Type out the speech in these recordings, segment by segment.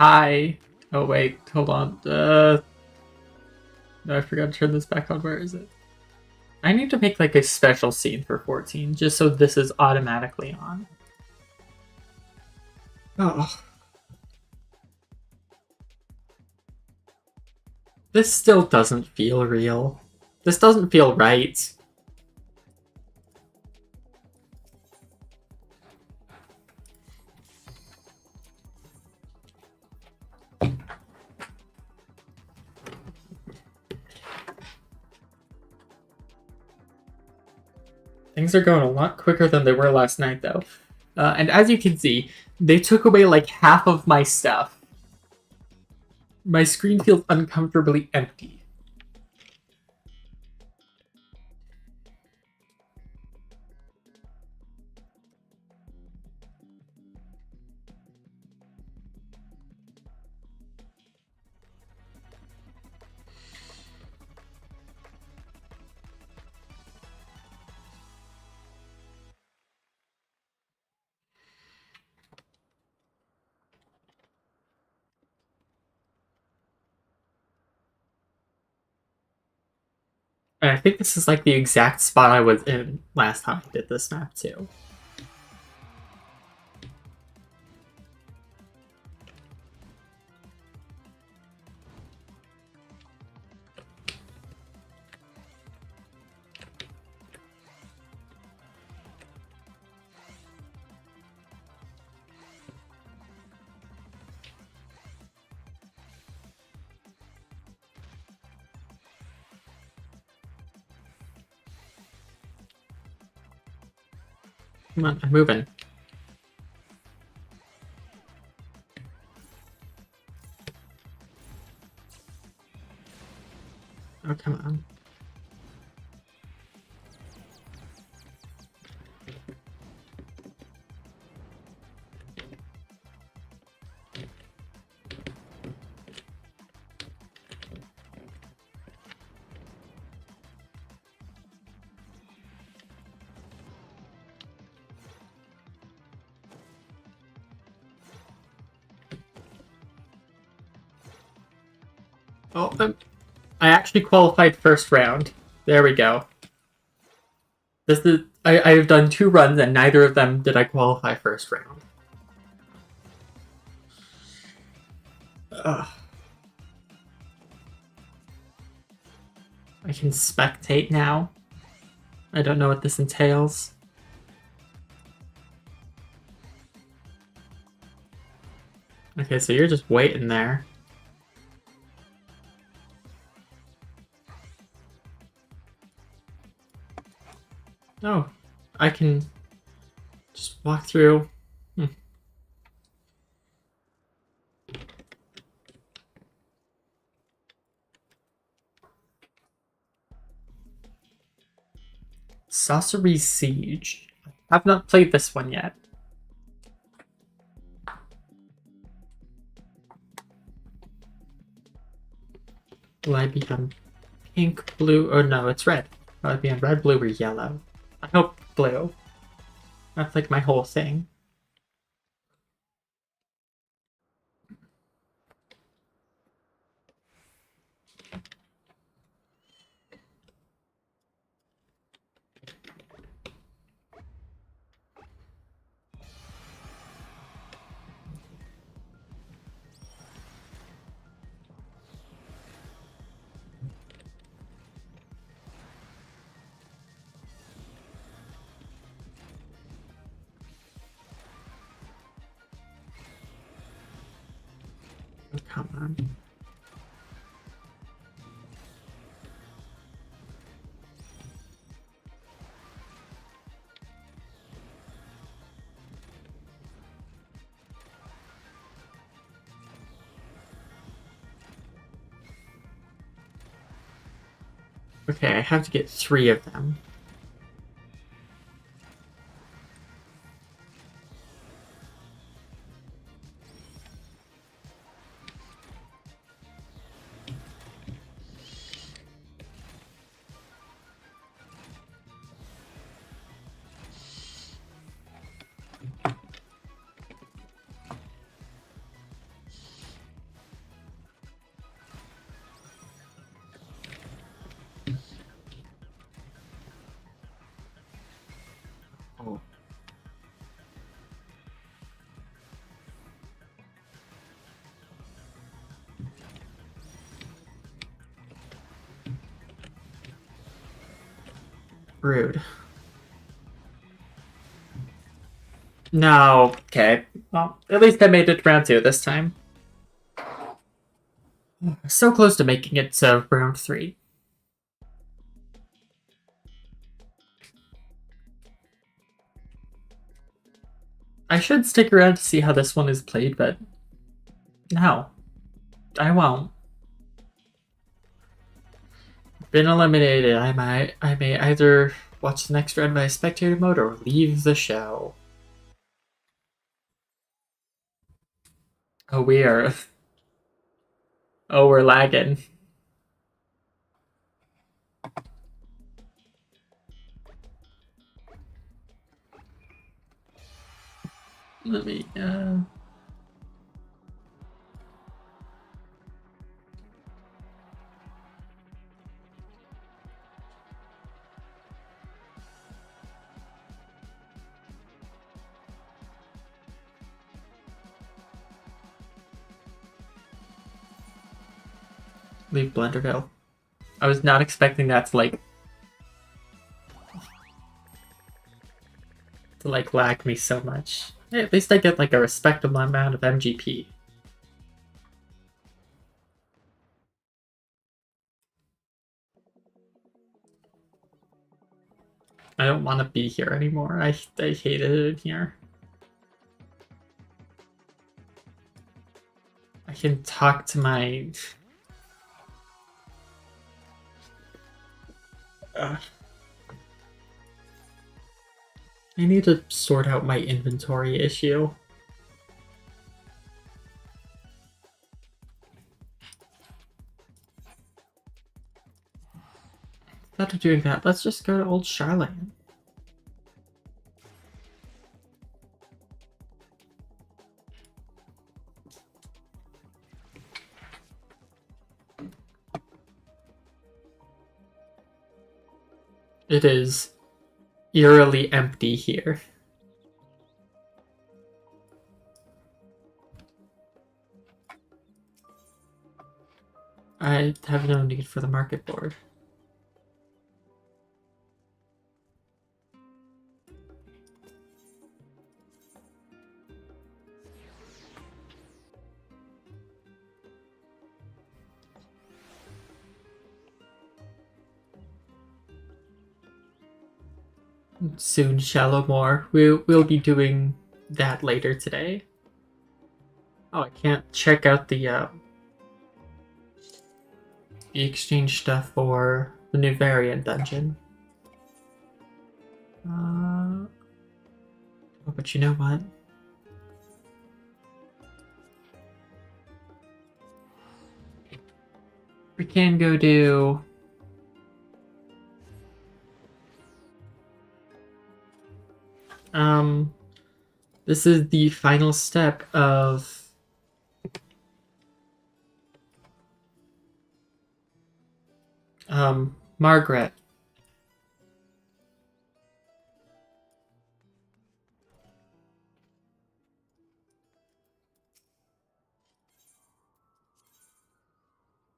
Hi. Oh wait, hold on. No, I forgot to turn this back on. Where is it? I need to make like a special scene for 14, just so this is automatically on. Oh. This still doesn't feel real. This doesn't feel right. Things are going a lot quicker than they were last night, though. And as you can see, they took away like half of my stuff. My screen feels uncomfortably empty. And I think this is like the exact spot I was in last time I did this map too. Come on, I'm moving. Oh, come on. Oh, I actually qualified first round. There we go. This is I've done 2 runs and neither of them did I qualify first round. Ugh. I can spectate now. I don't know what this entails. Okay, so you're just waiting there. Oh, I can just walk through. Sorcery Siege. I've not played this one yet. Will I be on pink, blue, or no, it's red. Will I be on red, blue, or yellow? I hope blue. That's like my whole thing. Oh, come on. Okay, I have to get 3 of them. Rude. No. Okay. Well, at least I made it to round 2 this time. So close to making it to round 3. I should stick around to see how this one is played, but no, I won't. Been eliminated. I may either watch the next round by spectator mode or leave the show. Oh, we are. Oh, we're lagging. Let me, leave Blenderville. I was not expecting that to lag me so much. Hey, at least I get like a respectable amount of MGP. I don't want to be here anymore. I hated it in here. I can talk to my... I need to sort out my inventory issue. Instead of doing that, let's just go to Old Charlotte. It is eerily empty here. I have no need for the market board. Soon, Shallow More. We'll be doing that later today. Oh, I can't check out the exchange stuff for the new variant dungeon. Oh, but you know what? We can go do... This is the final step of Margaret.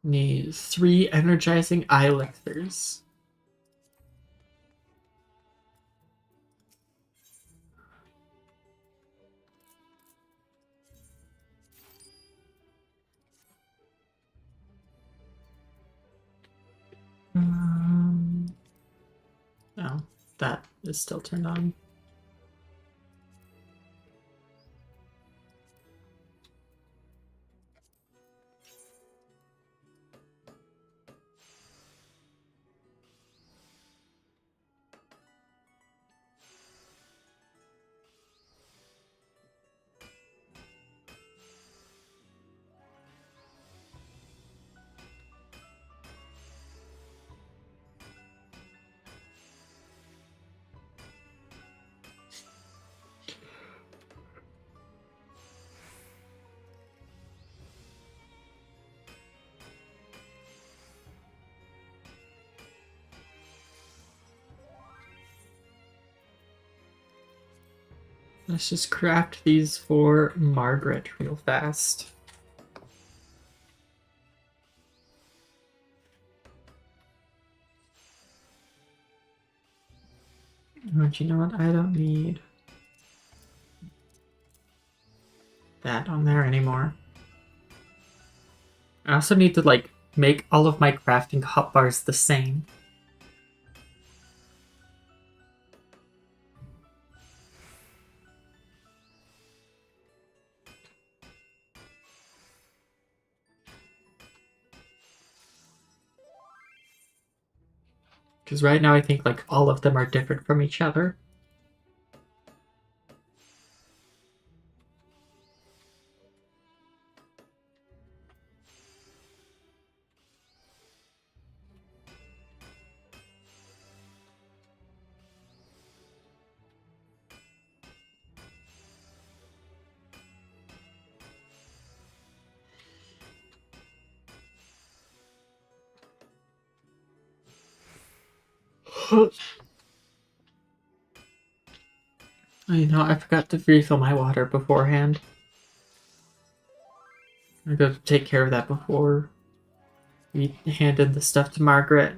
Needs 3 energizing eye elixirs. Oh, that is still turned on. Let's just craft these for Margaret real fast. But you know what? I don't need that on there anymore. I also need to, like, make all of my crafting hotbars the same. Because right now I think, like, all of them are different from each other. I know, I forgot to refill my water beforehand. I gotta take care of that before we handed the stuff to Margaret.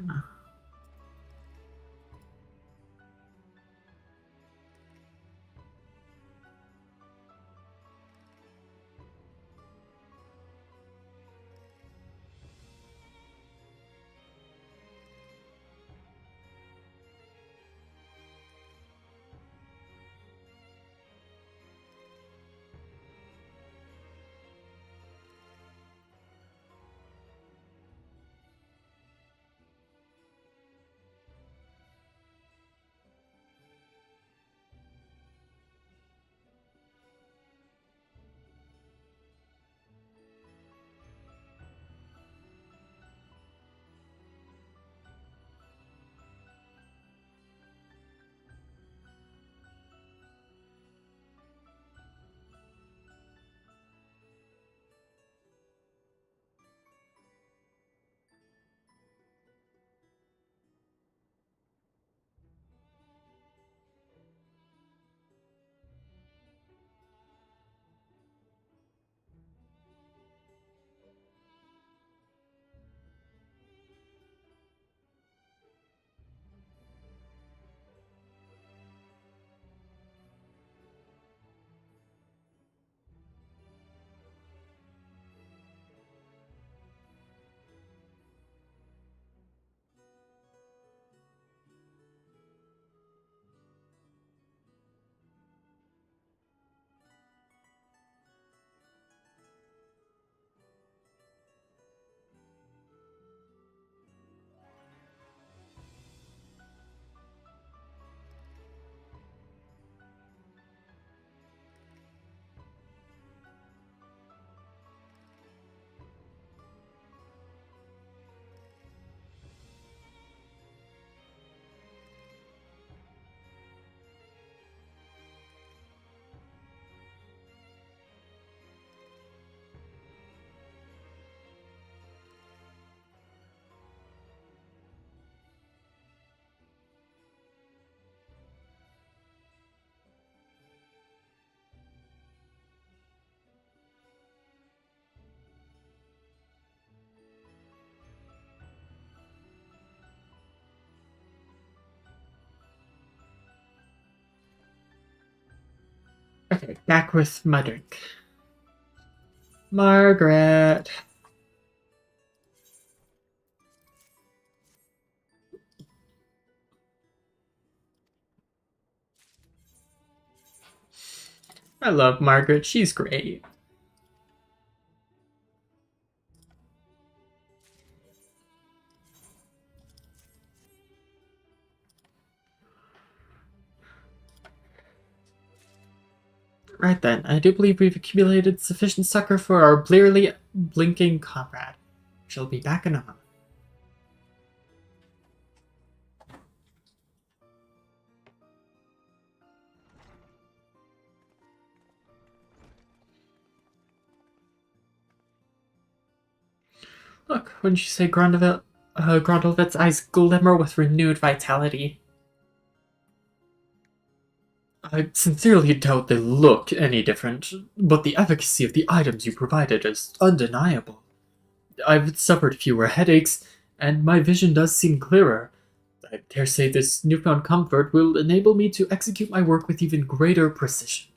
Okay, back with my drink. Margaret. I love Margaret. She's great. Right then, I do believe we've accumulated sufficient succor for our blearily blinking comrade. She'll be back in a moment. Look, wouldn't you say Grondelvet's eyes glimmer with renewed vitality? I sincerely doubt they look any different, but the efficacy of the items you provided is undeniable. I've suffered fewer headaches, and my vision does seem clearer. I dare say this newfound comfort will enable me to execute my work with even greater precision.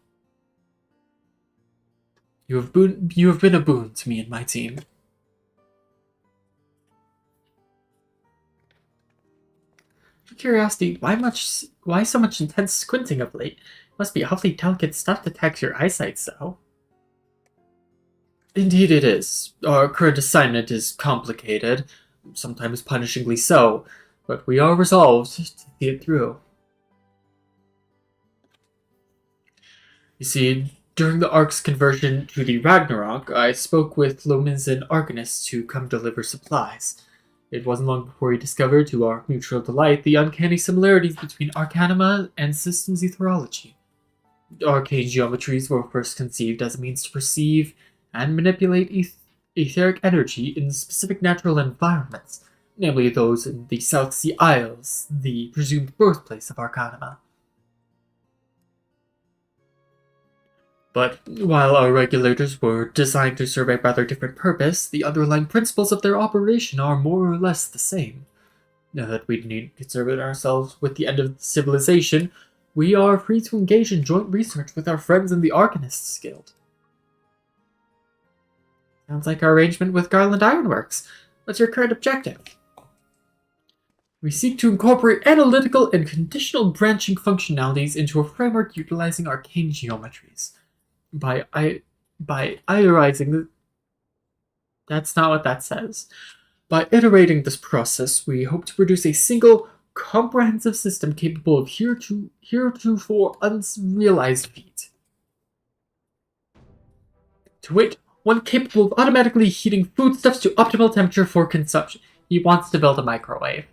You have been a boon to me and my team. For curiosity, why so much intense squinting of late? Must be awfully delicate stuff to tax your eyesight so. Indeed it is. Our current assignment is complicated, sometimes punishingly so, but we are resolved to see it through. You see, during the Ark's conversion to the Ragnarok, I spoke with Lomans and Arcanist to come deliver supplies. It wasn't long before we discovered, to our mutual delight, the uncanny similarities between Arcanima and systems etherology. Arcane geometries were first conceived as a means to perceive and manipulate etheric energy in specific natural environments, namely those in the South Sea Isles, the presumed birthplace of Arcanima. But while our regulators were designed to serve a rather different purpose, the underlying principles of their operation are more or less the same. Now that we need to concern ourselves with the end of civilization, we are free to engage in joint research with our friends in the Arcanists Guild. Sounds like our arrangement with Garland Ironworks. What's your current objective? We seek to incorporate analytical and conditional branching functionalities into a framework utilizing arcane geometries. By iterizing... That's not what that says. By iterating this process, we hope to produce a single, comprehensive system capable of heretofore unrealized feat. To wit, one capable of automatically heating foodstuffs to optimal temperature for consumption. He wants to build a microwave.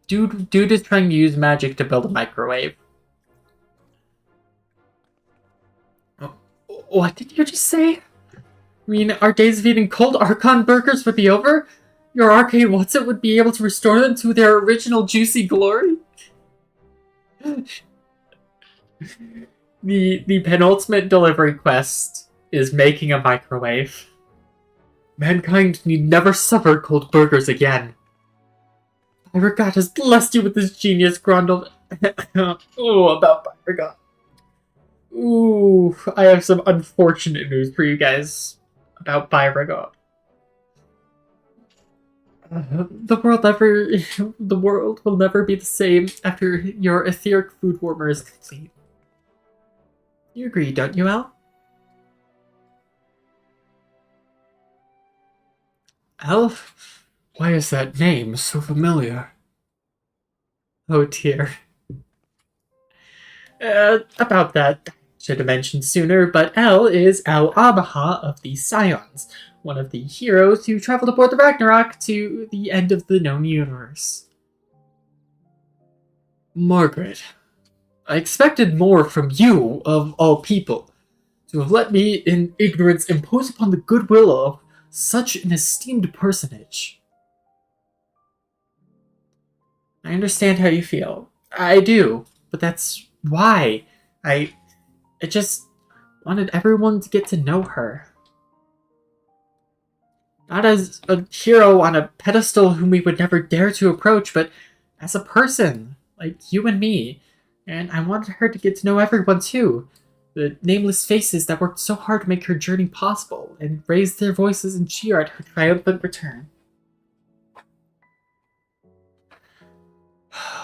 Dude is trying to use magic to build a microwave. What did you just say? I mean, our days of eating cold Archon burgers would be over? Your arcane Whatsit would be able to restore them to their original juicy glory? The penultimate delivery quest is making a microwave. Mankind need never suffer cold burgers again. Beauregard has blessed you with this genius, Grundle. Oh, about Beauregard. Ooh, I have some unfortunate news for you guys about Beauregard. The world will never be the same after your etheric food warmer is complete. You agree, don't you, El? El? Why is that name so familiar? Oh dear. About that, should have mentioned sooner, but El is El Abaha of the Scions, one of the heroes who traveled aboard the Ragnarok to the end of the known universe. Margaret, I expected more from you, of all people, to have let me in ignorance impose upon the goodwill of such an esteemed personage. I understand how you feel. I do, but that's why. I just wanted everyone to get to know her. Not as a hero on a pedestal whom we would never dare to approach, but as a person, like you and me. And I wanted her to get to know everyone too. The nameless faces that worked so hard to make her journey possible, and raised their voices and cheer at her triumphant return.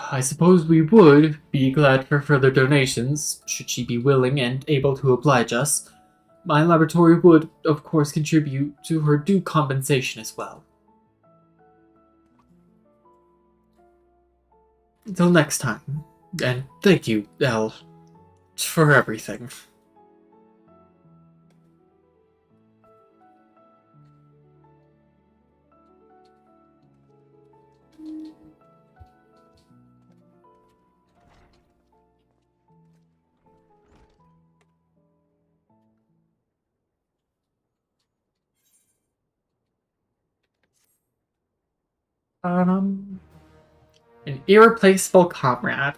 I suppose we would be glad for further donations, should she be willing and able to oblige us. My laboratory would, of course, contribute to her due compensation as well. Until next time, and thank you, El, for everything. An irreplaceable comrade.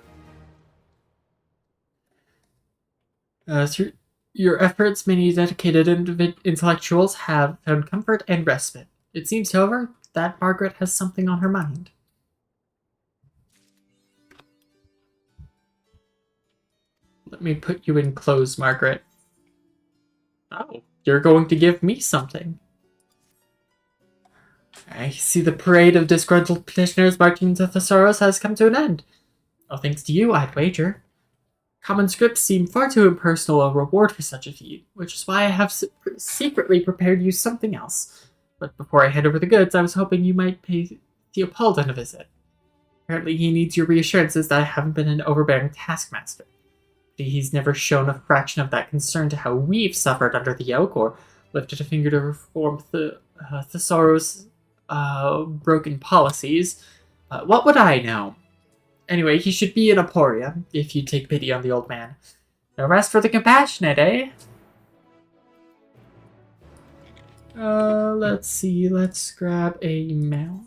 Through your efforts, many dedicated intellectuals have found comfort and respite. It seems, however, that Margaret has something on her mind. Let me put you in clothes, Margaret. Oh, you're going to give me something. I see the parade of disgruntled petitioners marching to Thesaurus has come to an end. All thanks to you, I'd wager. Common scripts seem far too impersonal a reward for such a feat, which is why I have secretly prepared you something else. But before I hand over the goods, I was hoping you might pay Theopoldin a visit. Apparently he needs your reassurances that I haven't been an overbearing taskmaster. He's never shown a fraction of that concern to how we've suffered under the yoke, or lifted a finger to reform Thesaurus' broken policies. What would I know? Anyway, he should be in Aporia, if you take pity on the old man. No rest for the compassionate, eh? Let's see, let's grab a mail.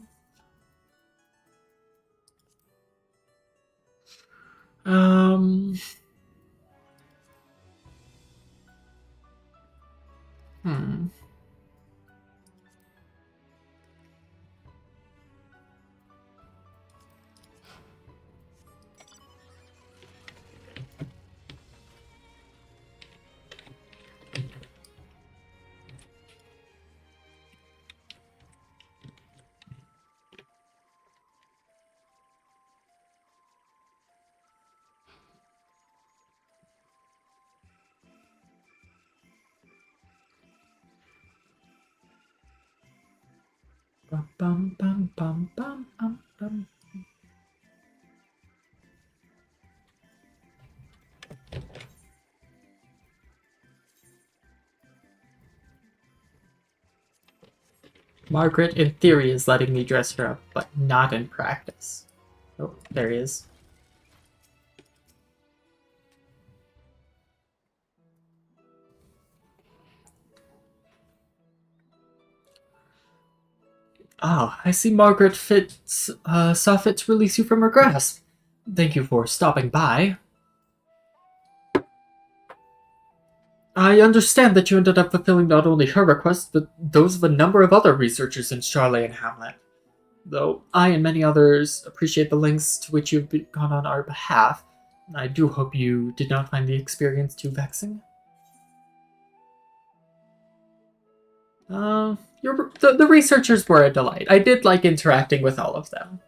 Bum, bum, bum, bum, bum, bum. Margaret, in theory, is letting me dress her up, but not in practice. Oh, there he is. Ah, I see Margaret saw fit to release you from her grasp. Thank you for stopping by. I understand that you ended up fulfilling not only her requests, but those of a number of other researchers in Charlotte and Hamlet. Though I and many others appreciate the lengths to which you've gone on our behalf, I do hope you did not find the experience too vexing. The researchers were a delight. I did like interacting with all of them.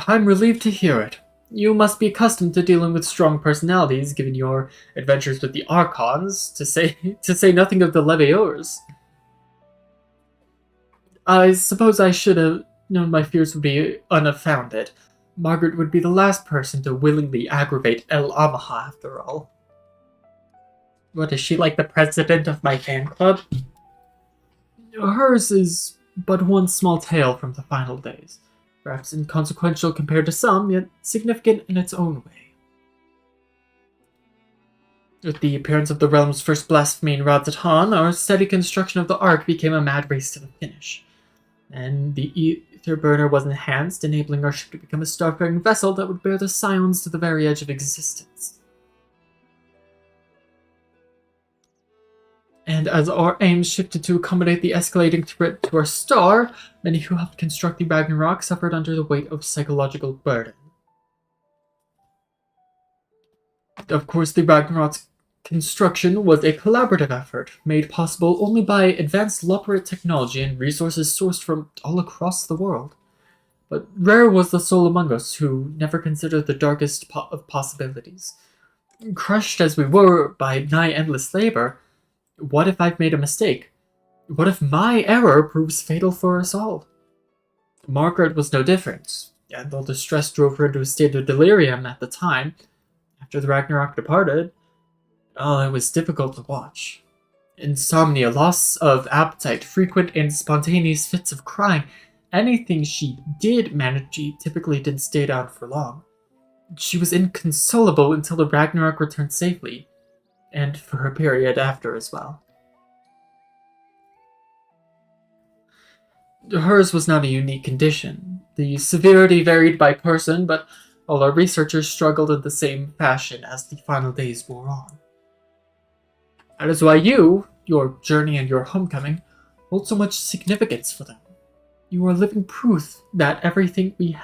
I'm relieved to hear it. You must be accustomed to dealing with strong personalities, given your adventures with the Archons, to say nothing of the Levieurs. I suppose I should have known my fears would be unfounded. Margaret would be the last person to willingly aggravate El Amaha, after all. What, is she like the president of my fan club? Hers is but one small tale from the final days. Perhaps inconsequential compared to some, yet significant in its own way. With the appearance of the realm's first blaspheming Radzatan, our steady construction of the Ark became a mad race to the finish. And the ether burner was enhanced, enabling our ship to become a starfaring vessel that would bear the Scions to the very edge of existence. And as our aims shifted to accommodate the escalating threat to our star, many who helped construct the Ragnarok suffered under the weight of psychological burden. Of course, the Ragnarok's construction was a collaborative effort, made possible only by advanced Loperate technology and resources sourced from all across the world. But rare was the soul among us who never considered the darkest of possibilities. Crushed as we were by nigh-endless labor, what if I've made a mistake? What if my error proves fatal for us all? Margaret was no different, and though distress drove her into a state of delirium at the time, after the Ragnarok departed, it was difficult to watch. Insomnia, loss of appetite, frequent and spontaneous fits of crying, anything she did manage typically didn't stay down for long. She was inconsolable until the Ragnarok returned safely, and for a period after as well. Hers was not a unique condition. The severity varied by person, but all our researchers struggled in the same fashion as the final days wore on. That is why you, your journey and your homecoming, hold so much significance for them. You are living proof that everything we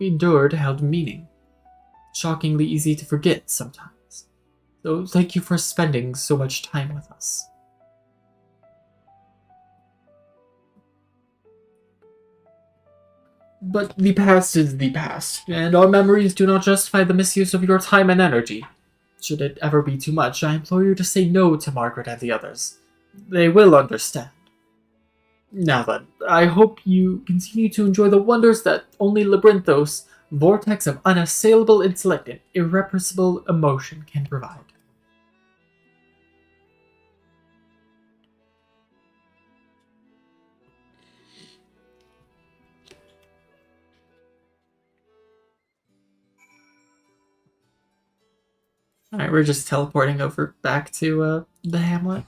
endured held meaning. Shockingly easy to forget sometimes. So thank you for spending so much time with us. But the past is the past, and our memories do not justify the misuse of your time and energy. Should it ever be too much, I implore you to say no to Margaret and the others. They will understand. Now then, I hope you continue to enjoy the wonders that only Labyrinthos, vortex of unassailable intellect and irrepressible emotion, can provide. Alright, we're just teleporting over back to the hamlet.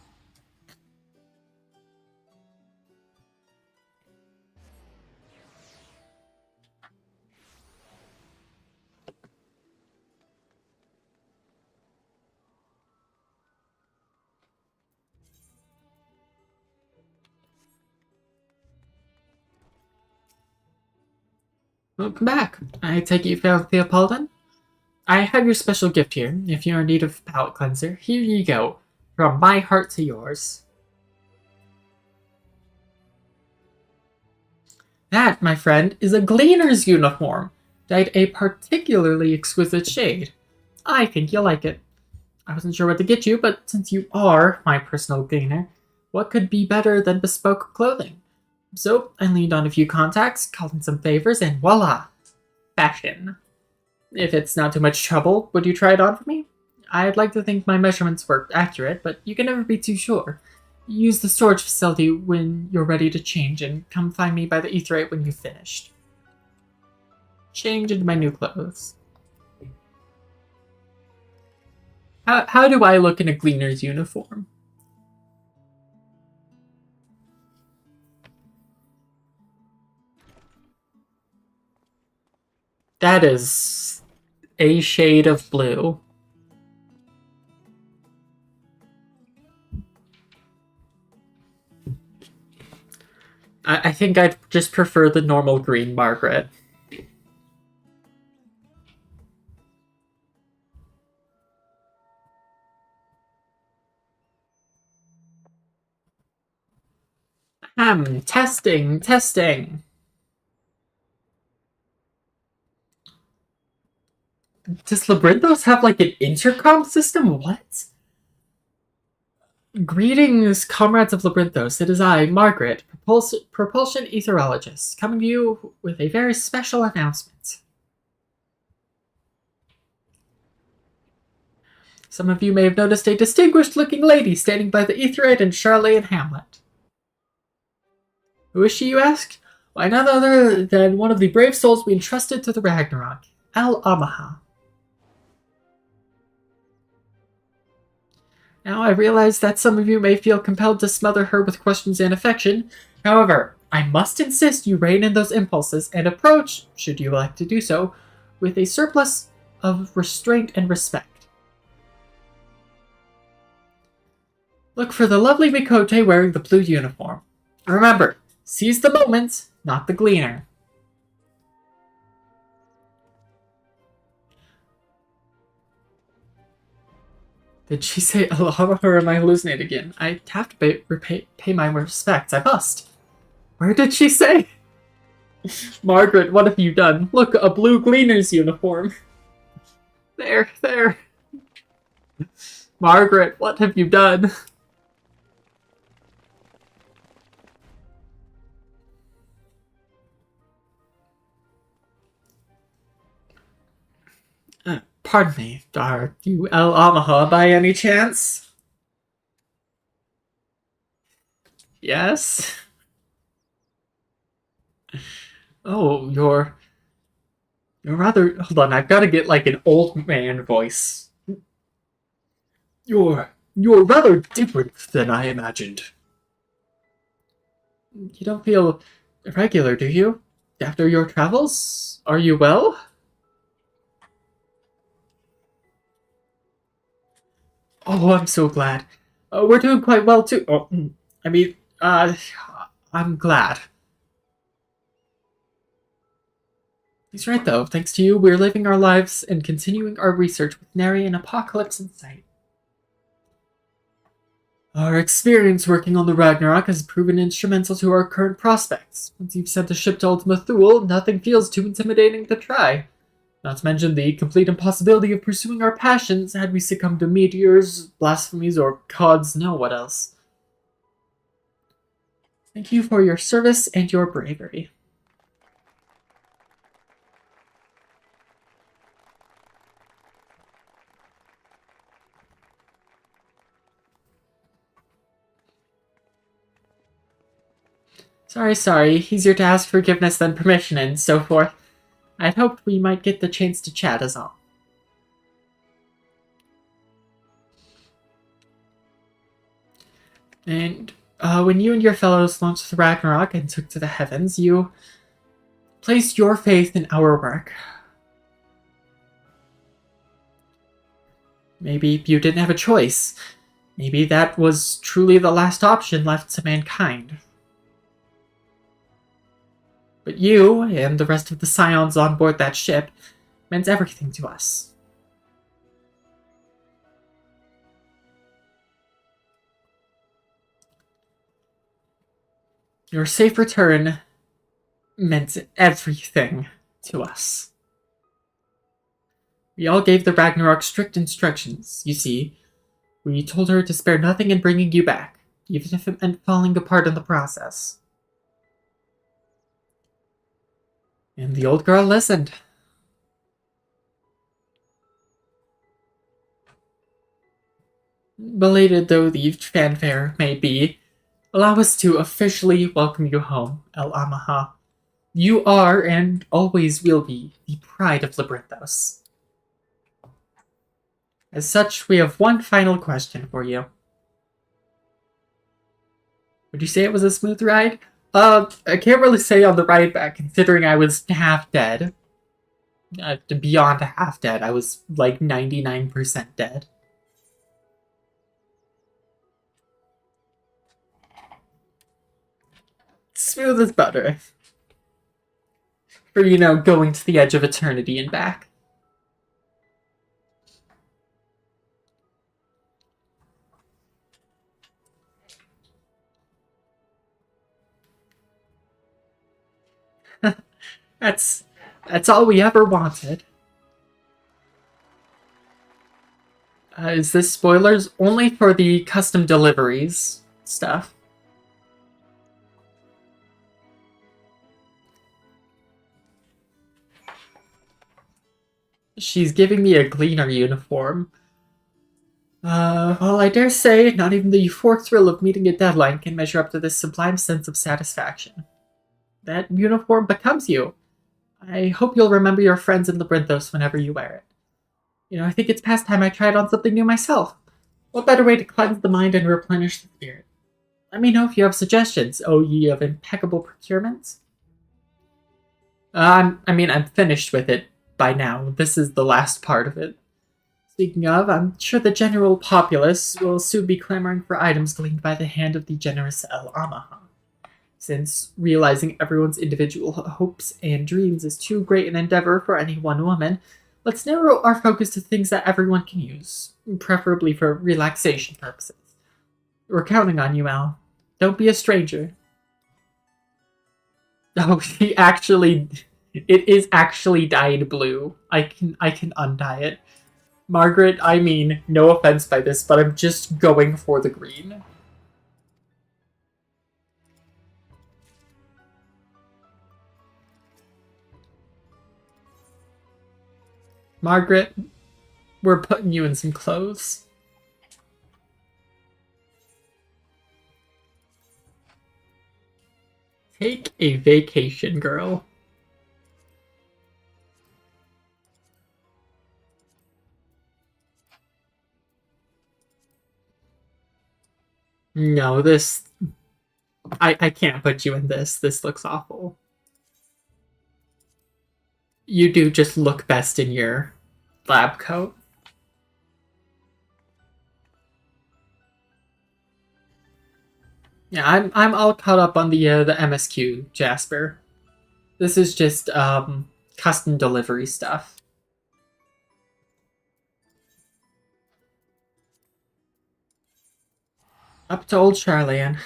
Welcome back. I take it you found the appalling? I have your special gift here. If you're in need of a palate cleanser, here you go. From my heart to yours. That, my friend, is a gleaner's uniform, dyed a particularly exquisite shade. I think you'll like it. I wasn't sure what to get you, but since you are my personal gleaner, what could be better than bespoke clothing? So I leaned on a few contacts, called in some favors, and voila! Fashion. If it's not too much trouble, would you try it on for me? I'd like to think my measurements were accurate, but you can never be too sure. Use the storage facility when you're ready to change, and come find me by the etherite when you've finished. Change into my new clothes. How do I look in a gleaner's uniform? That is a shade of blue. I think I'd just prefer the normal green Margaret. Testing. Does Labyrinthos have like an intercom system? What? Greetings, comrades of Labyrinthos. It is I, Margaret, propulsion etherologist, coming to you with a very special announcement. Some of you may have noticed a distinguished-looking lady standing by the etherite in Charlotte Hamlet. Who is she, you ask? Why, none other than one of the brave souls we entrusted to the Ragnarok, Al-Amaha. Now, I realize that some of you may feel compelled to smother her with questions and affection. However, I must insist you rein in those impulses and approach, should you like to do so, with a surplus of restraint and respect. Look for the lovely Mikote wearing the blue uniform. Remember, seize the moment, not the gleaner. Did she say aloha or am I hallucinating again? I have to pay my respects. I must. Where did she say? Margaret, what have you done? Look, a blue gleaner's uniform. There. Margaret, what have you done? Pardon me, are you El Amaha by any chance? Yes? Oh, you're rather... Hold on, I've got to get like an old man voice. You're rather different than I imagined. You don't feel irregular, do you? After your travels? Are you well? Oh, I'm so glad. We're doing quite well, too. Oh, I mean, I'm glad. He's right, though. Thanks to you, we're living our lives and continuing our research with nary an apocalypse in sight. Our experience working on the Ragnarok has proven instrumental to our current prospects. Once you've sent a ship to Ultima Thule, nothing feels too intimidating to try. Not to mention the complete impossibility of pursuing our passions had we succumbed to meteors, blasphemies, or gods know what else. Thank you for your service and your bravery. Sorry. Easier to ask forgiveness than permission and so forth. I'd hoped we might get the chance to chat as all. And when you and your fellows launched the Ragnarok and took to the heavens, you placed your faith in our work. Maybe you didn't have a choice. Maybe that was truly the last option left to mankind. But you, and the rest of the Scions on board that ship, meant everything to us. Your safe return meant everything to us. We all gave the Ragnarok strict instructions, you see. We told her to spare nothing in bringing you back, even if it meant falling apart in the process. And the old girl listened. Belated though the fanfare may be, allow us to officially welcome you home, El Amaha. You are, and always will be, the pride of Labyrinthos. As such, we have one final question for you. Would you say it was a smooth ride? I can't really say on the ride back, considering I was half dead. Beyond half dead, I was like 99% dead. Smooth as butter. For, going to the edge of eternity and back. That's all we ever wanted. Is this spoilers? Only for the custom deliveries stuff. She's giving me a Gleaner uniform. Well, I dare say not even the euphoric thrill of meeting a deadline can measure up to this sublime sense of satisfaction. That uniform becomes you. I hope you'll remember your friends in Labyrinthos whenever you wear it. I think it's past time I tried on something new myself. What better way to cleanse the mind and replenish the spirit? Let me know if you have suggestions, O ye of impeccable procurements. I'm finished with it by now. This is the last part of it. Speaking of, I'm sure the general populace will soon be clamoring for items gleaned by the hand of the generous El Amaha. Since realizing everyone's individual hopes and dreams is too great an endeavor for any one woman, let's narrow our focus to things that everyone can use, preferably for relaxation purposes. We're counting on you, Al. Don't be a stranger. Oh, it is actually dyed blue. I can undye it. Margaret, no offense by this, but I'm just going for the green. Margaret, we're putting you in some clothes. Take a vacation, girl. No, this... I can't put you in this. This looks awful. You do just look best in your lab coat. Yeah, I'm all caught up on the MSQ, Jasper. This is just custom delivery stuff. Up to old Charlian.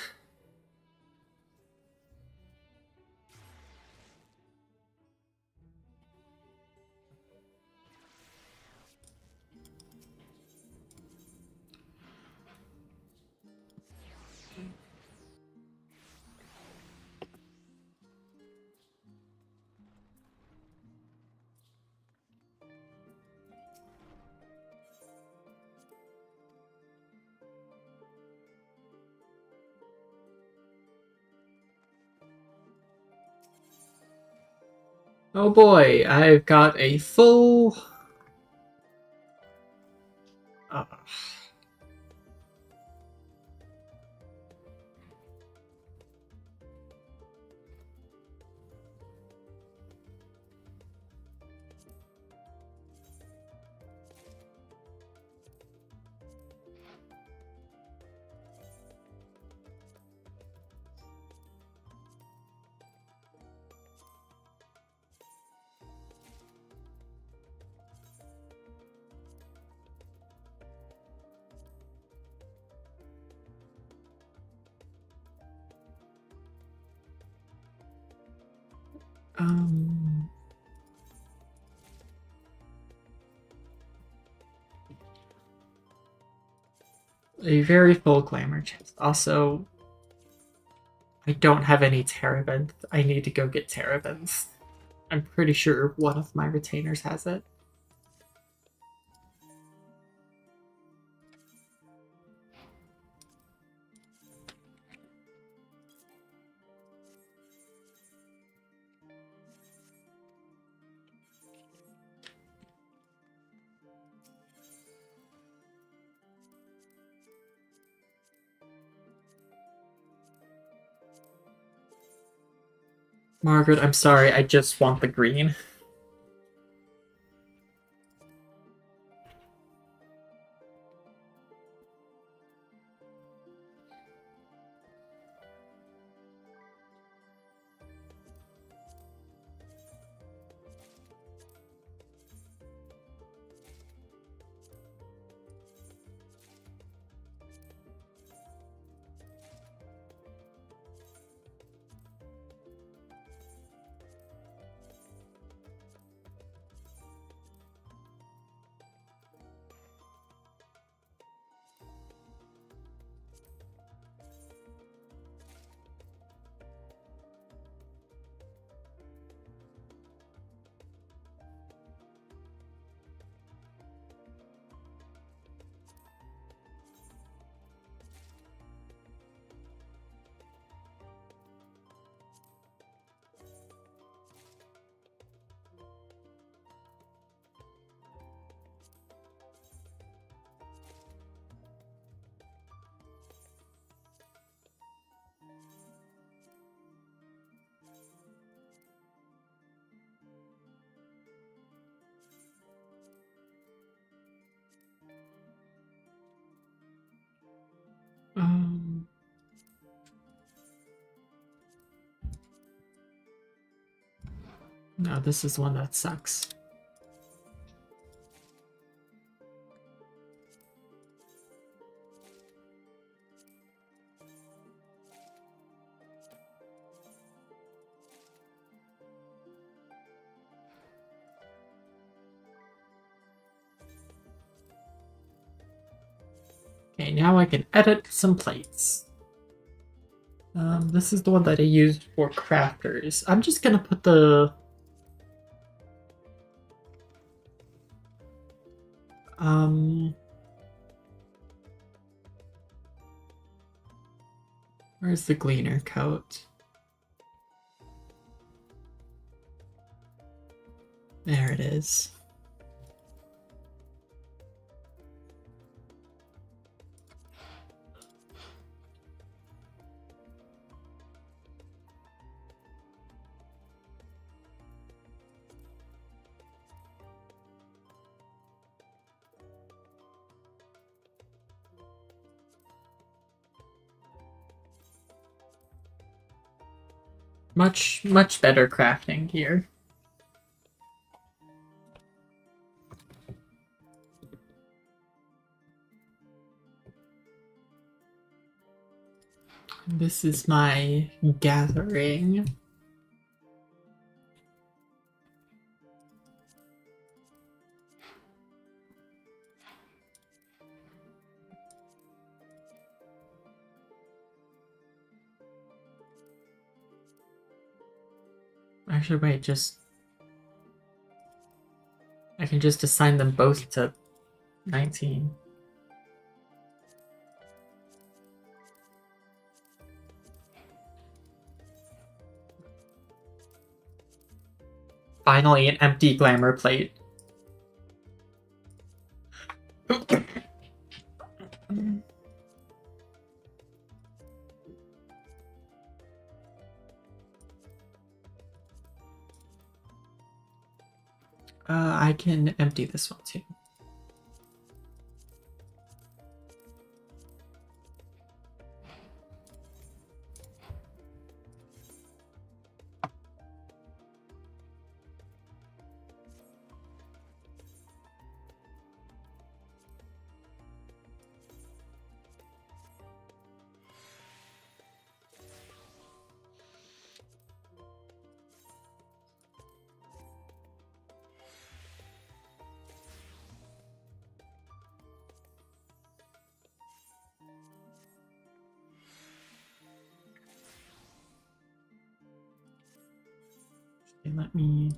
Oh boy, I've got a full. Uh, um, a very full glamour chest. Also, I don't have any Terabinth. I need to go get Terabinth. I'm pretty sure one of my retainers has it. Margaret, I'm sorry, I just want the green. Um, no, this is one that sucks. Okay, now I can edit some plates. This is the one that I used for crafters. I'm just gonna put the where's the gleaner coat? There it is. Much better crafting here. This is my gathering. Actually, wait, I can just assign them both to 19. Finally, an empty glamour plate. I can empty this one too. Okay, let me...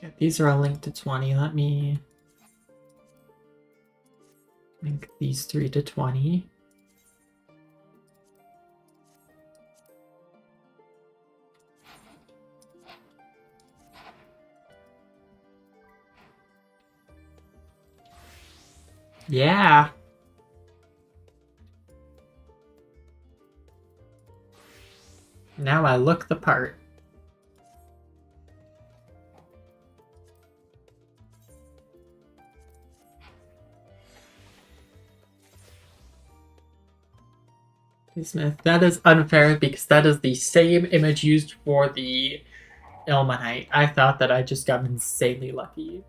Yeah, these are all linked to 20. Let me link these 3 to 20. Yeah. Now I look the part. Smith, that is unfair because that is the same image used for the Ilmenite. I thought that I just got insanely lucky.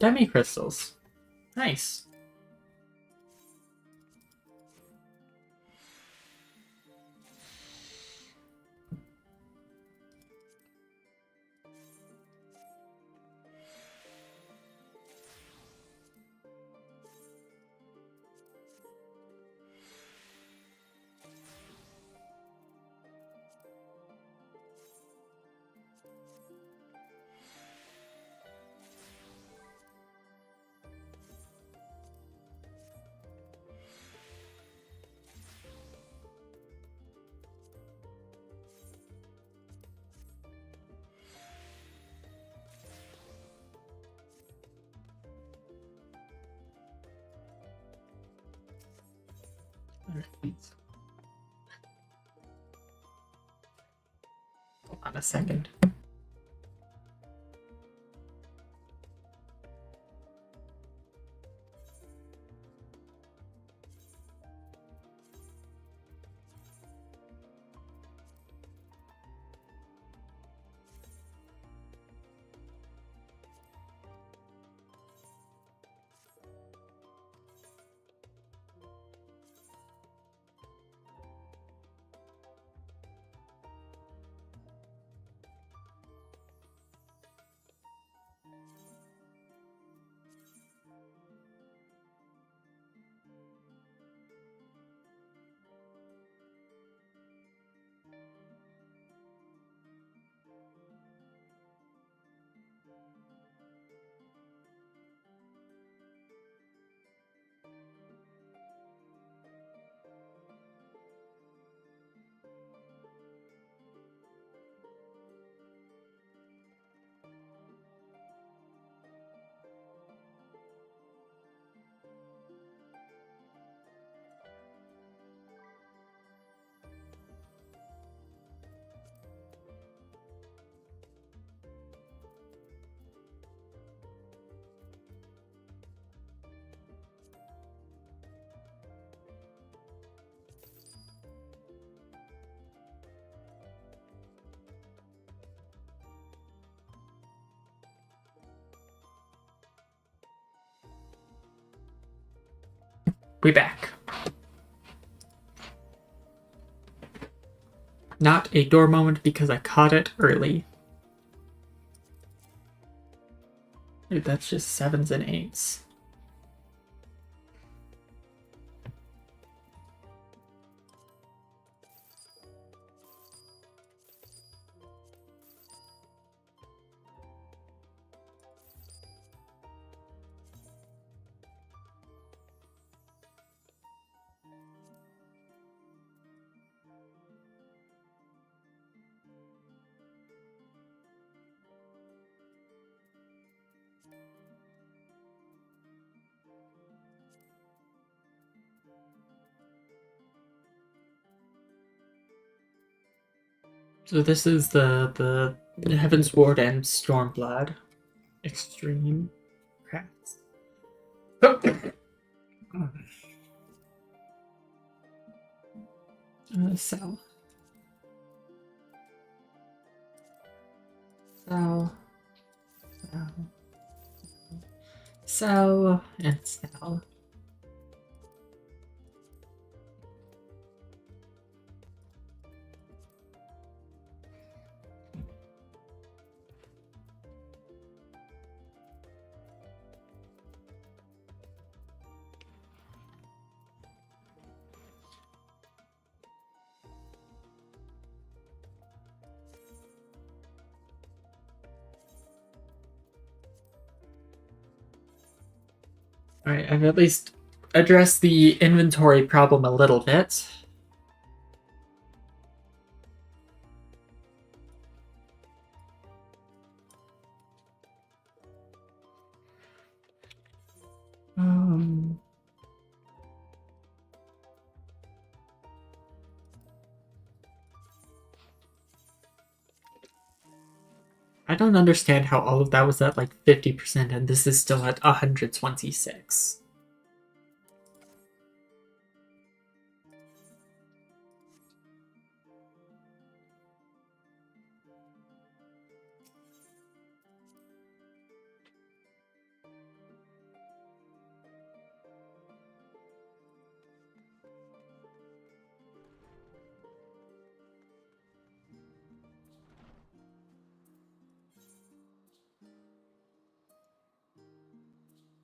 Demi crystals. Nice. Hold on a second. We back. Not a door moment because I caught it early. Dude, that's just 7s and 8s. So this is the Heaven's Ward and Stormblood. Extreme crafts. Sell. Sell and sell. Alright, I've at least addressed the inventory problem a little bit. I don't understand how all of that was at like 50% and this is still at 126.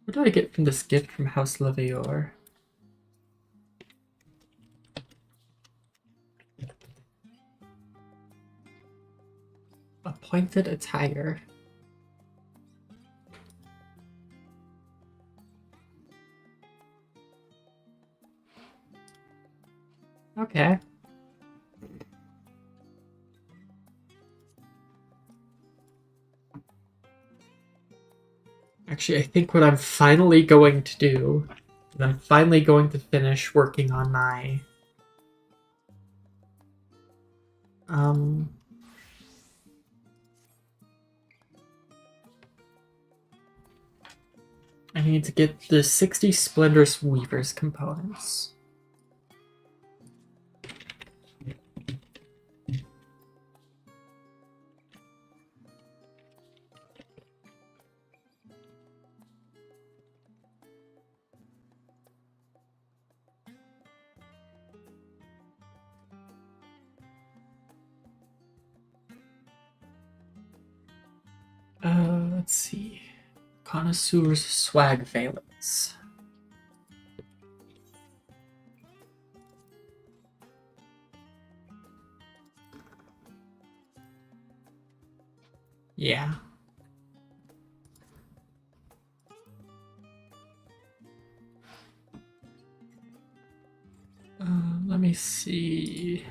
What do I get from this gift from House Levior? Appointed attire. Okay. Actually, I think what I'm finally going to do is I'm finally going to finish working on my I need to get the 60 Splendorous Weavers components. Let's see. Connoisseur's Swag Valence. Yeah. Let me see.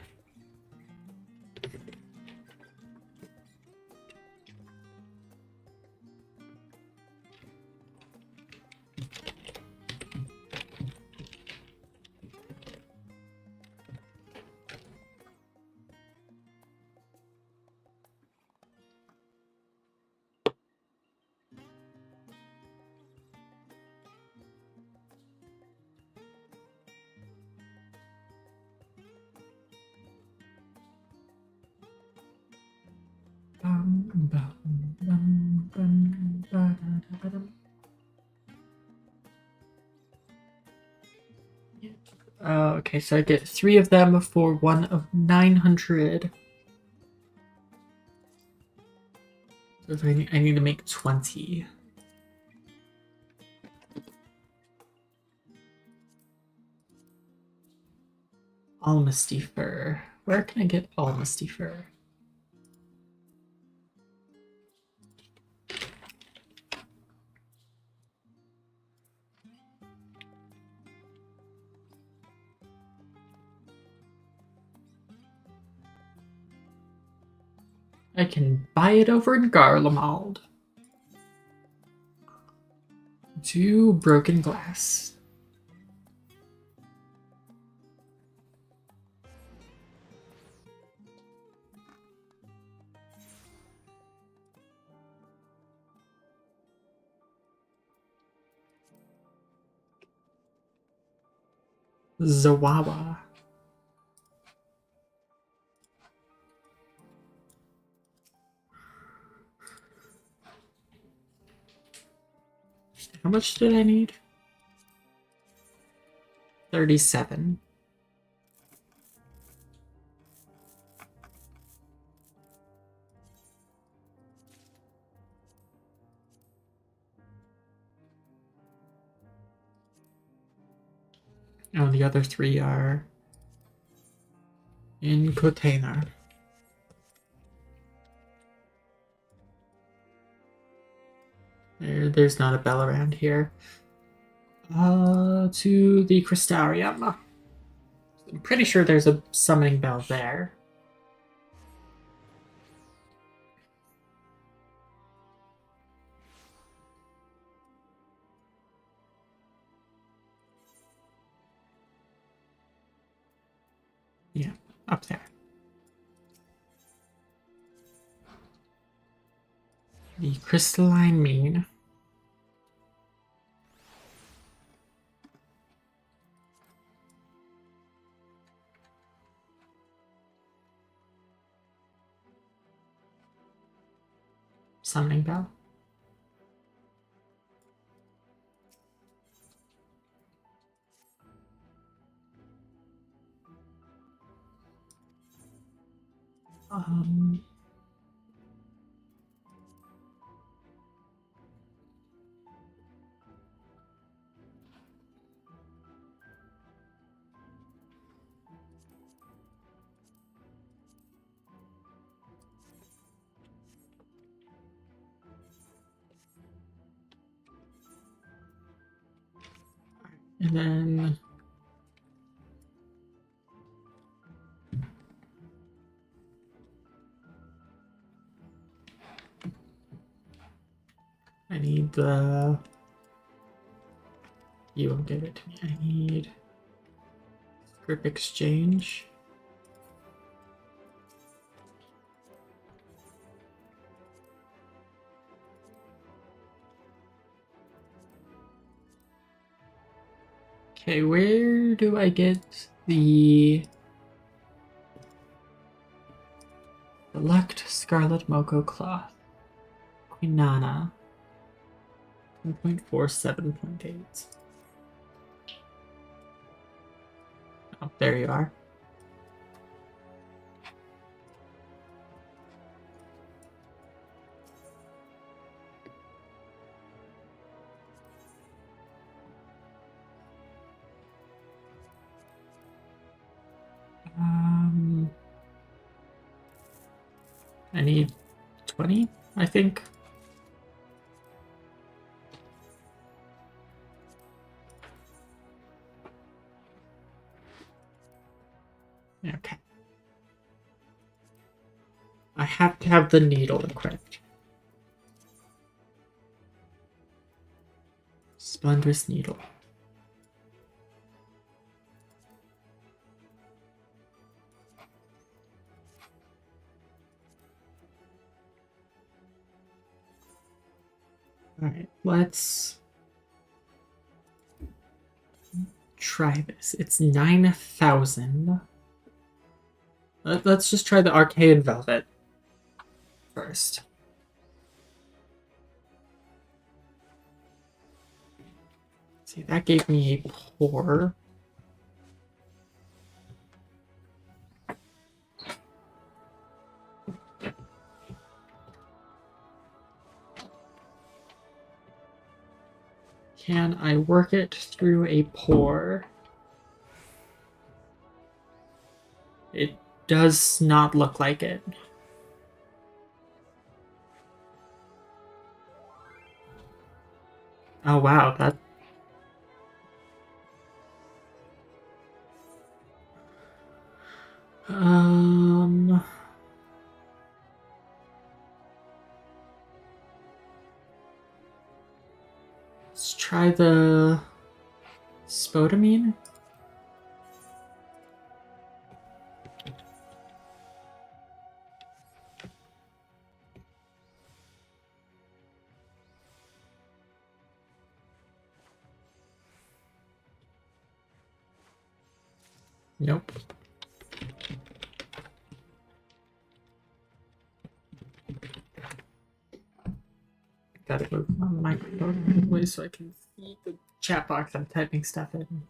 Okay, so I get 3 of them for 1 of 900. So I need to make 20. Almasty fur. Where can I get almasty fur? I can buy it over in Garlemald. 2 broken glass. Zawawa. How much did I need? 37. Oh, the other 3 are in container. There's not a bell around here. To the Crystarium. I'm pretty sure there's a summoning bell there. Yeah, up there. The crystalline mean. Summoning bell. Um, and then I need the... You won't give it to me. I need script exchange. Okay, where do I get the select Scarlet Moco Cloth? Quinana. 1.4, 7.8. Oh, there you are. I need 20, I think. Okay. I have to have the needle equipped. Splendorous needle. Alright, let's try this. It's 9,000. Let's just try the Arcane Velvet first. See, that gave me a pour. Can I work it through a pore? It does not look like it. Oh wow, that... Let's try the spodumene. Nope. Gotta move my microphone out of the way so I can see the chat box I'm typing stuff in.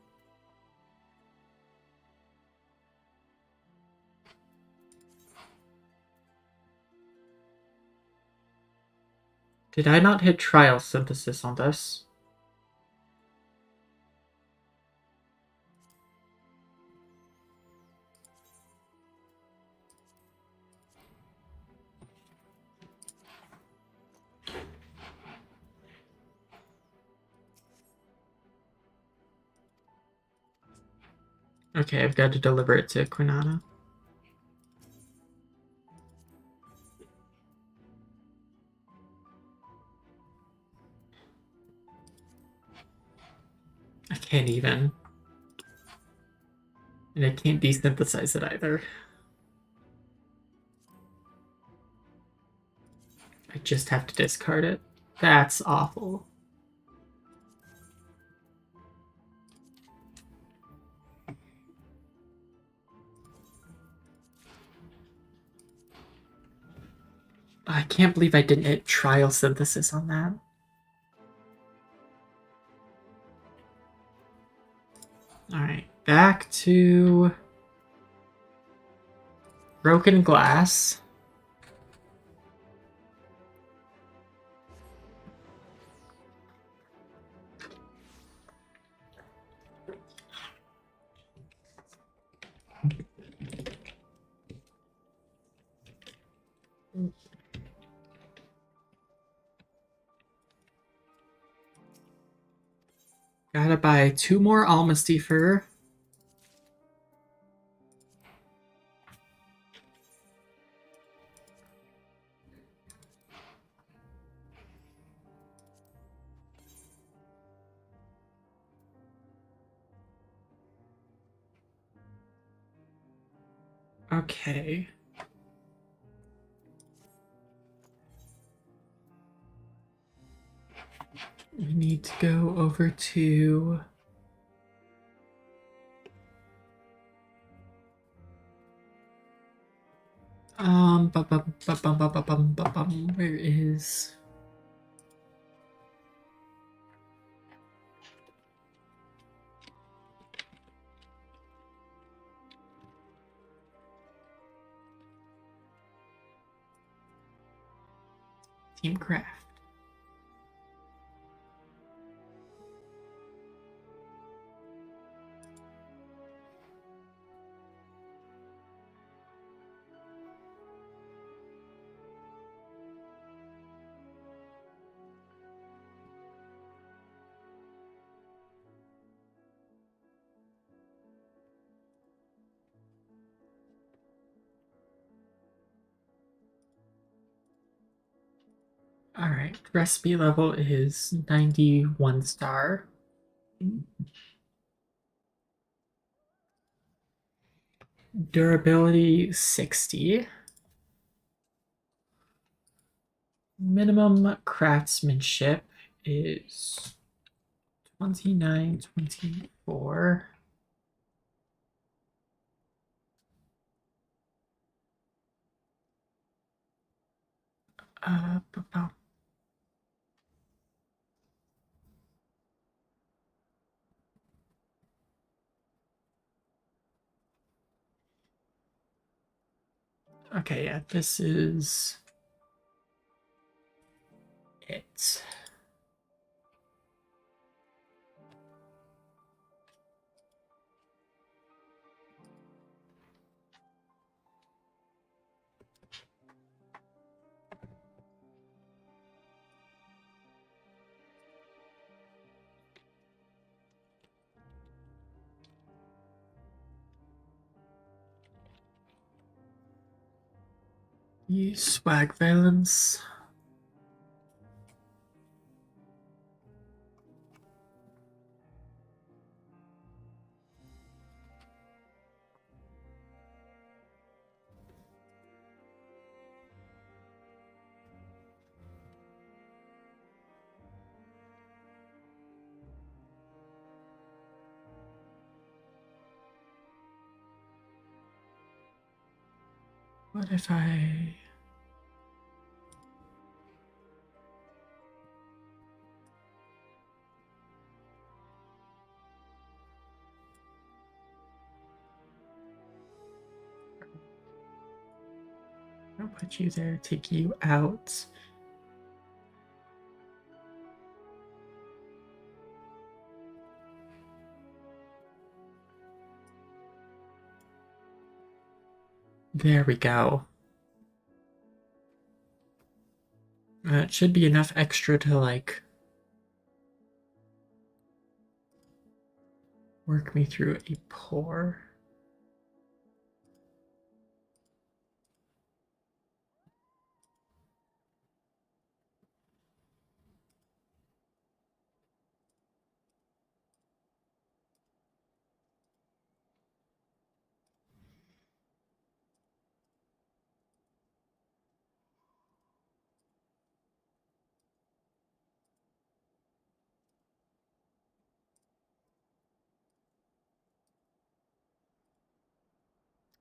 Did I not hit trial synthesis on this? Okay, I've got to deliver it to Quinana. I can't even. And I can't desynthesize it either. I just have to discard it. That's awful. I can't believe I didn't hit trial synthesis on that. Alright, back to broken glass. Gotta buy 2 more Almasty fur. Okay. We need to go over to... where is... Team Craft. Alright, recipe level is 91 star. Durability 60. Minimum craftsmanship is 29, 24. Uh, Okay, yeah, this is it. Swag valence. What if I... I'll put you there, take you out. There we go. It should be enough extra to, like, work me through a pour.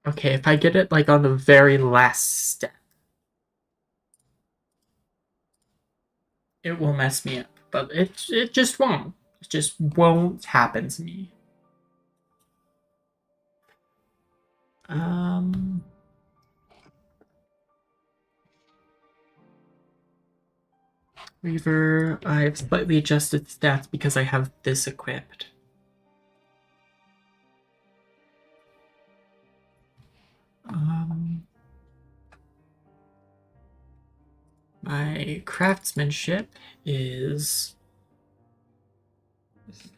Okay, if I get it, like, on the very last step, it will mess me up. But it just won't. It just won't happen to me. Reaver, I've slightly adjusted stats because I have this equipped. My craftsmanship is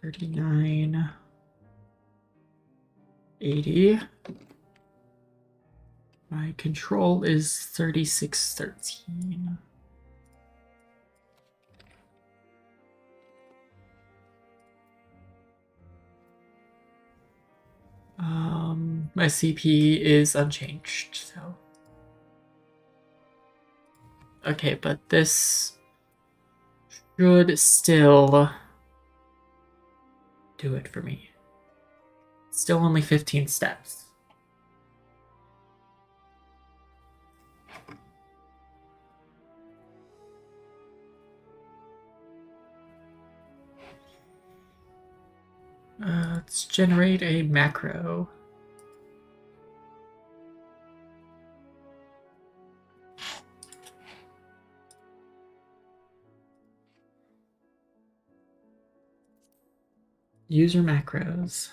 3980. My control is 3613. My CP is unchanged, so. Okay, but this should still do it for me. Still only 15 steps. Let's generate a macro. User macros.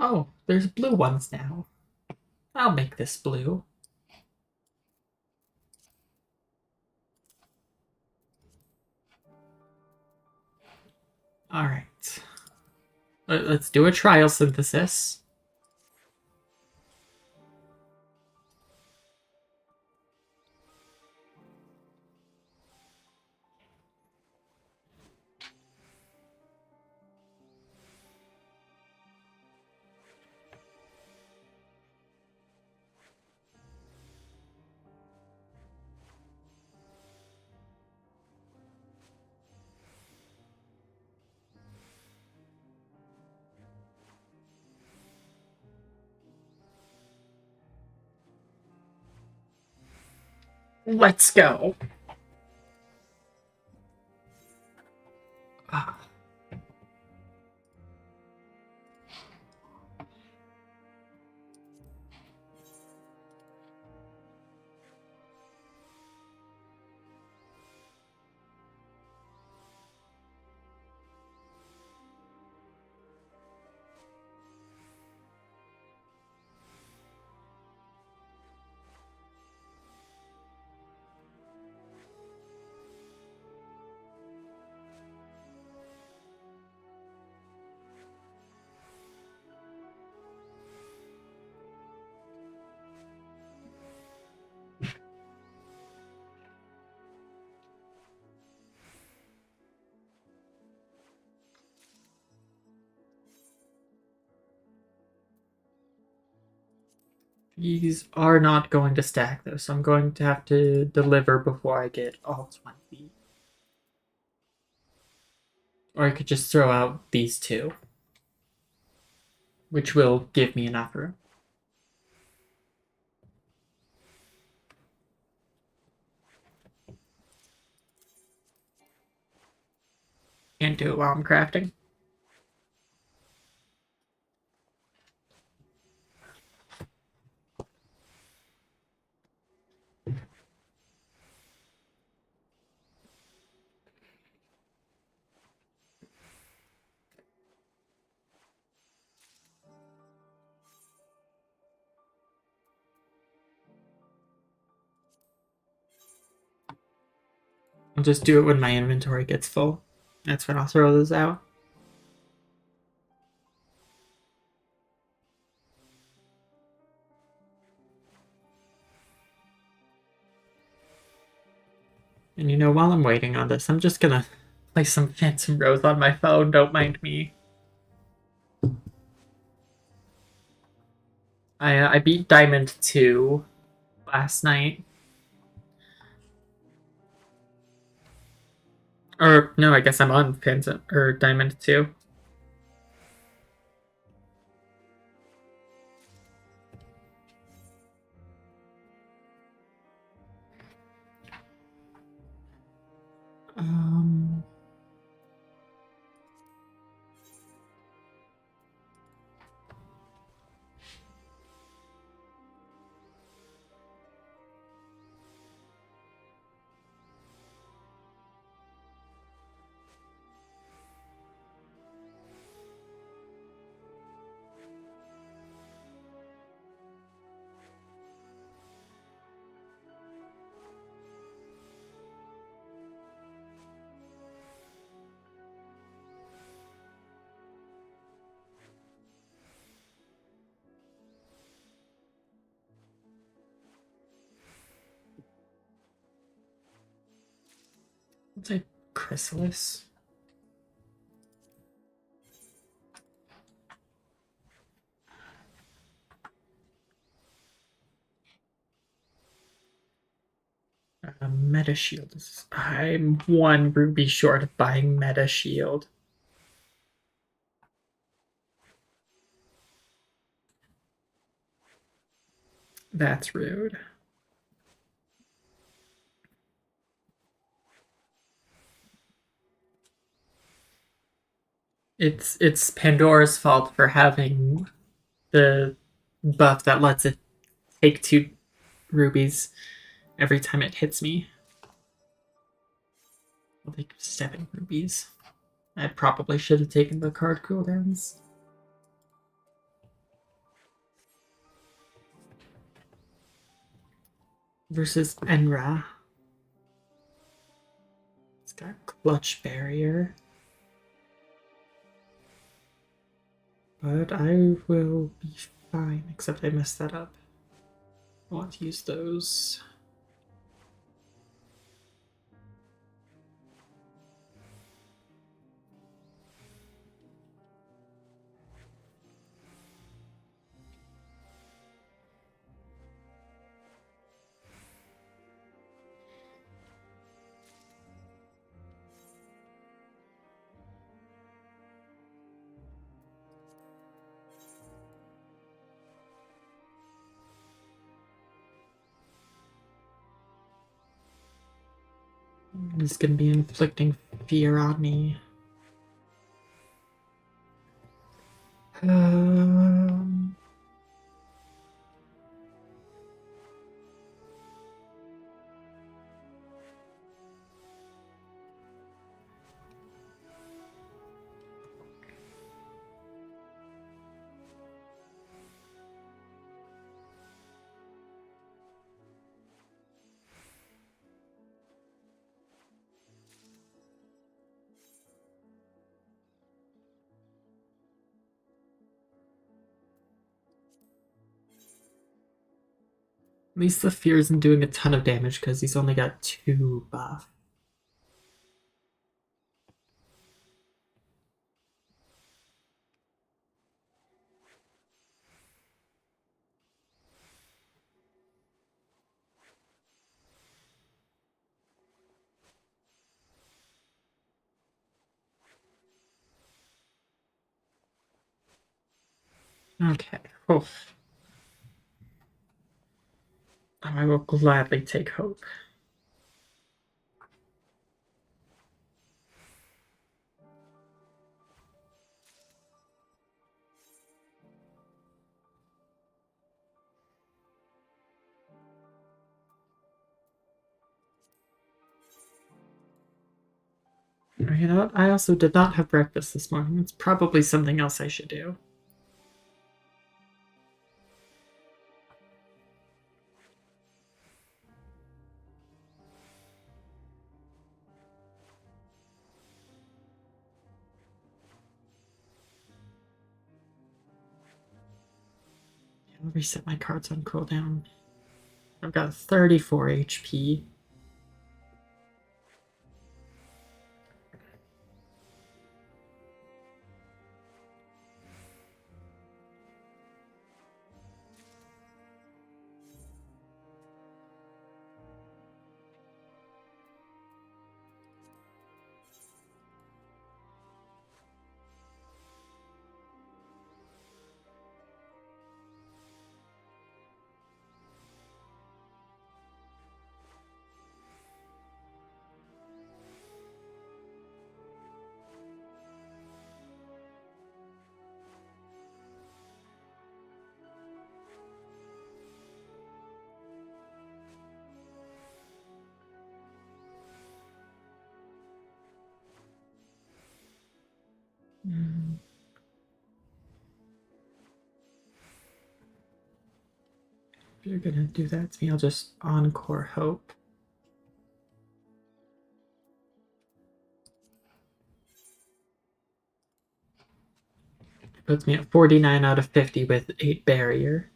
Oh, there's blue ones now. I'll make this blue. Alright. Let's do a trial synthesis. Let's go. These are not going to stack though, so I'm going to have to deliver before I get all 20. Or I could just throw out these two, which will give me enough room. Can't do it while I'm crafting. I'll just do it when my inventory gets full. That's when I'll throw those out. And you know, while I'm waiting on this, I'm just gonna play some Phantom Rose on my phone. Don't mind me. I beat Diamond 2 last night. Or no, I guess I'm on Phantom or Diamond 2. Um What's a chrysalis? Meta shield. I'm 1 ruby short of buying meta shield. That's rude. It's Pandora's fault for having the buff that lets it take 2 rubies every time it hits me. I'll take 7 rubies. I probably should have taken the card cooldowns. Versus Enra. It's got clutch barrier. But I will be fine, except I messed that up. I want to use those. It's gonna be inflicting fear on me. Um, at least the fear isn't doing a ton of damage because he's only got 2 buff. Okay. Oof. I will gladly take hope. You know what? I also did not have breakfast this morning. It's probably something else I should do. I'll reset my cards on cooldown. I've got 34 HP. If you're gonna do that to me, I'll just encore hope. It puts me at 49 out of 50 with 8 barrier.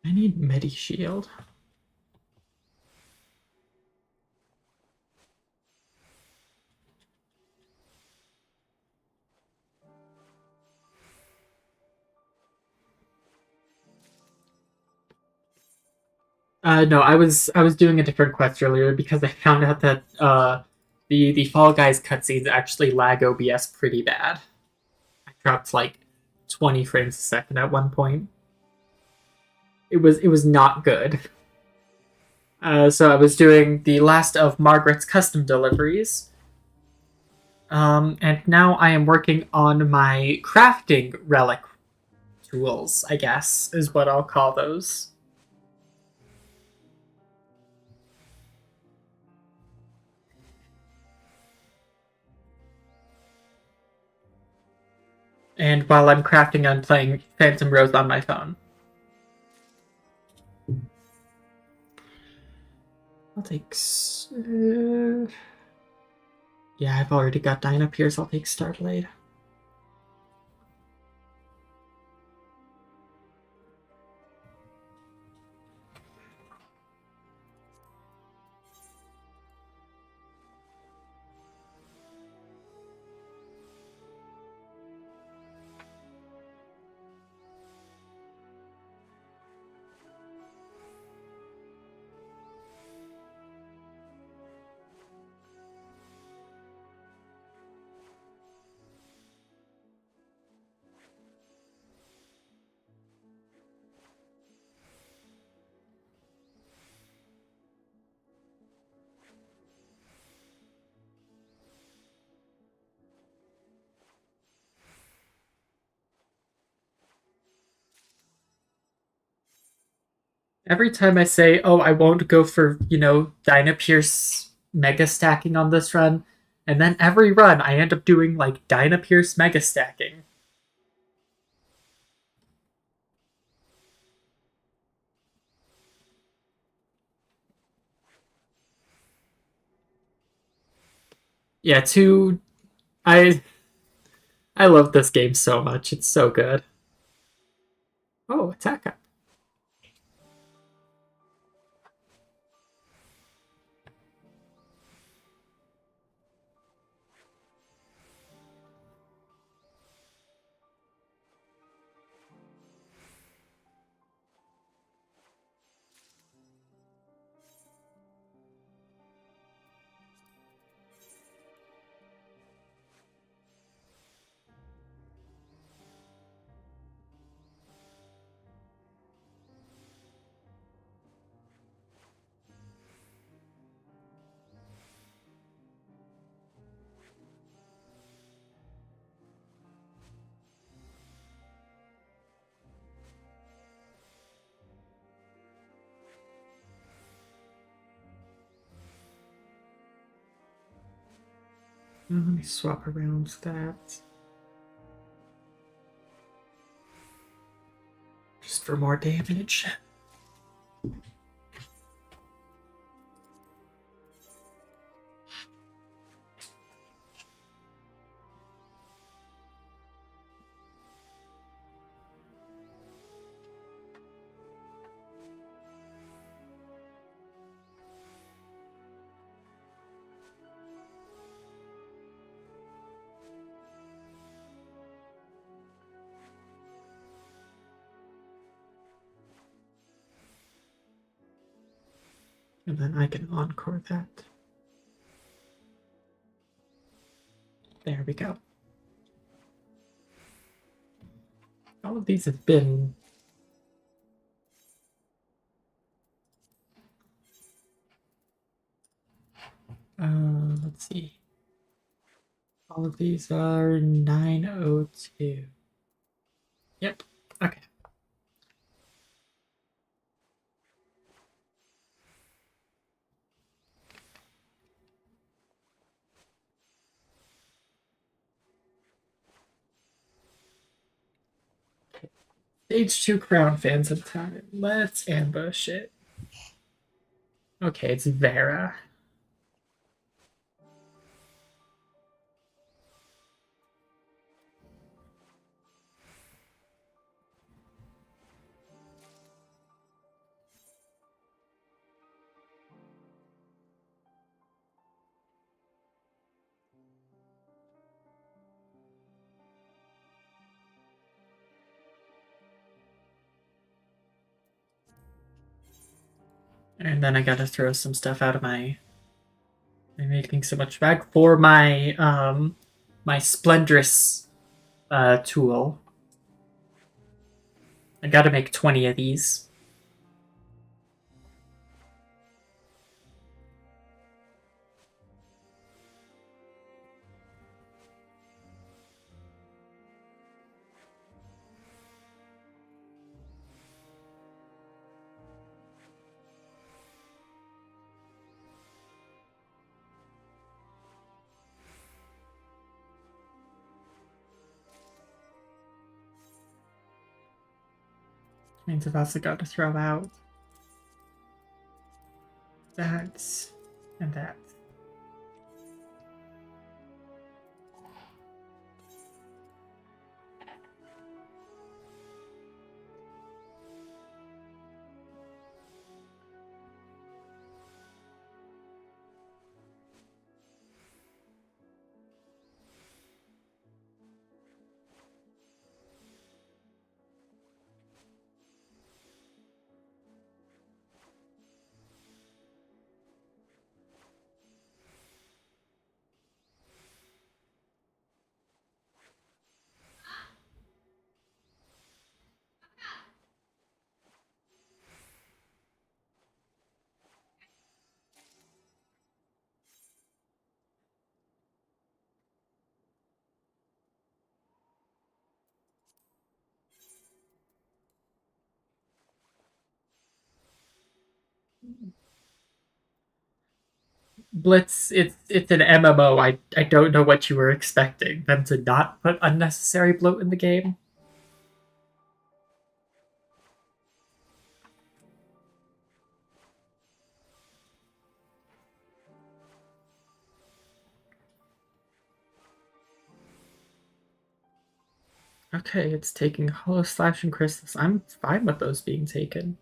I need Medi Shield. No, I was doing a different quest earlier because I found out that the Fall Guys cutscenes actually lag OBS pretty bad. I dropped like 20 frames a second at one point. It was not good. So I was doing the last of Margaret's custom deliveries. And now I am working on my crafting relic tools, I guess, is what I'll call those. And while I'm crafting, I'm playing Phantom Rose on my phone. I'll take. Yeah, I've already got Dyna Pierce. I'll take Starblade. Every time I say, oh, I won't go for, Dyna Pierce mega stacking on this run, and then every run I end up doing like Dyna Pierce mega stacking. Yeah, I I love this game so much. It's so good. Oh, attack up. Let me swap around that. Just for more damage. And then I can encore that. There we go. All of these have been let's see. All of these are 902. Yep. Okay. Stage 2 crown fans of time. Let's ambush it. Okay, it's Vera. And then I gotta throw some stuff out of my... I'm making so much bag for my my splendrous tool. I gotta make 20 of these. Means I've also got to throw out that and that. Blitz, it's an MMO. I don't know what you were expecting. Them to not put unnecessary bloat in the game. Okay, it's taking Hollow Slash and Crystals. I'm fine with those being taken.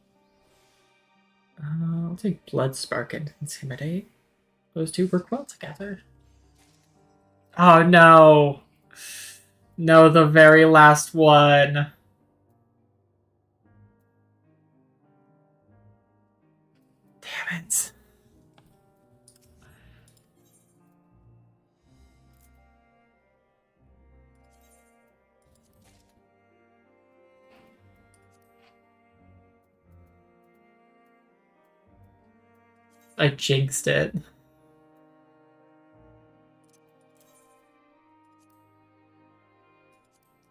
I'll take Blood Spark and Intimidate. Those two work well together. Oh no! No, the very last one. Damn it. I jinxed it.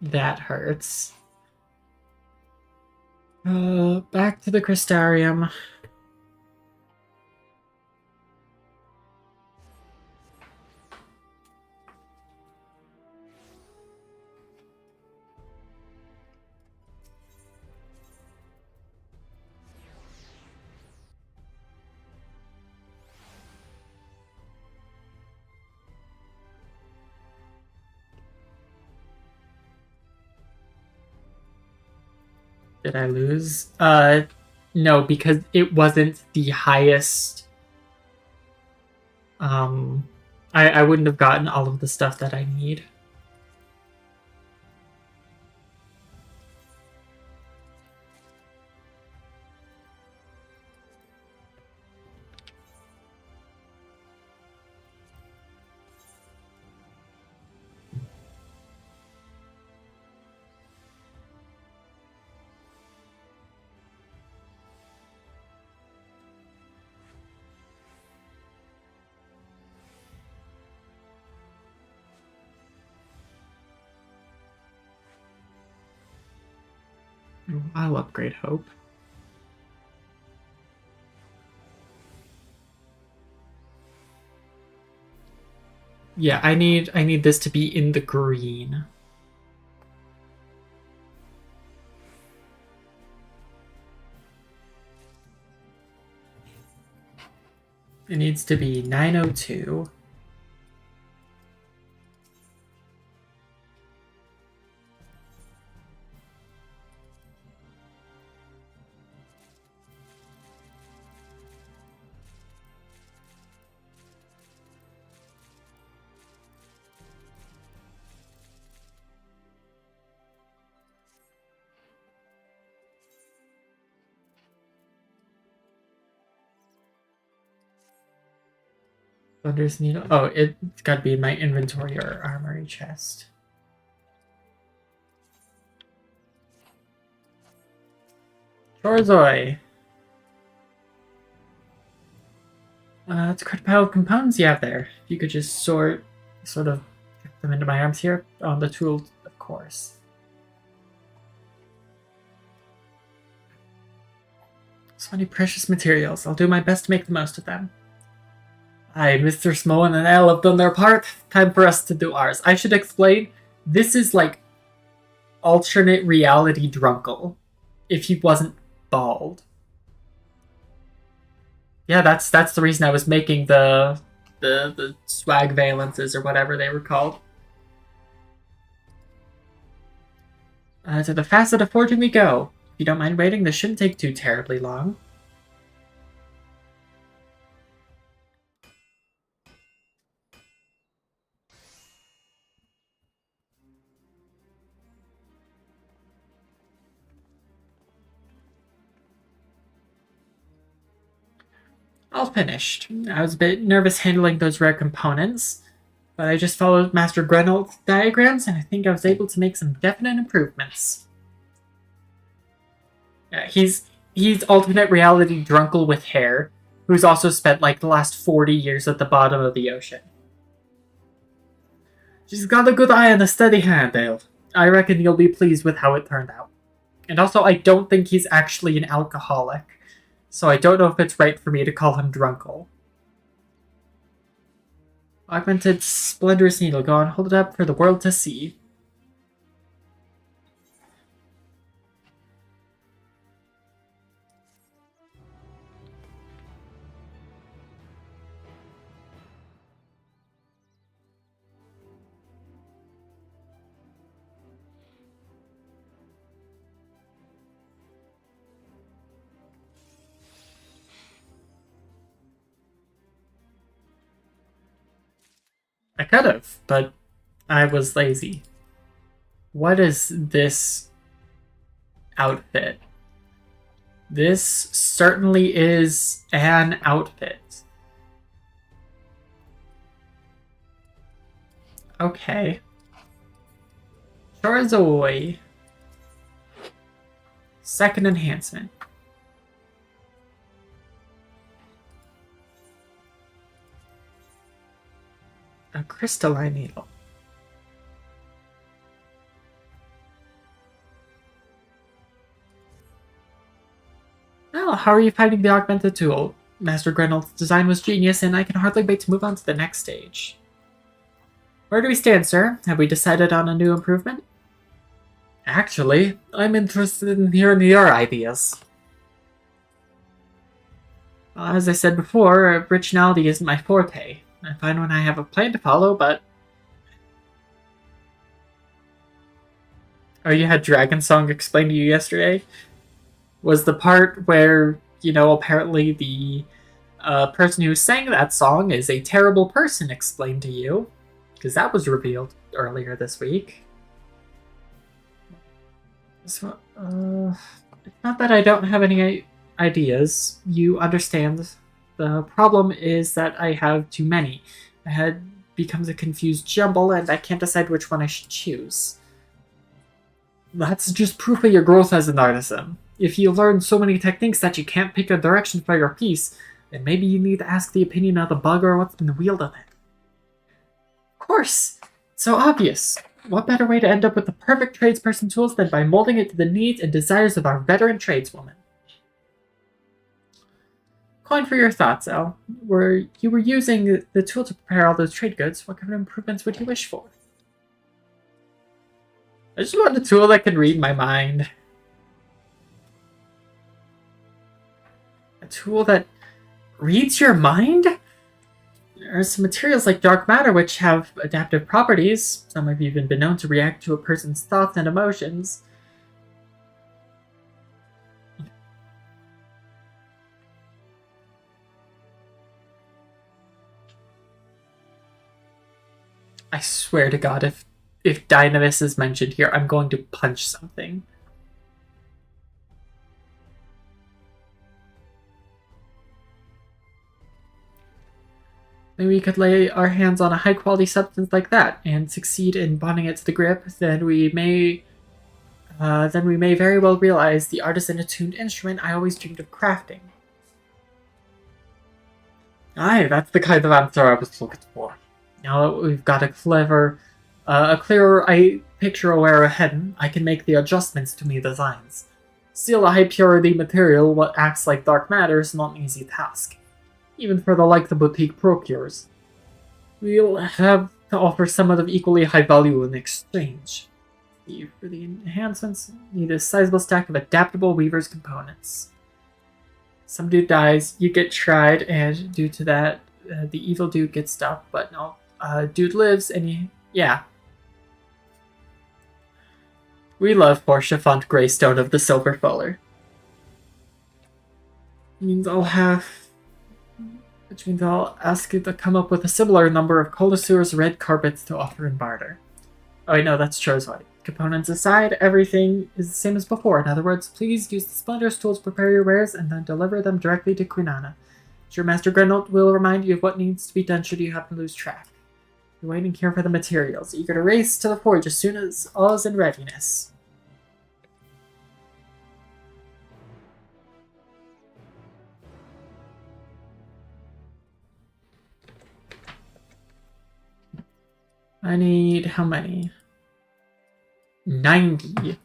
That hurts. Back to the Crystarium. Did I lose? No, because it wasn't the highest. I wouldn't have gotten all of the stuff that I need. I'll upgrade Hope. Yeah, I need this to be in the green. It needs to be 902. Thunder's Needle. Oh, it's got to be in my inventory or armory chest. Chorzoi. It's a good pile of components you have there. If you could just sort of get them into my arms here. On the tool, of course. So many precious materials. I'll do my best to make the most of them. Aye, Mr. Smolin and Elle have done their part. Time for us to do ours. I should explain. This is like alternate reality Drunkle. If he wasn't bald. Yeah, that's the reason I was making the swag valences or whatever they were called. To the facet of forging we go. If you don't mind waiting, this shouldn't take too terribly long. All finished. I was a bit nervous handling those rare components, but I just followed Master Grenald's diagrams, and I think I was able to make some definite improvements. Yeah, he's alternate reality Drunkle with hair, who's also spent like the last 40 years at the bottom of the ocean. She's got a good eye and a steady hand, Dale. I reckon you'll be pleased with how it turned out. And also, I don't think he's actually an alcoholic. So I don't know if it's right for me to call him Drunkle. Augmented Splendorous Needle. Go on, hold it up for the world to see. I could have, but I was lazy. What is this outfit? This certainly is an outfit. Okay. Chorzoi. Second enhancement. A crystalline needle. Well, how are you finding the augmented tool? Master Grenald's design was genius, and I can hardly wait to move on to the next stage. Where do we stand, sir? Have we decided on a new improvement? Actually, I'm interested in hearing your ideas. Well, as I said before, originality isn't my forte. I find when I have a plan to follow, but... Oh, you had Dragon Song explained to you yesterday? was the part where, apparently the person who sang that song is a terrible person explained to you. Because that was revealed earlier this week. So, it's not that I don't have any ideas. You understand. The problem is that I have too many. My head becomes a confused jumble, and I can't decide which one I should choose. That's just proof of your growth as an artisan. If you learn so many techniques that you can't pick a direction for your piece, then maybe you need to ask the opinion of the bug or what's been wielding it. Of course! It's so obvious. What better way to end up with the perfect tradesperson tools than by molding it to the needs and desires of our veteran tradeswoman? Coin for your thoughts, El. You were using the tool to prepare all those trade goods. What kind of improvements would you wish for? I just want a tool that can read my mind. A tool that reads your mind? There are some materials like dark matter which have adaptive properties. Some have even been known to react to a person's thoughts and emotions. I swear to God, if Dynamis is mentioned here, I'm going to punch something. Maybe we could lay our hands on a high-quality substance like that and succeed in bonding it to the grip. Then we may very well realize the artisan-attuned instrument I always dreamed of crafting. Aye, that's the kind of answer I was looking for. Now that we've got a clearer picture of where we're heading, I can make the adjustments to my designs. Still, a high-purity material, what acts like dark matter, is not an easy task. Even for the boutique procures. We'll have to offer somewhat of equally high value in exchange. For the enhancements, need a sizable stack of adaptable weaver's components. Some dude dies, you get tried, and due to that, the evil dude gets stuck, but no. Dude lives, and yeah. We love Portia Font Greystone of the Silver Fuller. Which means I'll ask you to come up with a similar number of Colosur's red carpets to offer in barter. Oh wait, no, that's Trozwhite. Components aside, everything is the same as before. In other words, please use the Splendour's tools to prepare your wares and then deliver them directly to Quinana. Sure, Master Grenold will remind you of what needs to be done should you happen to lose track. You're waiting here for the materials, eager to race to the forge as soon as all is in readiness. I need how many? 90.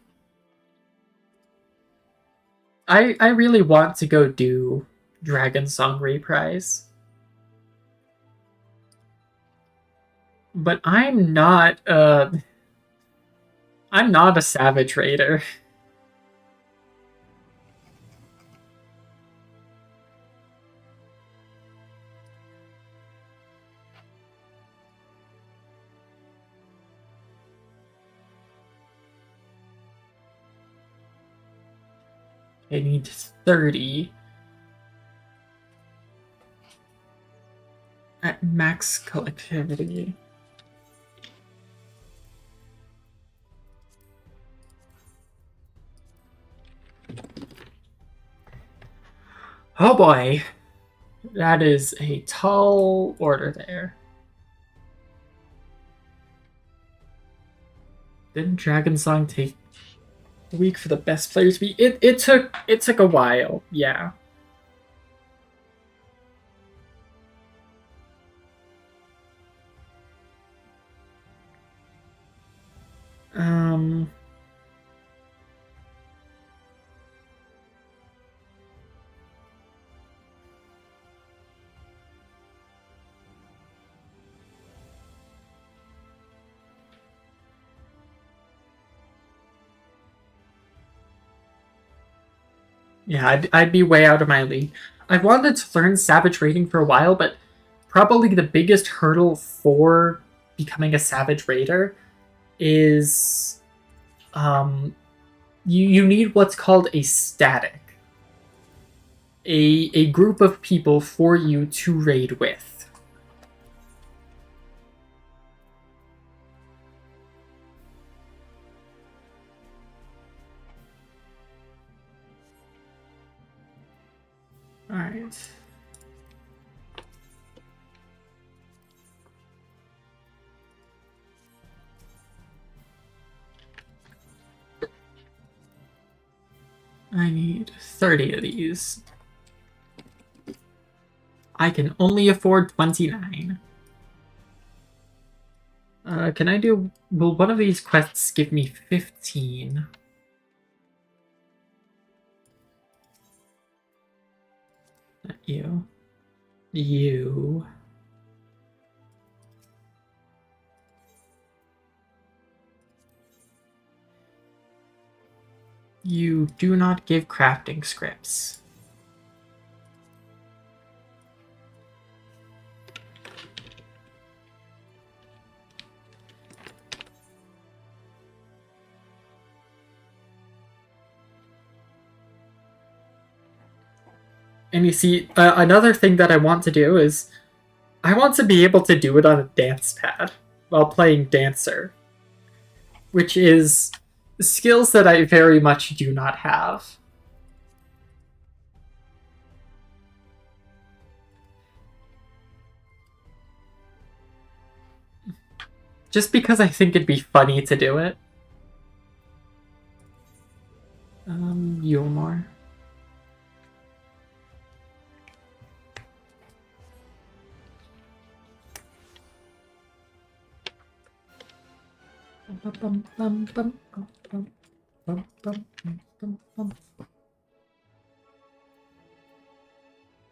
I really want to go do Dragon Song Reprise. But I'm not a Savage Raider. I need 30 at max collectivity. Oh boy, that is a tall order there. Didn't Dragon Song take a week for the best players to be? It took a while, yeah. Yeah, I'd be way out of my league. I've wanted to learn Savage Raiding for a while, but probably the biggest hurdle for becoming a Savage Raider is you need what's called a static. A group of people for you to raid with. Alright. I need 30 of these. I can only afford 29. Can I do... Will one of these quests give me 15? Not you. You. You do not give crafting scripts. And you see, another thing that I want to do is I want to be able to do it on a dance pad while playing Dancer, which is skills that I very much do not have. Just because I think it'd be funny to do it. Yulmore.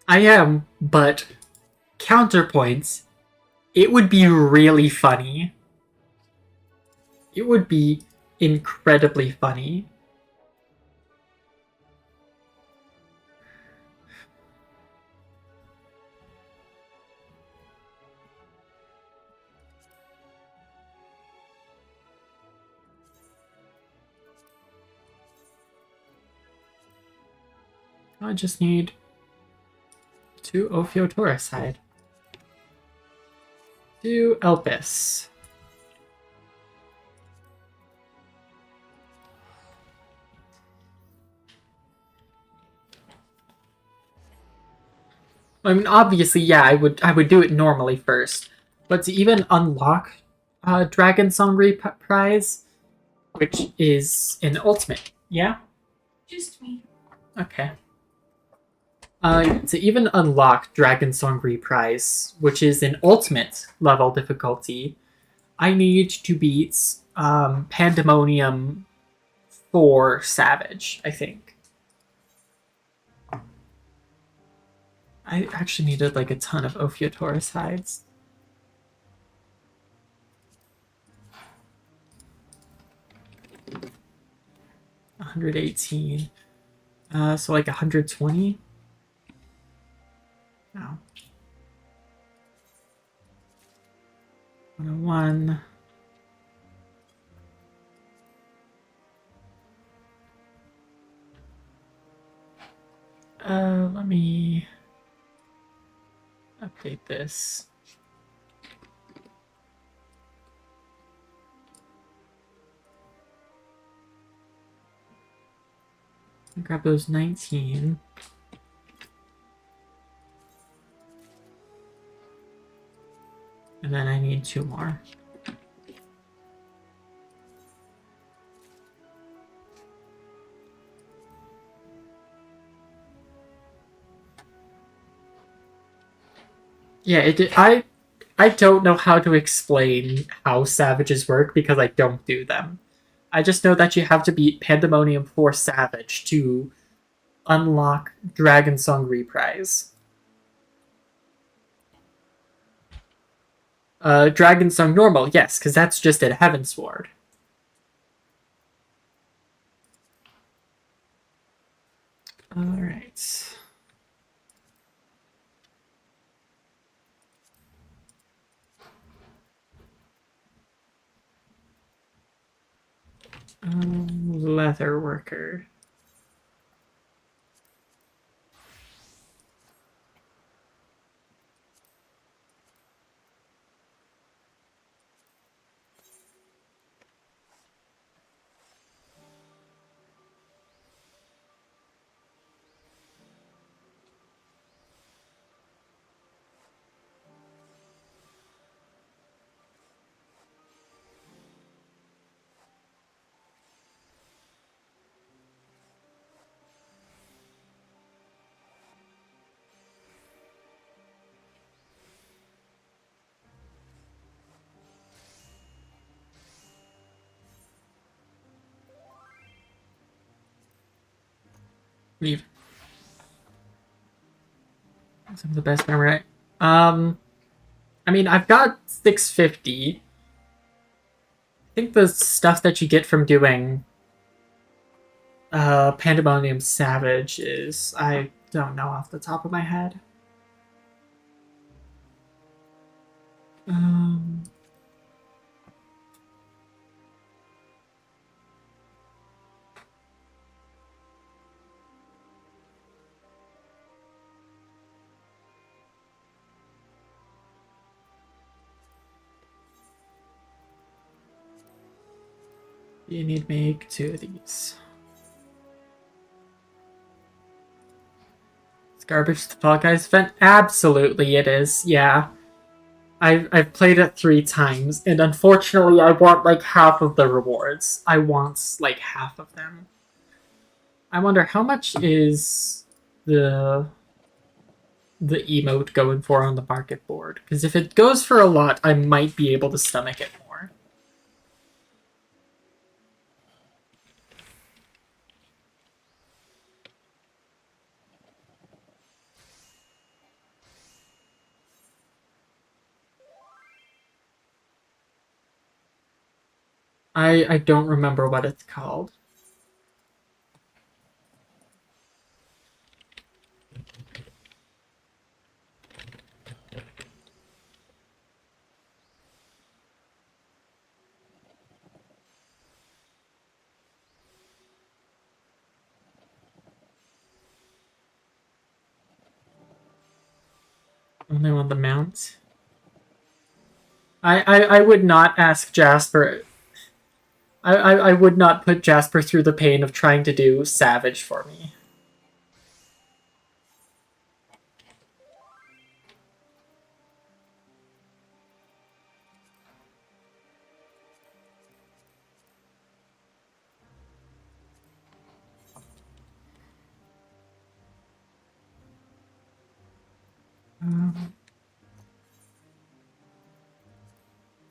I am, but counterpoints, it would be really funny. It would be incredibly funny. I just need 2 Ophiotoricide. 2 Elpis. I mean, obviously, yeah, I would do it normally first, but to even unlock Dragon Song Reprise, which is an ultimate, yeah? Just me. Okay. To even unlock Dragon Song Reprise, which is an ultimate level difficulty, I need to beat Pandemonium 4 Savage, I think. I actually needed like a ton of Ophiotaurus hides. $118. So like 120? No. 101. Let me update this. Grab those 19. And then I need 2 more. Yeah, I don't know how to explain how savages work because I don't do them. I just know that you have to beat Pandemonium 4 Savage to unlock Dragon Song Reprise. Dragon Song Normal, yes, because that's just at Heavensward. Alright. Leather worker. Leave. Some of the best memory. I mean, I've got 650. I think the stuff that you get from doing Pandemonium Savage is, I don't know off the top of my head. Um, you need to make 2 of these. It's garbage the Fall Guys event? Absolutely it is, yeah. I've played it 3 times, and unfortunately I want like half of the rewards. I want like half of them. I wonder how much is the emote going for on the market board? Because if it goes for a lot, I might be able to stomach it more. I don't remember what it's called. Only on the mounts. I would not ask Jasper. I would not put Jasper through the pain of trying to do Savage for me.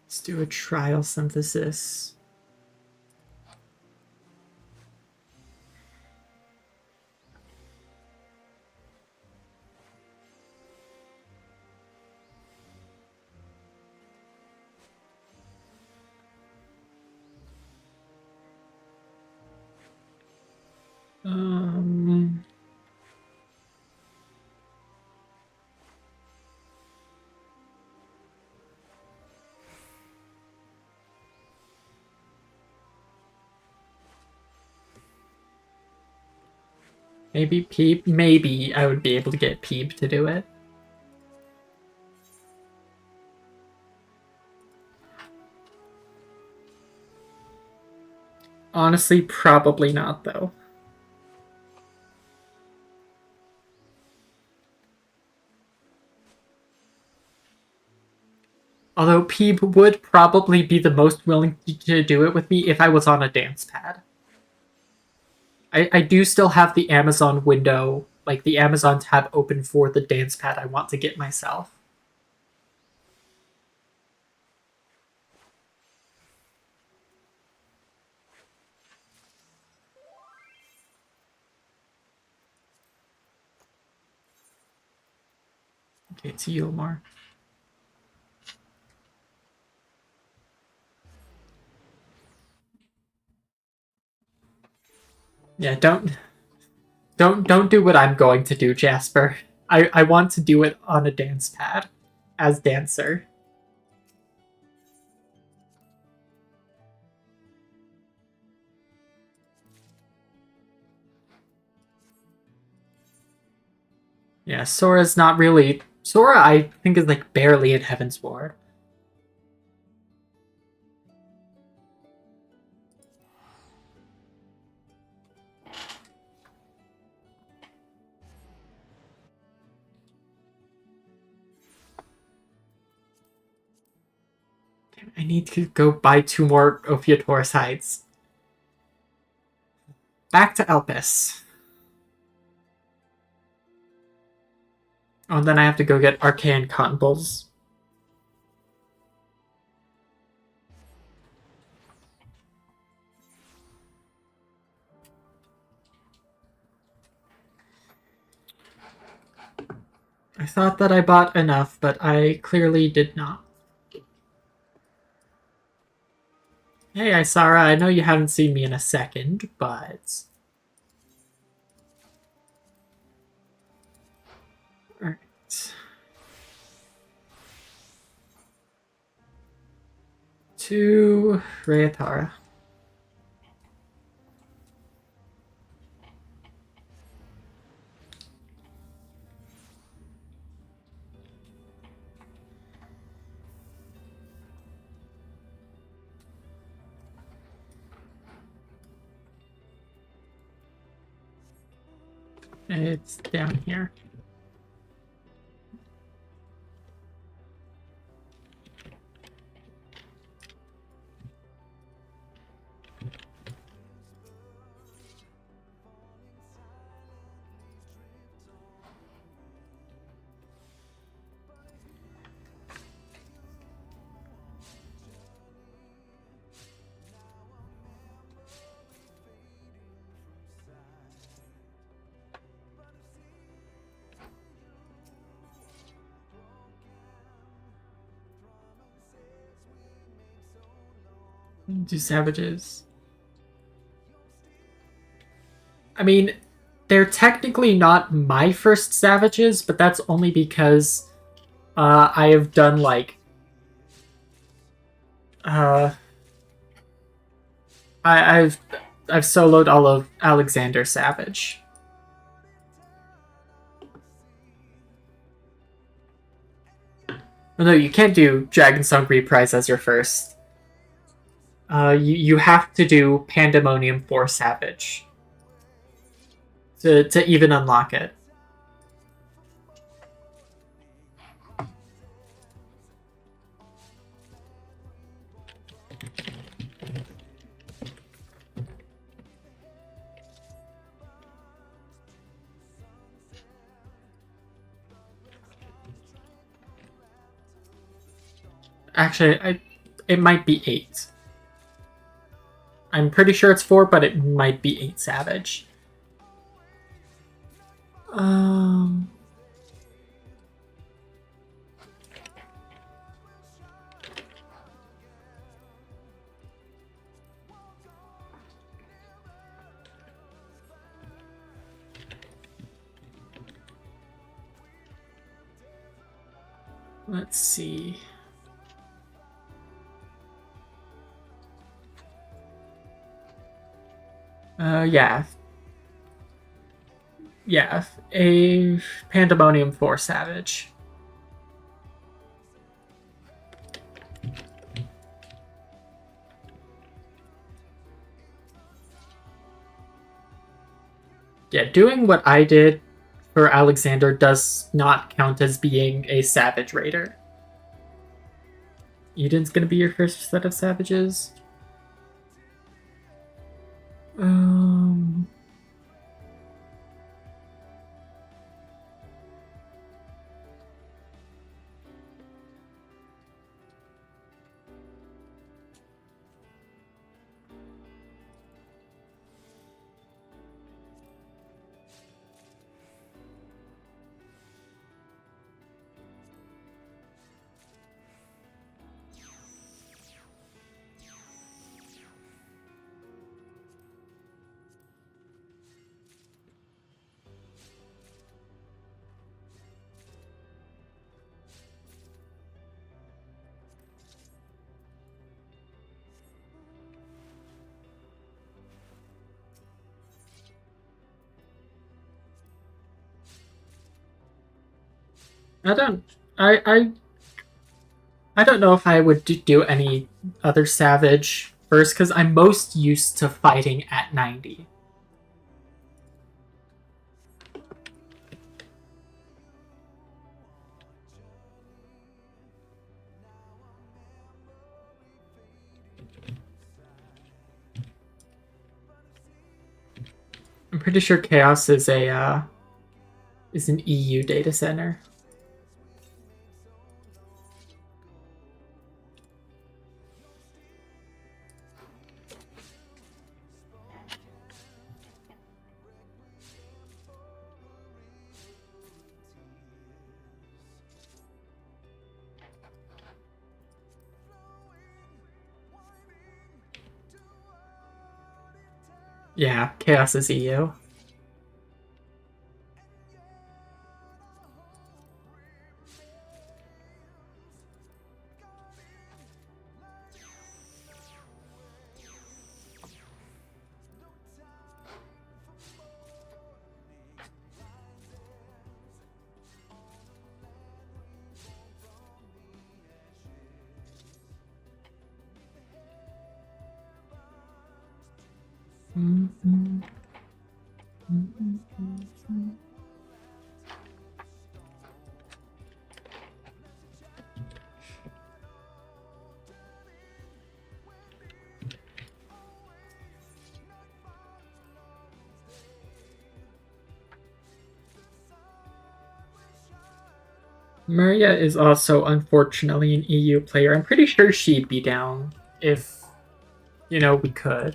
Let's do a trial synthesis. Um, maybe Peep. Maybe I would be able to get Peep to do it. Honestly, probably not, though. Although Peep would probably be the most willing to do it with me if I was on a dance pad. I do still have the Amazon window, like the Amazon tab open for the dance pad I want to get myself. Okay, it's Yulmar. Yeah, don't do what I'm going to do, Jasper. I want to do it on a dance pad as dancer. Yeah, Sora's not really. Sora, I think, is like barely in Heaven's Ward. Damn, I need to go buy 2 more Ophiutorus hides. Back to Elpis. Oh, and then I have to go get Arcane Cotton Bulls. I thought that I bought enough, but I clearly did not. Hey, Isara, I know you haven't seen me in a second, but... Alright. To Rayatara. It's down here. Do savages. I mean, they're technically not my first savages, but that's only because I have done like I've soloed all of Alexander Savage. Oh, no, you can't do Dragon Song Reprise as your first. You have to do Pandemonium for Savage to even unlock it. Actually, it might be 8. I'm pretty sure it's 4, but it might be 8 Savage. Let's see. Yeah. Yeah, a Pandemonium for Savage. Yeah, doing what I did for Alexander does not count as being a Savage Raider. Eden's gonna be your first set of Savages. I don't know if I would do any other Savage first, because I'm most used to fighting at 90. I'm pretty sure Chaos is an EU data center. Yeah, Chaos is EU. Maria is also unfortunately an EU player. I'm pretty sure she'd be down if, we could.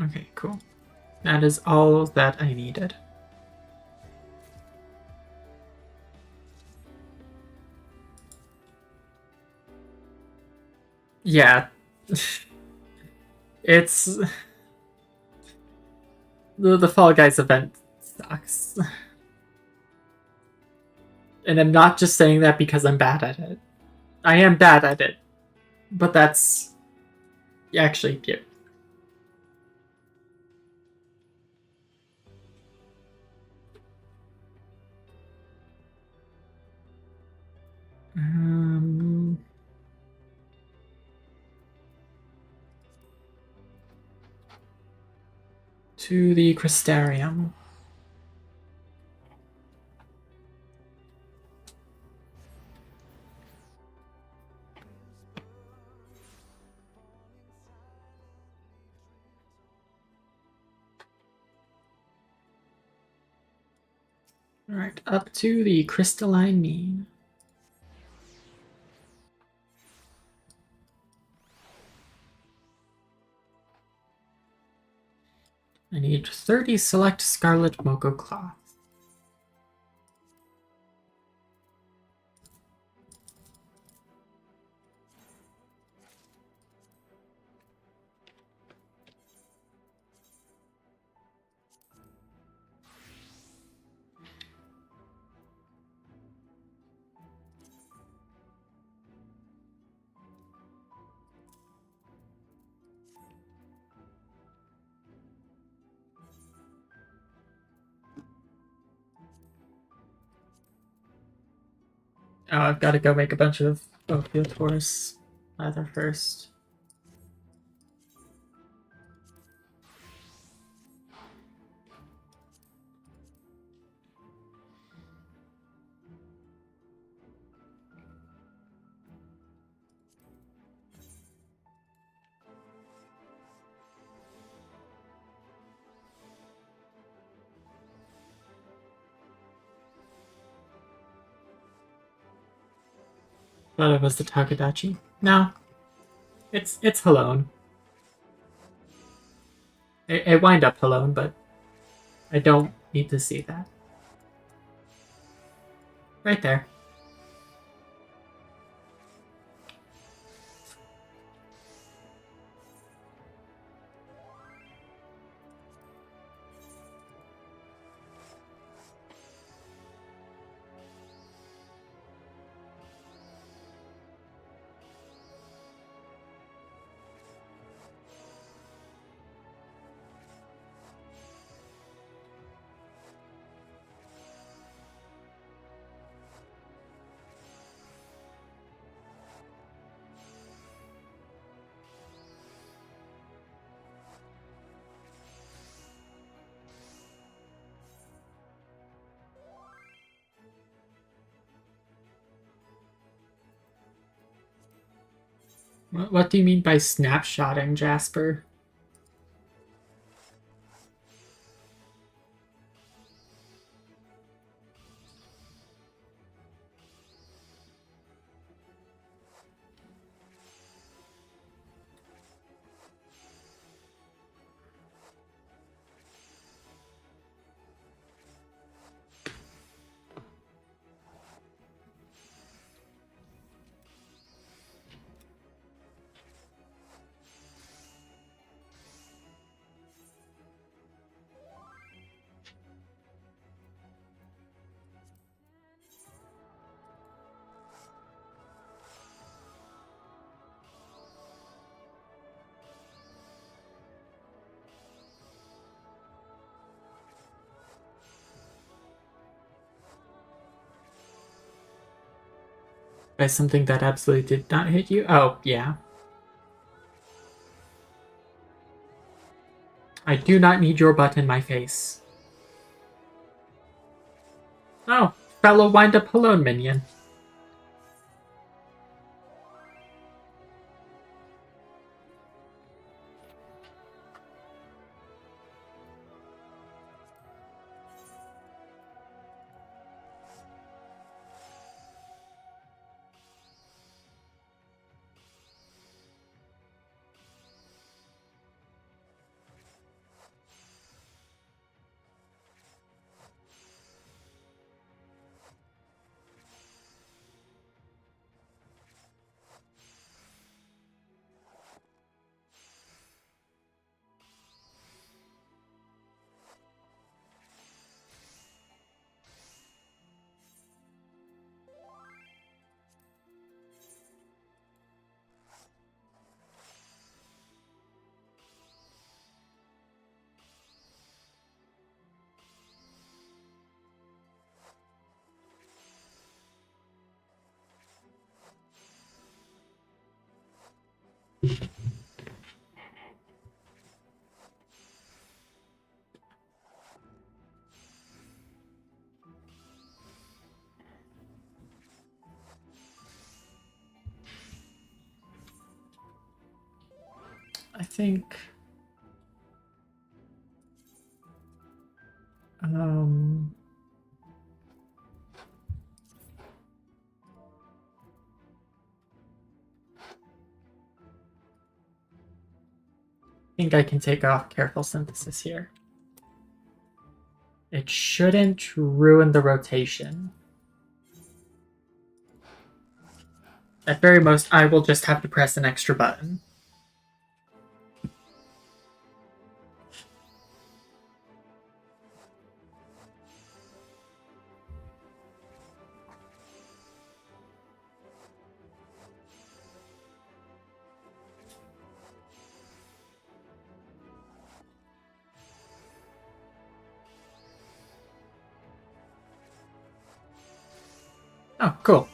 Okay, cool. That is all that I needed. Yeah. It's the Fall Guys event sucks. And I'm not just saying that because I'm bad at it. I am bad at it. But that's actually cute. To the Crystarium. Alright, up to the Crystalline Mean. I need 30 select Scarlet Mocha Cloth. Oh, I've got to go make a bunch of Ophioid Taurus leather first. Thought it was the Takadachi. No. It's Halone. It wind up Halone, but I don't need to see that. Right there. What do you mean by snapshotting, Jasper? By something that absolutely did not hit you? Oh, yeah. I do not need your butt in my face. Oh, fellow wind up alone minion. I think... I think I can take off Careful Synthesis here. It shouldn't ruin the rotation. At very most, I will just have to press an extra button. Oh, cool.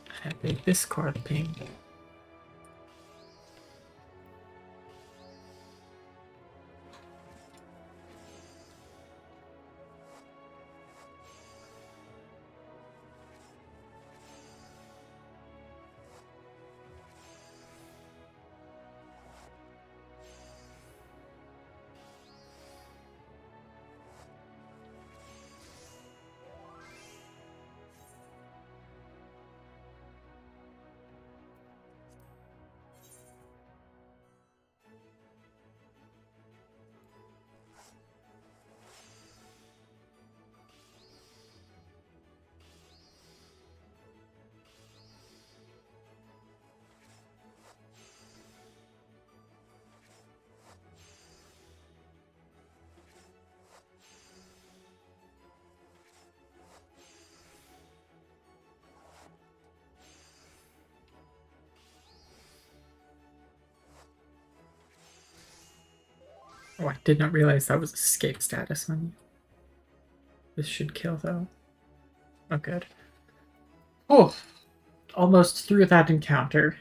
I have a Discord ping. Oh, I did not realize that was escape status on you. This should kill, though. Oh, good. Oh, almost through that encounter.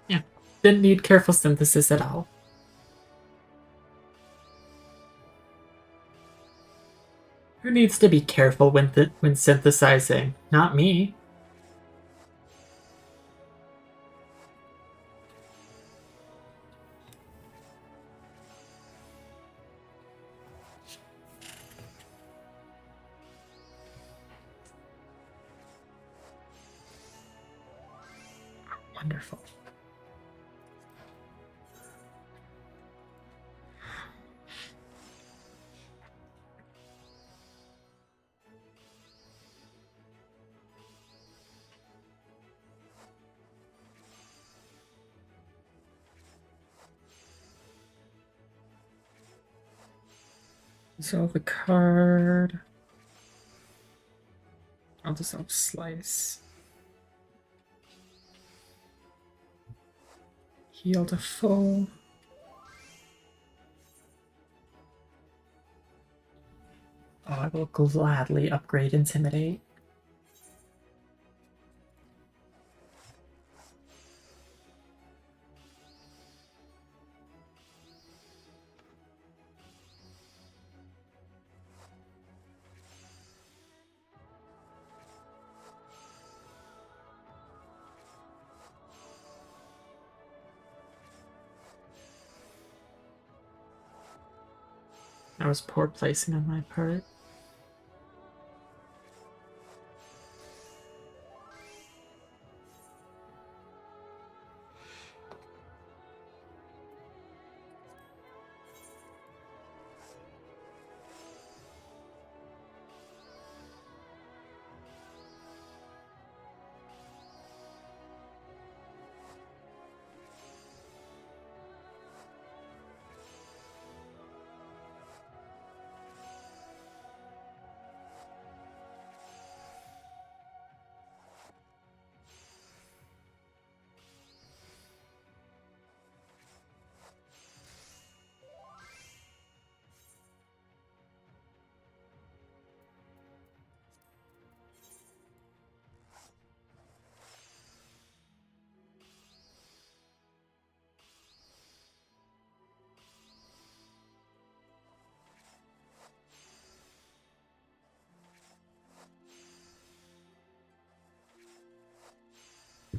Yeah, didn't need careful synthesis at all. Who needs to be careful when synthesizing? Not me. Wonderful. Dissolve the card. I'll dissolve slice. Heal to full. Oh, I will gladly upgrade Intimidate. That was poor placing on my part.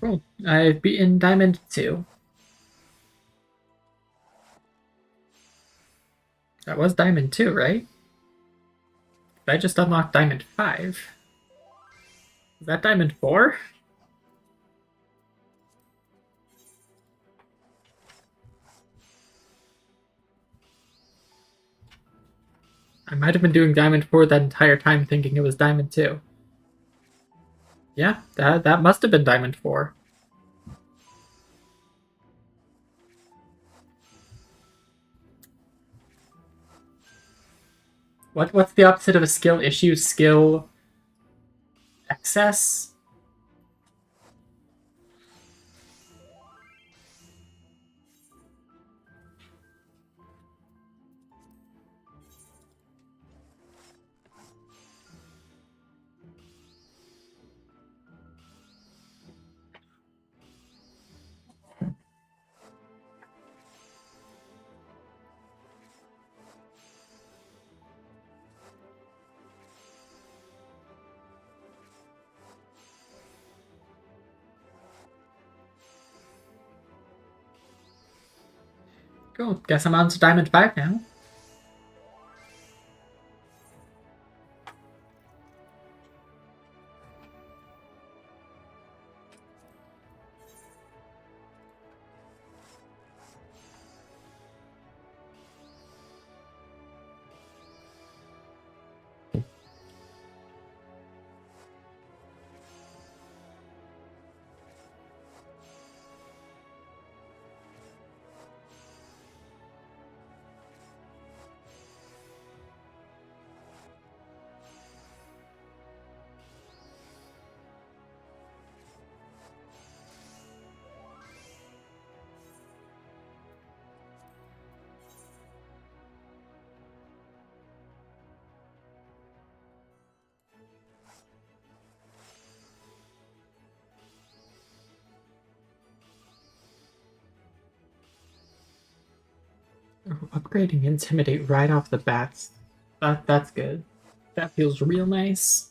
Cool. I've beaten Diamond 2. That was Diamond 2, right? I just unlocked Diamond 5. Is that Diamond 4? I might have been doing Diamond 4 that entire time thinking it was Diamond 2. Yeah, that must have been Diamond 4. What's the opposite of a skill issue? Skill excess? Cool. Guess I'm on to Diamond 5 now. Upgrading Intimidate right off the bat. That's good. That feels real nice.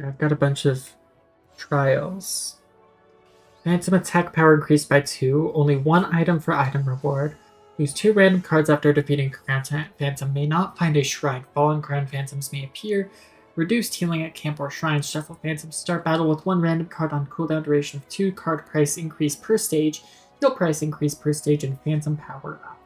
I've got a bunch of trials. Phantom attack power increased by 2. Only 1 item for item reward. Use 2 random cards after defeating Crown Phantom. May not find a shrine. Fallen Crown Phantoms may appear. Reduced healing at camp or shrine. Shuffle Phantoms. Start battle with 1 random card on cooldown duration of 2. Card price increase per stage. Heal price increase per stage and Phantom power up.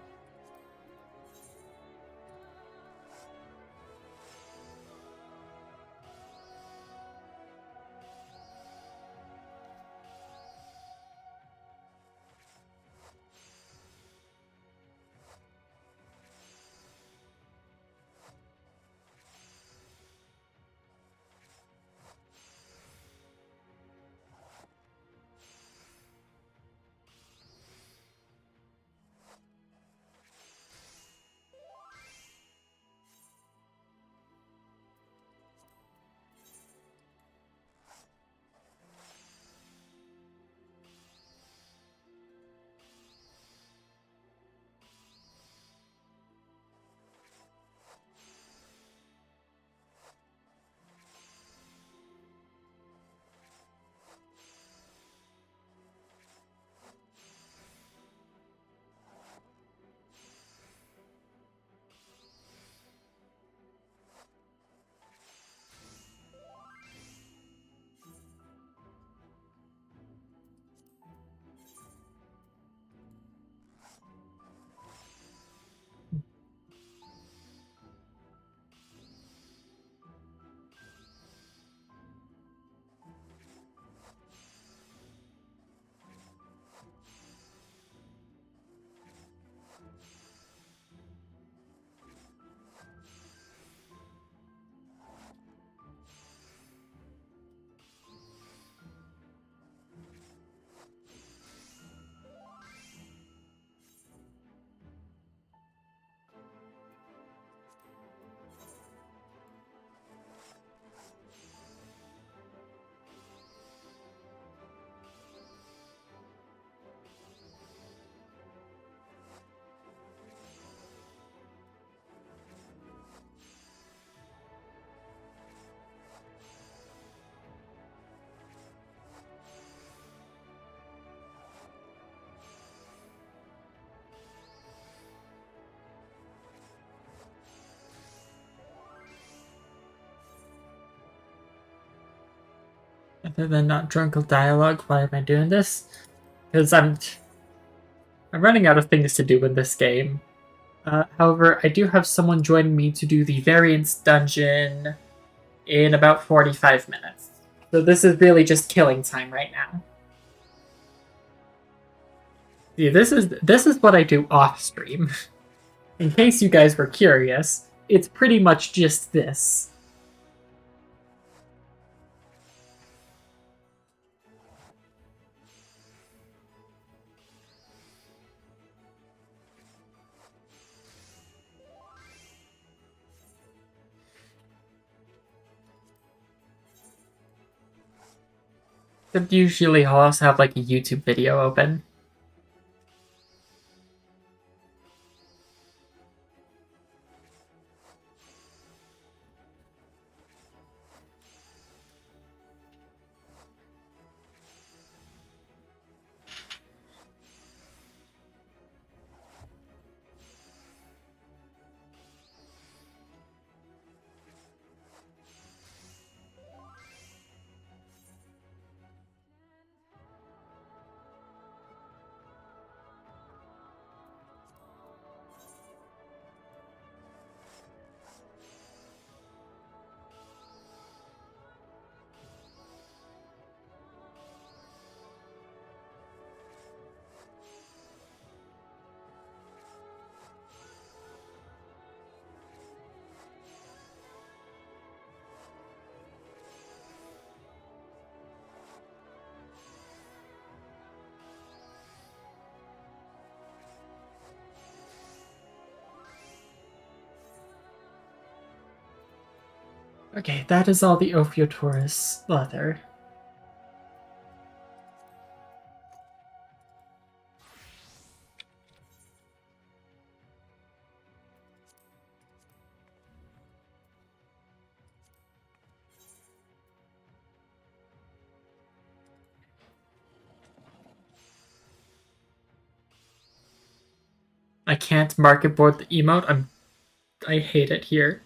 Other than not drunk of dialogue, why am I doing this? Because I'm running out of things to do in this game. However, I do have someone joining me to do the variance dungeon in about 45 minutes. So this is really just killing time right now. See, this is what I do off stream. In case you guys were curious, it's pretty much just this. But usually I'll also have like a YouTube video open. Okay, that is all the Ophiotaurus leather. I can't market board the emote. I hate it here.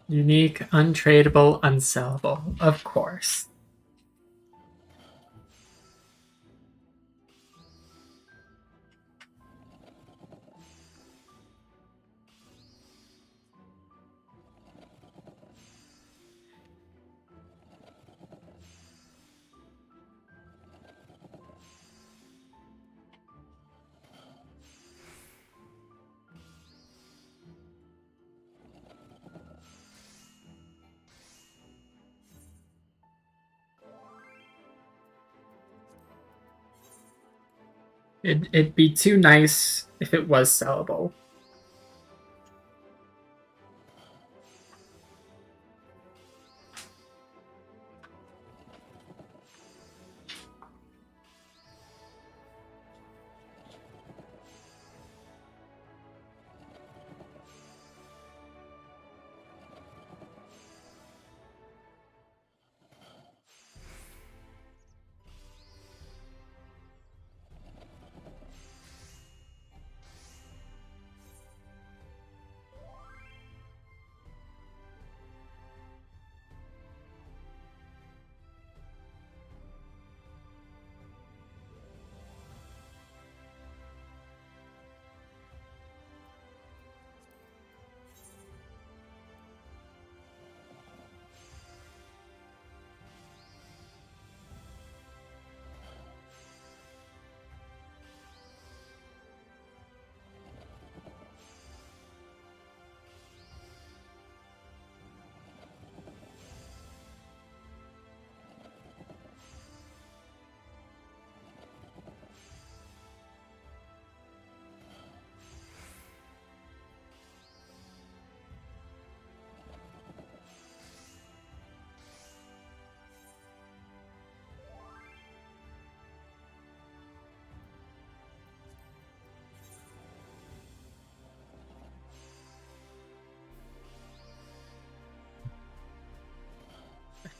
Unique, untradeable, unsellable. Of course. It'd be too nice if it was sellable.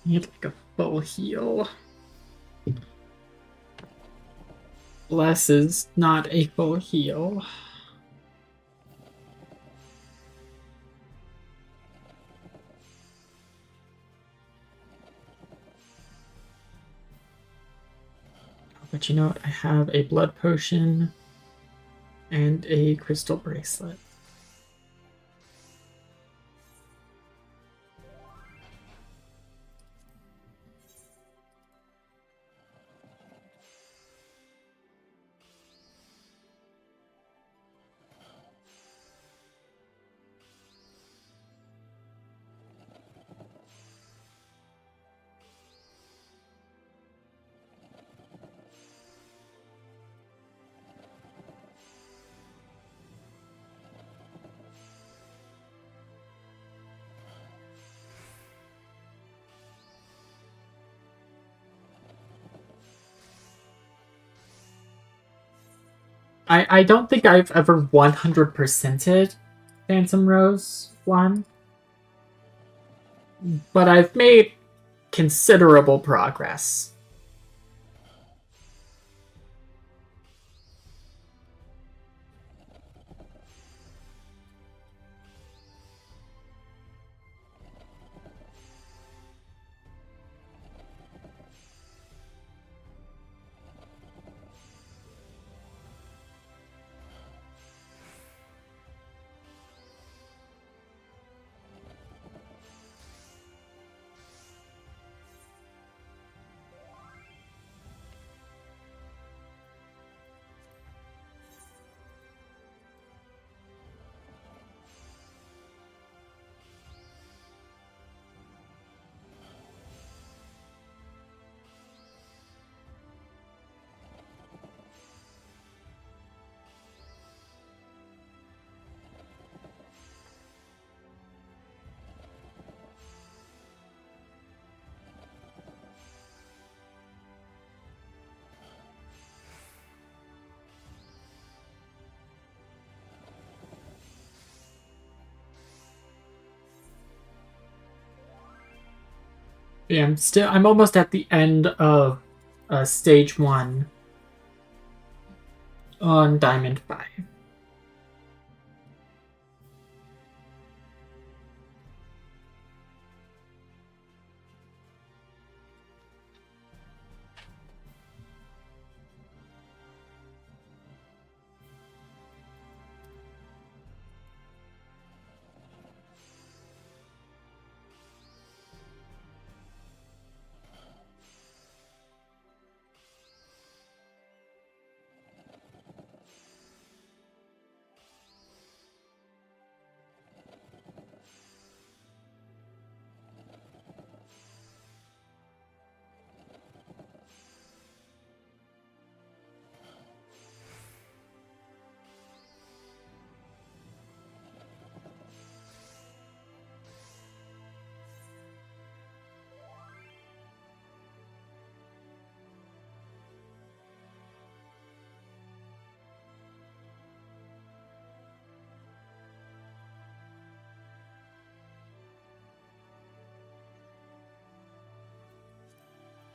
Need like a full heal. Bless is not a full heal. But you know what? I have a blood potion and a crystal bracelet. I don't think I've ever 100%ed Phantom Rose 1, but I've made considerable progress. Yeah, I'm almost at the end of stage 1 on Diamond 5.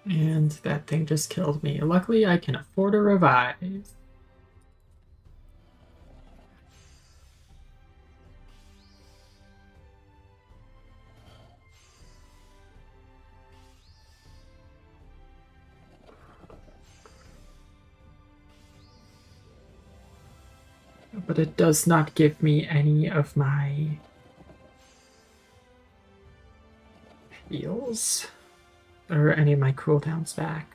And that thing just killed me. Luckily, I can afford a revive. But it does not give me any of my heals or any of my cooldowns back.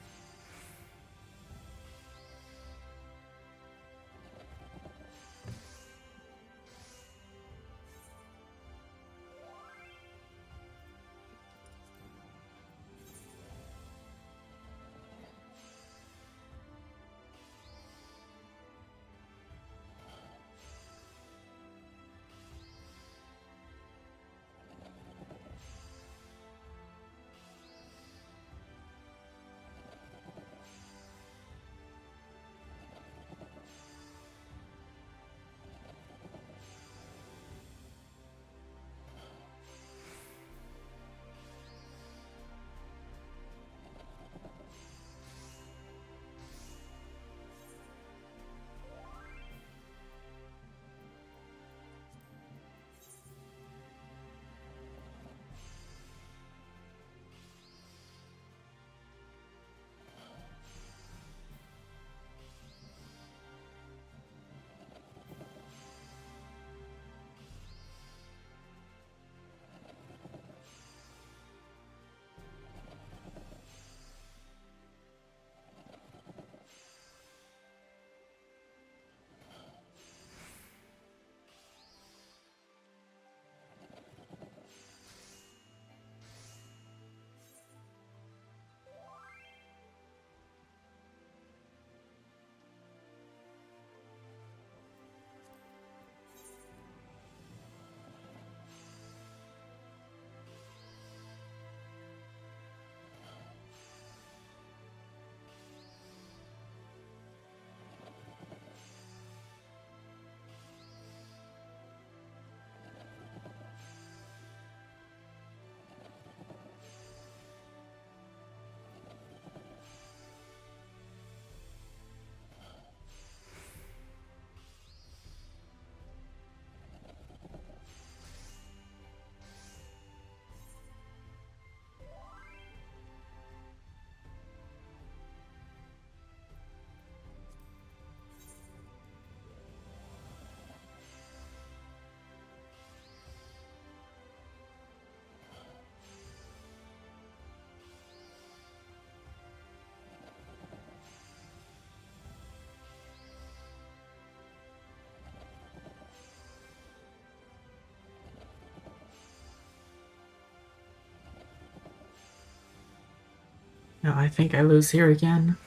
No, I think I lose here again.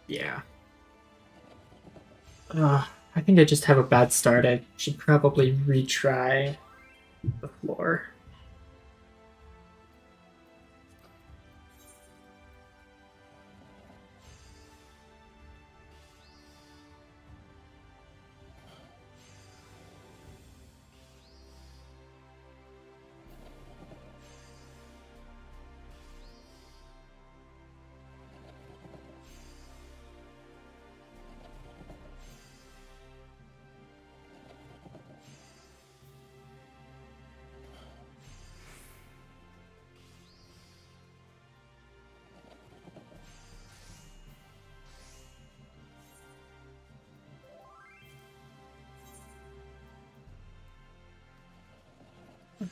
Yeah. I think I just have a bad start. I should probably retry the floor.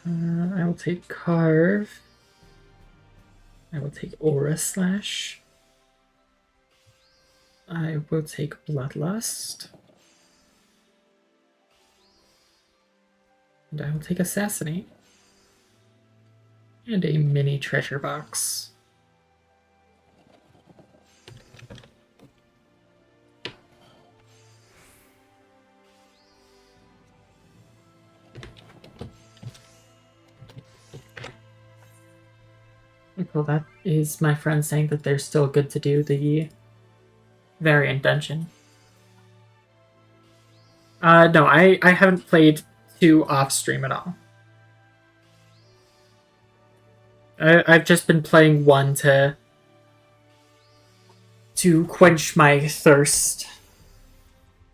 I will take Carve. I will take Aura Slash. I will take Bloodlust. And I will take Assassinate. And a mini treasure box. Well, that is my friend saying that they're still good to do the variant dungeon. No, I haven't played 2 off stream at all. I've just been playing 1 to quench my thirst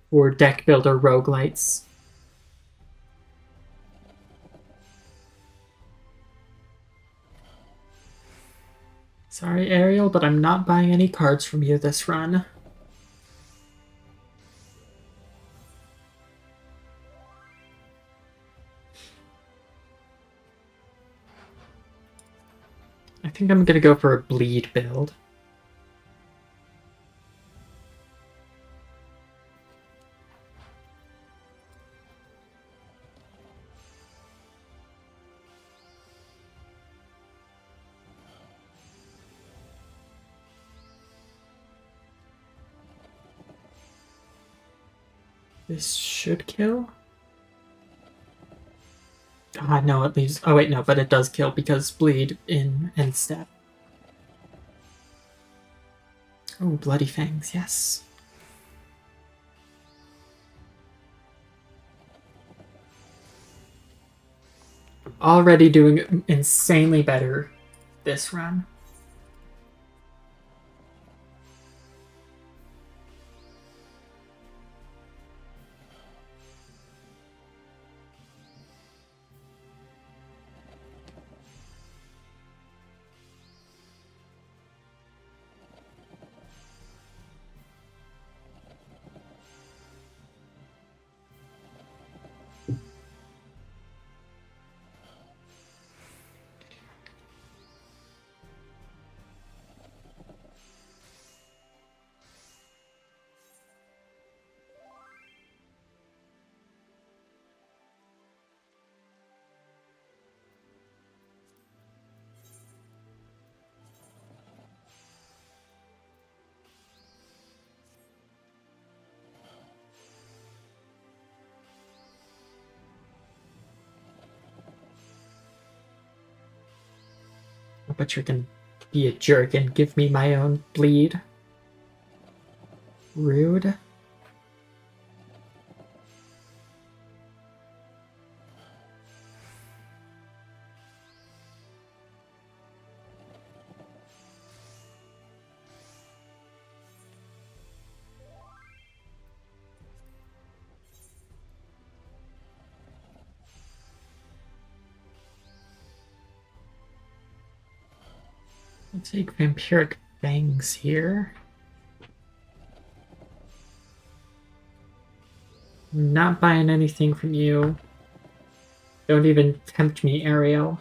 for deck builder roguelites. Sorry, Ariel, but I'm not buying any cards from you this run. I think I'm gonna go for a bleed build. This should kill. No, it leaves. Oh, wait, no, but it does kill because bleed in end step. Oh, Bloody Fangs, yes. Already doing insanely better this run. But you can be a jerk and give me my own bleed. Rude. I'll take Vampiric Fangs here. Not buying anything from you. Don't even tempt me, Ariel.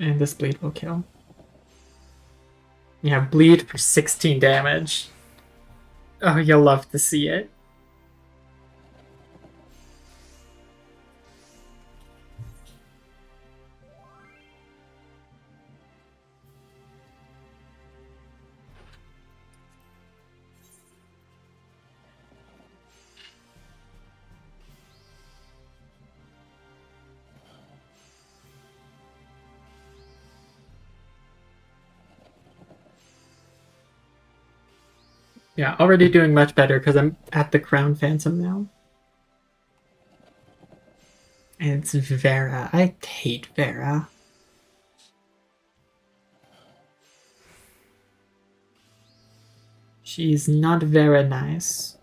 And this bleed will kill. Yeah, bleed for 16 damage. Oh, you'll love to see it. Yeah, already doing much better because I'm at the Crown Phantom now. And it's Vera. I hate Vera. She's not very nice.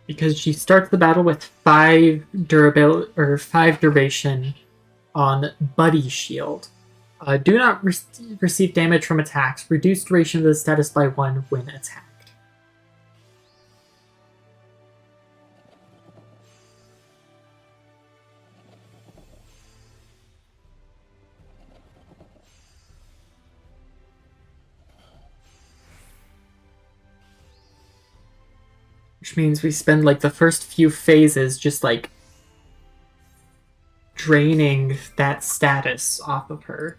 Because she starts the battle with 5 durability or 5 duration on Buddy Shield. Do not receive damage from attacks. Reduce duration of the status by 1 when attacked. Which means we spend like the first few phases just like draining that status off of her.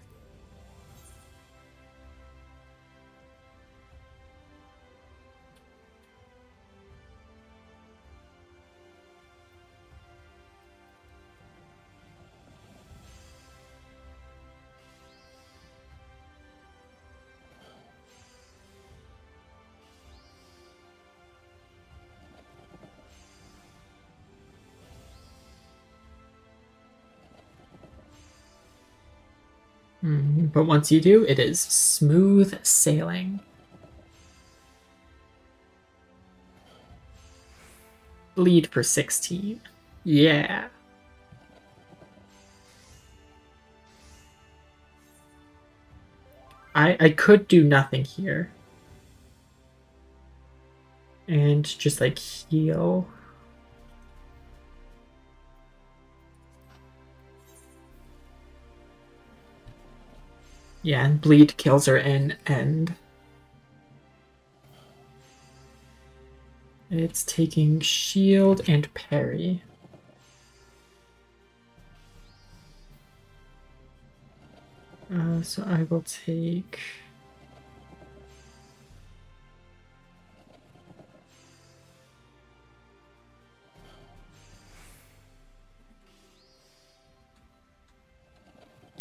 But once you do, it is smooth sailing. Bleed for 16. Yeah. I could do nothing here. And just like heal. Yeah, and bleed kills her in end. It's taking shield and parry. So I will take...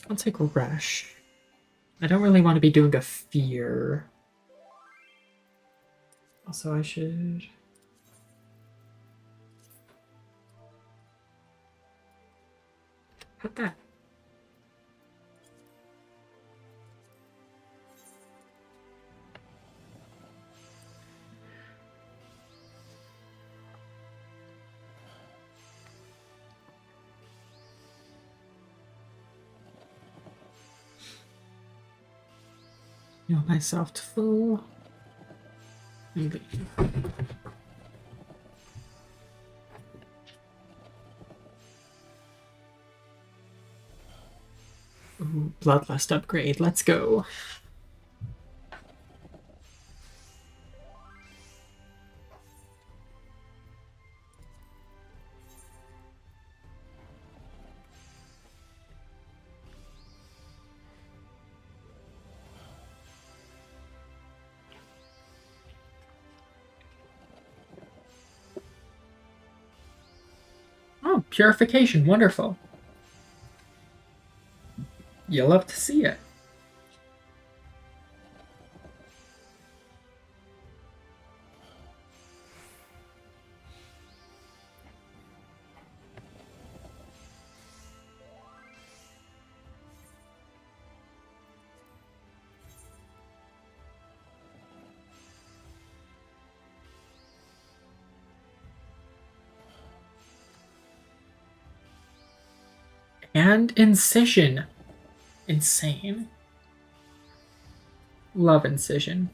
I'll take Rush. I don't really want to be doing a fear. Also, I should... Put that. Heal myself to full. Ooh, Bloodlust upgrade. Let's go. Oh, purification. Wonderful. You'll love to see it. And Incision. Insane. love incision.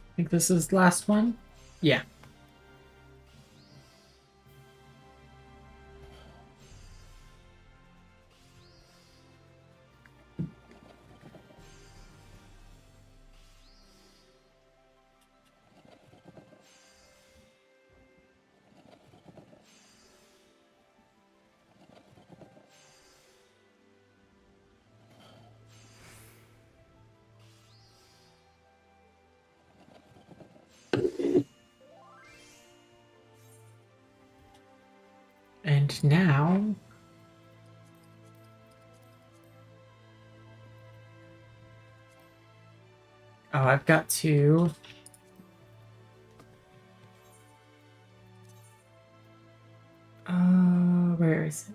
I think this is the last one. Yeah. And now I've got to where is it?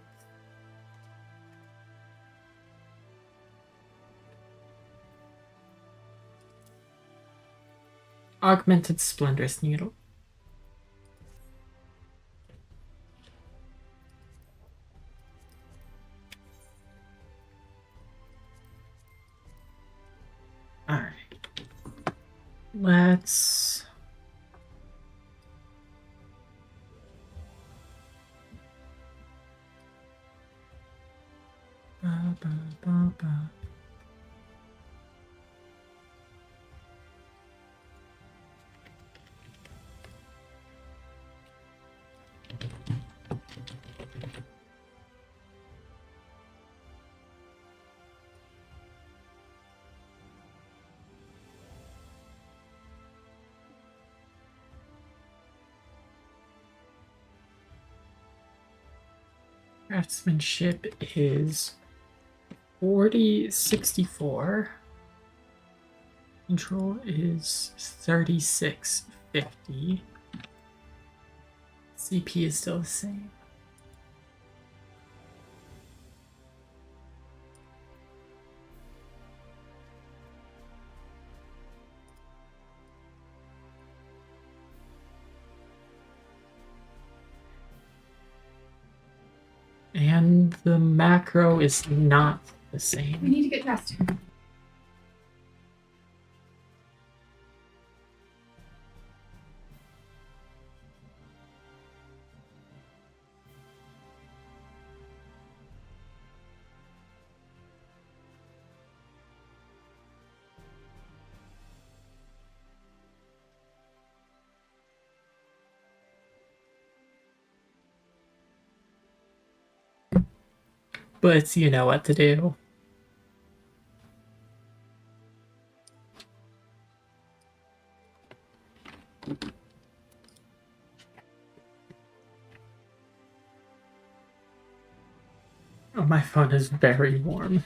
Augmented Splendorous Needle. Alright. Let's... Craftsmanship is 4064. Control is 3650. CP is still the same. And the macro is not the same. We need to get dressed. But you know what to do. Oh, my phone is very warm.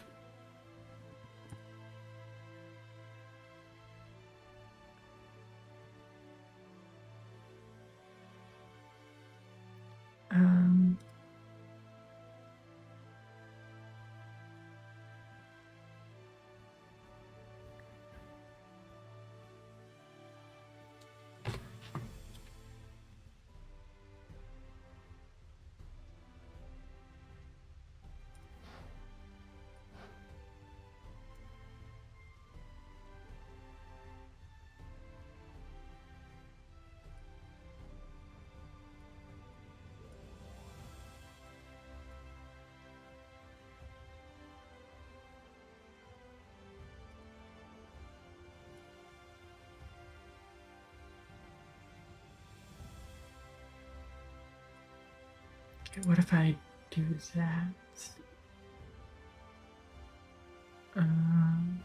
Okay, what if I do that? And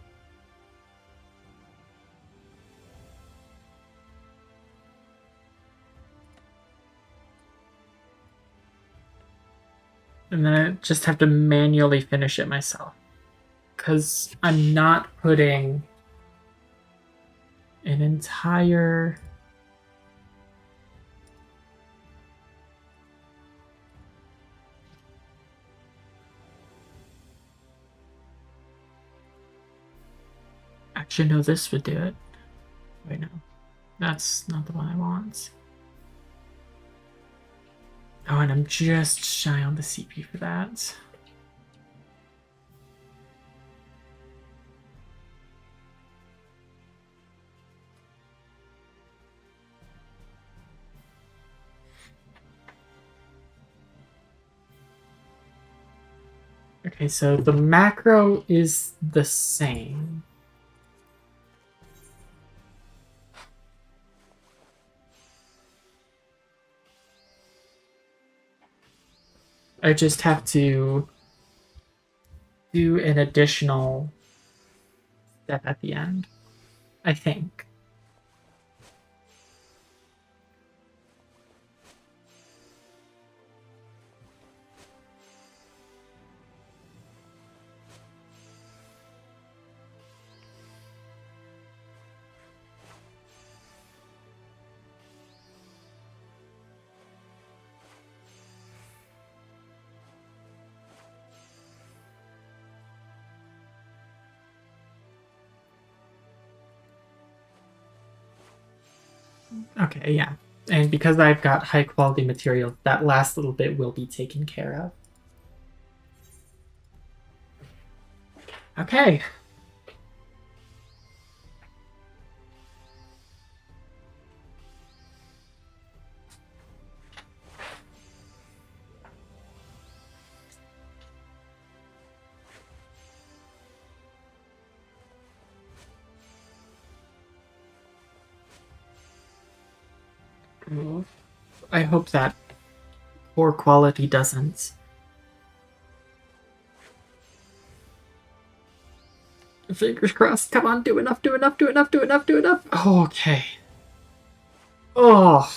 then I just have to manually finish it myself. Because I'm not putting an entire Actually, no, this would do it. Wait, no. That's not the one I want. Oh, and I'm just shy on the CP for that. Okay, so the macro is the same. I just have to do an additional step at the end, I think. Okay, yeah. And because I've got high quality material, that last little bit will be taken care of. Okay. Ooh. I hope that poor quality doesn't. Fingers crossed. Come on, do enough, do enough, do enough, do enough, do enough. Okay. Oh.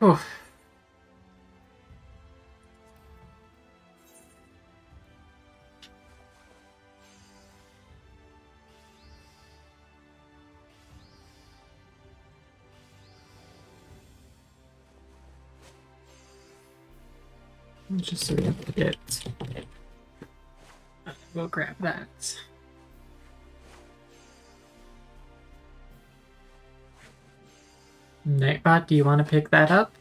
Oh. Just so we don't forget. We'll grab that. Nightbot, do you want to pick that up?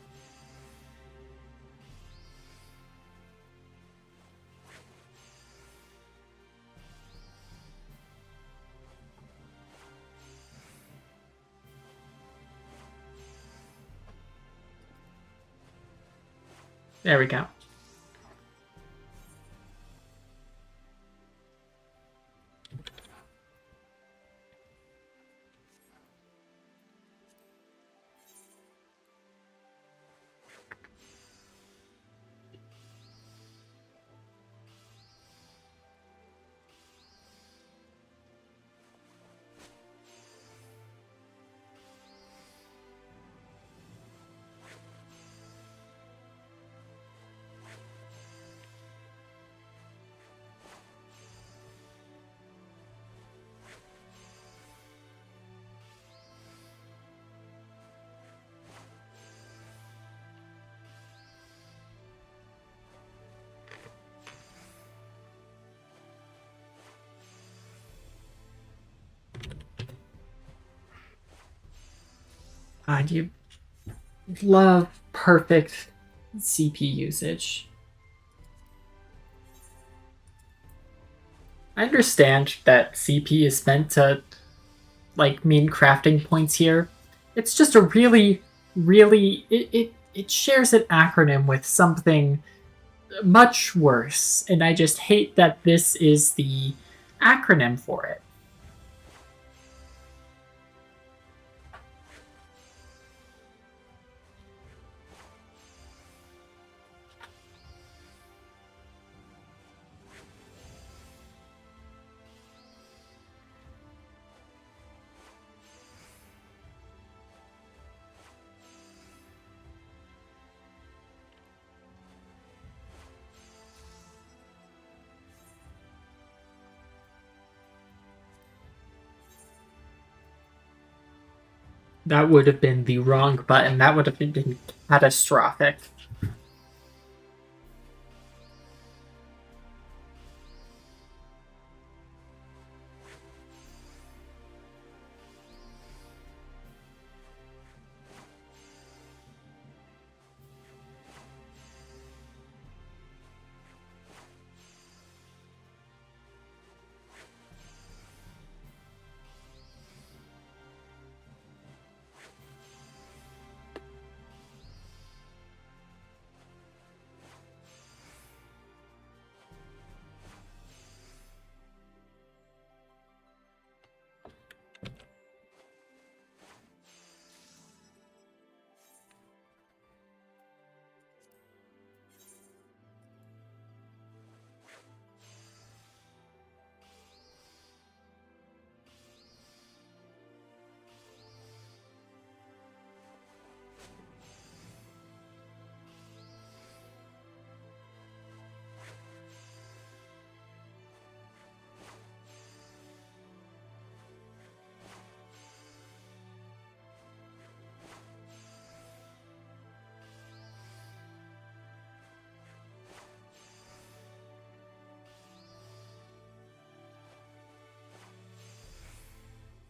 There we go. God, you love perfect CP usage. I understand that CP is meant to, like, mean crafting points here. It's just a really, it shares an acronym with something much worse, and I just hate that this is the acronym for it. That would have been the wrong button. That would have been catastrophic.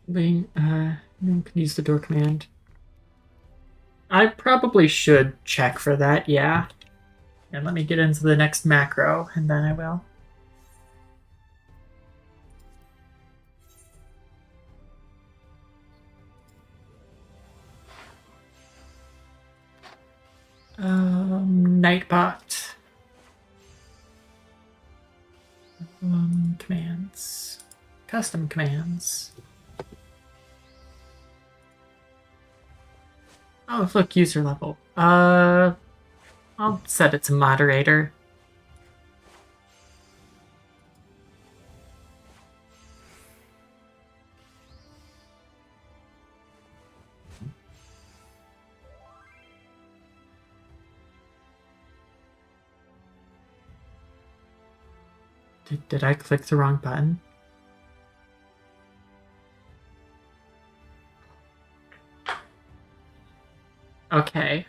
You can use the door command. I probably should check for that, yeah. And let me get into the next macro, and then I will. Nightbot. Commands. Custom commands. Oh, look, user level. I'll set it to moderator. Did I click the wrong button? Okay.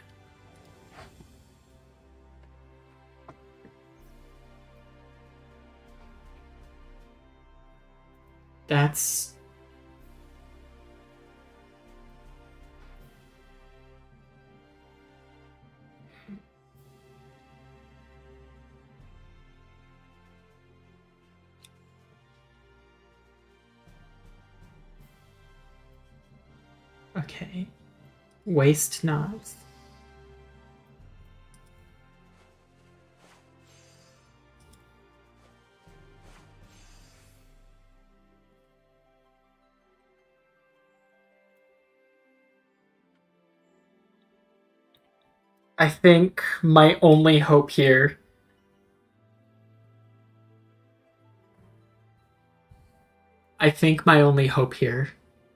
That's... Okay. Waste not. I think my only hope here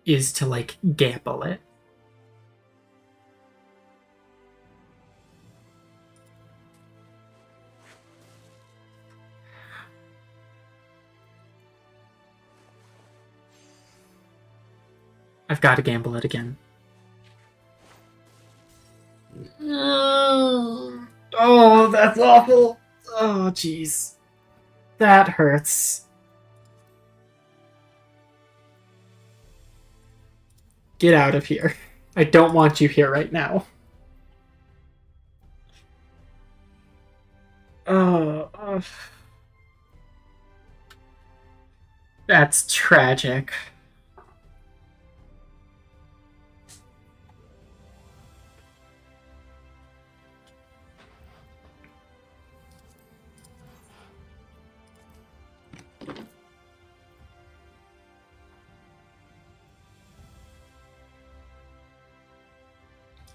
is to, like, gamble it. I've got to gamble it again. Oh, that's awful. Oh, jeez. That hurts. Get out of here. I don't want you here right now. Oh, that's tragic.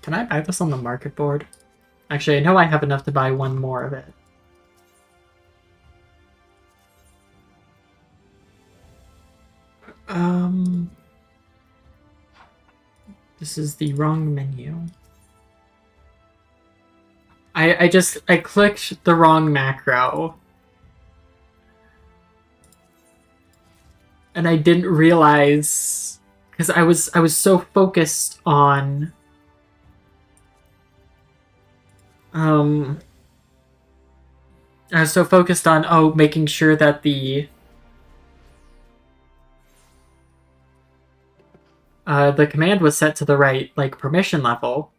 Can I buy this on the market board? Actually, I know I have enough to buy one more of it. This is the wrong menu. I clicked the wrong macro. And I didn't realize, because I was so focused on making sure that the command was set to the right, like, permission level.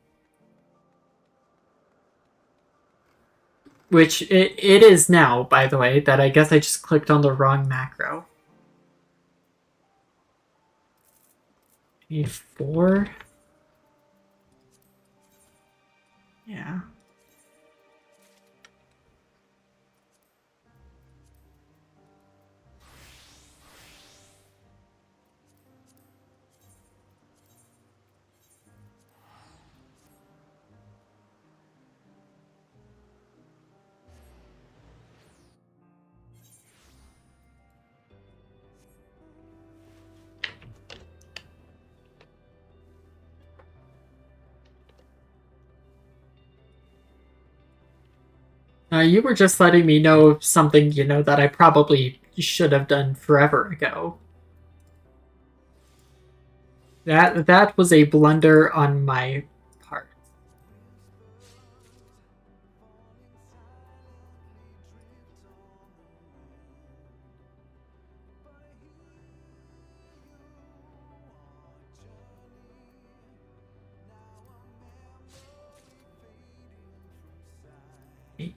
Which it is now, by the way, that I guess I just clicked on the wrong macro. E4? Yeah. You were just letting me know something, that I probably should have done forever ago. That was a blunder on my part.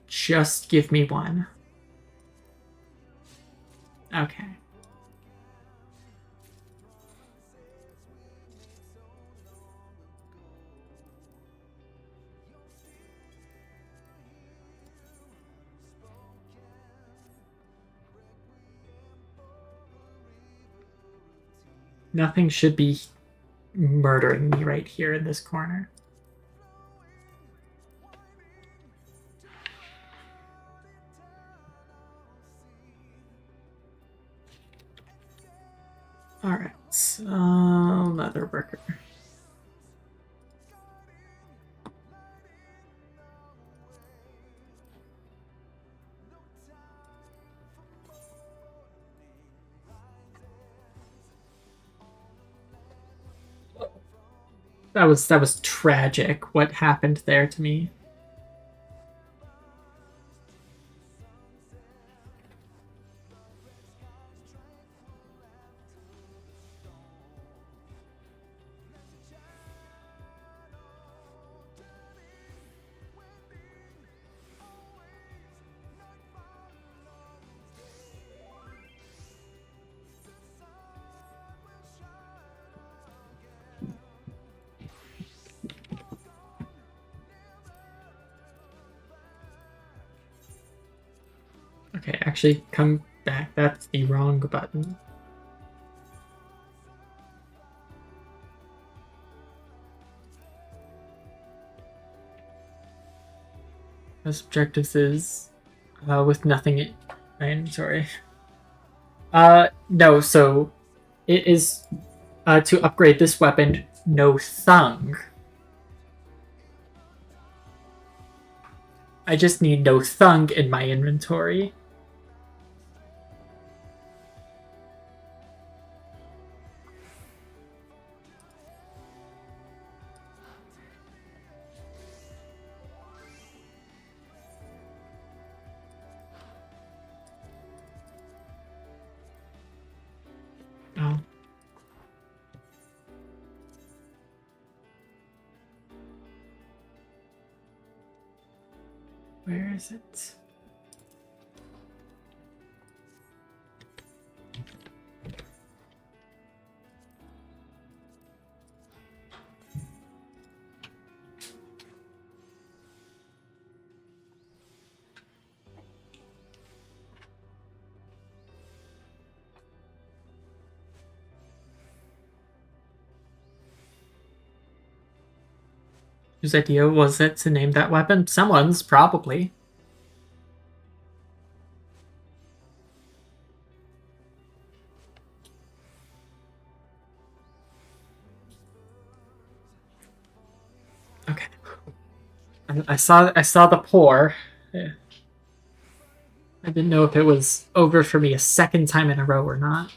Just give me one. Okay. Nothing should be murdering me right here in this corner. Alright, leather worker. That was tragic what happened there to me. Okay, actually come back. That's the wrong button. Those objectives is with nothing in my inventory. No, so it is to upgrade this weapon, no thung. I just need no thung in my inventory. Oh. Where is it? Whose idea was it to name that weapon? Someone's, probably. Okay. I saw the pour. Yeah. I didn't know if it was over for me a second time in a row or not.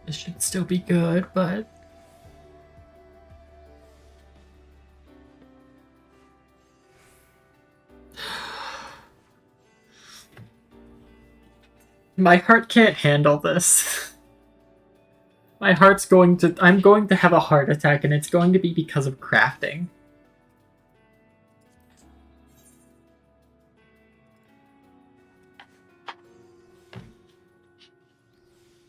This should still be good, but my heart can't handle this. I'm going to have a heart attack, and it's going to be because of crafting.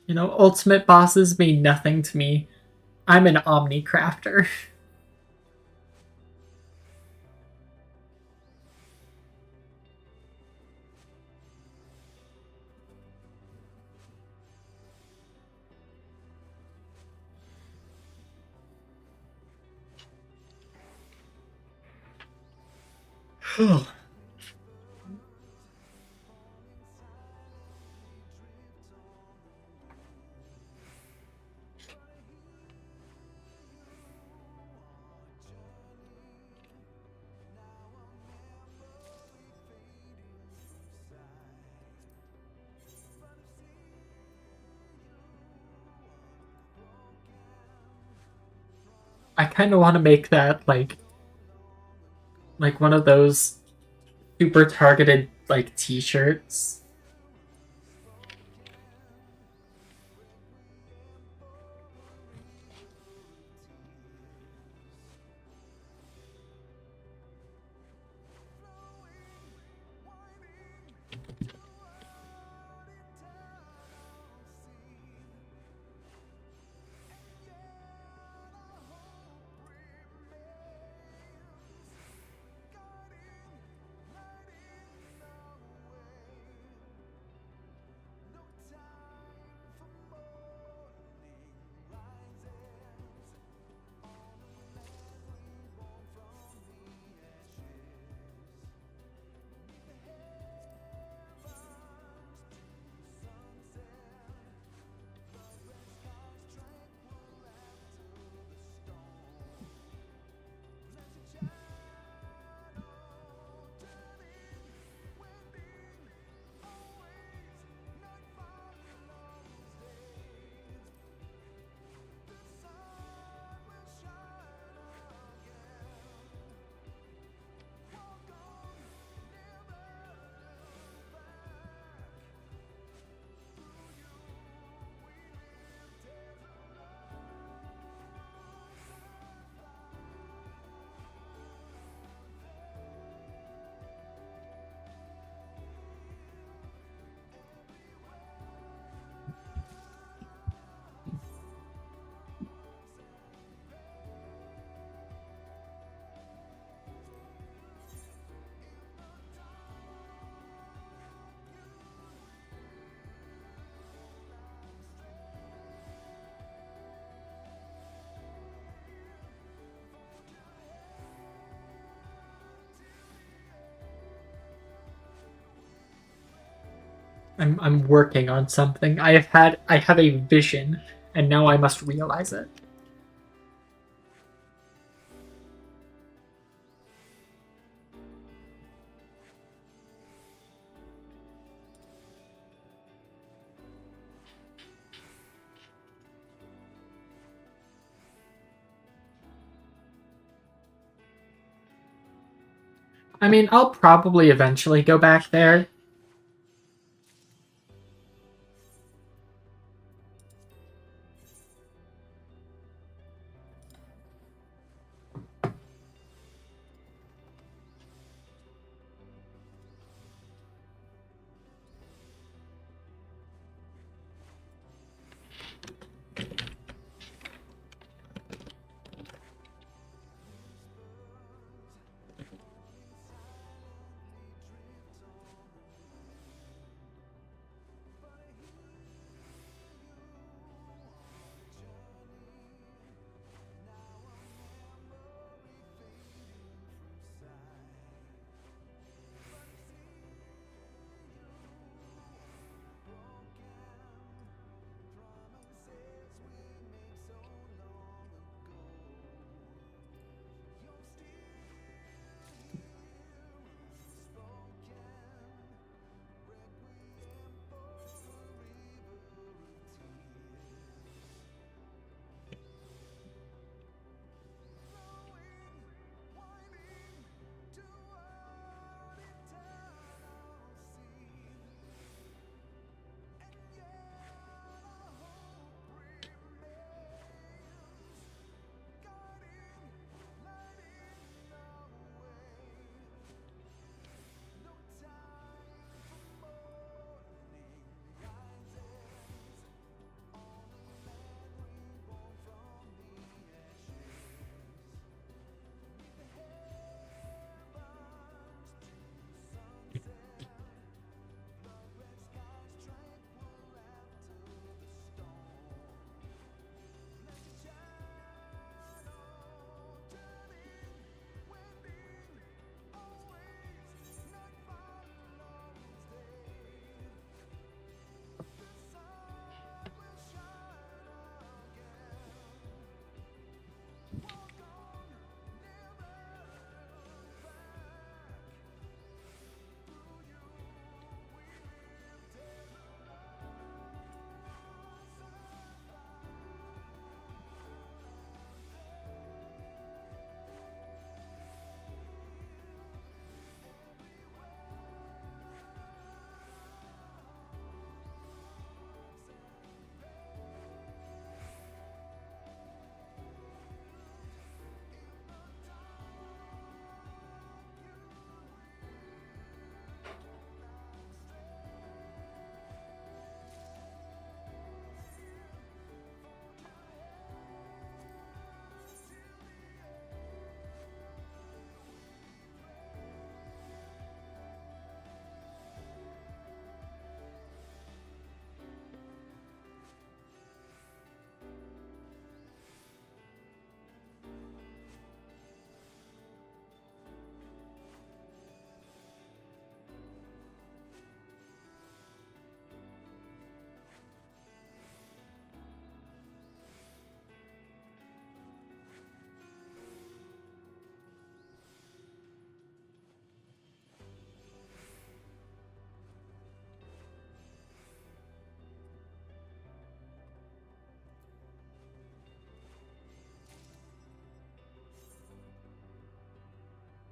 You know, ultimate bosses mean nothing to me. I'm an omni crafter. I kind of want to make that like one of those super targeted like t-shirts. I'm working on something. I have a vision, and now I must realize it. I mean, I'll probably eventually go back there.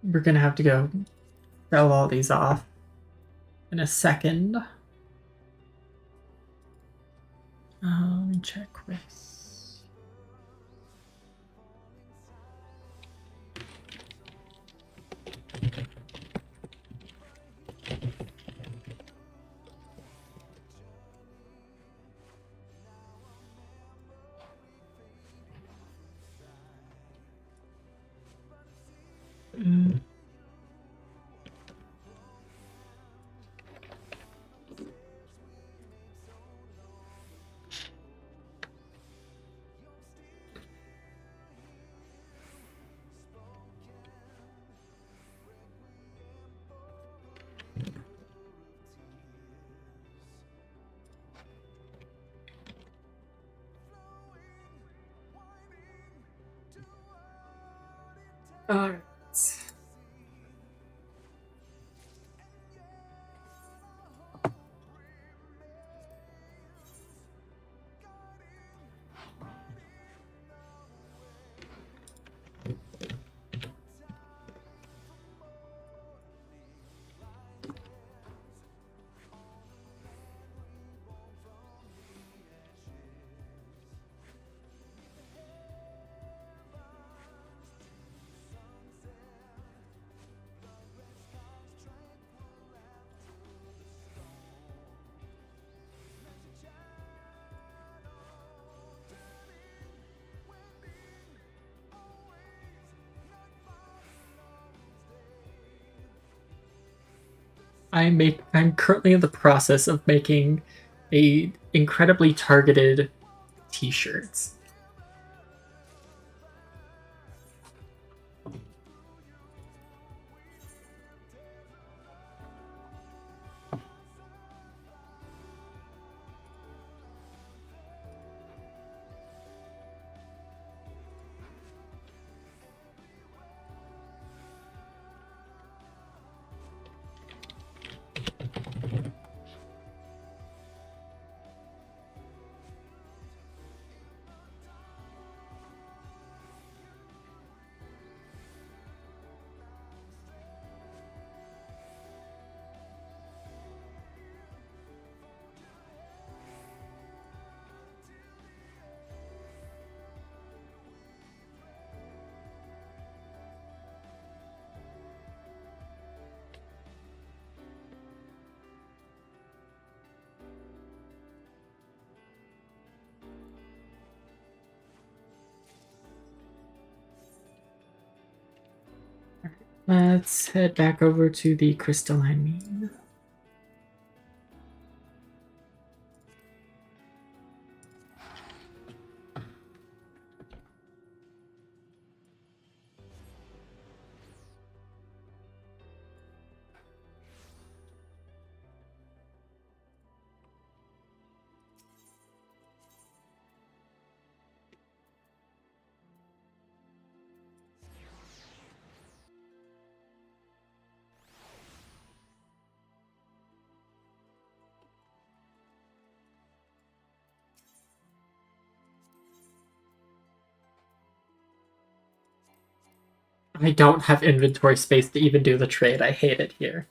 We're gonna have to go sell all these off in a second. Let me check with. Alright. I'm currently in the process of making a incredibly targeted t-shirts. Let's head back over to the crystalline mean. I don't have inventory space to even do the trade. I hate it here.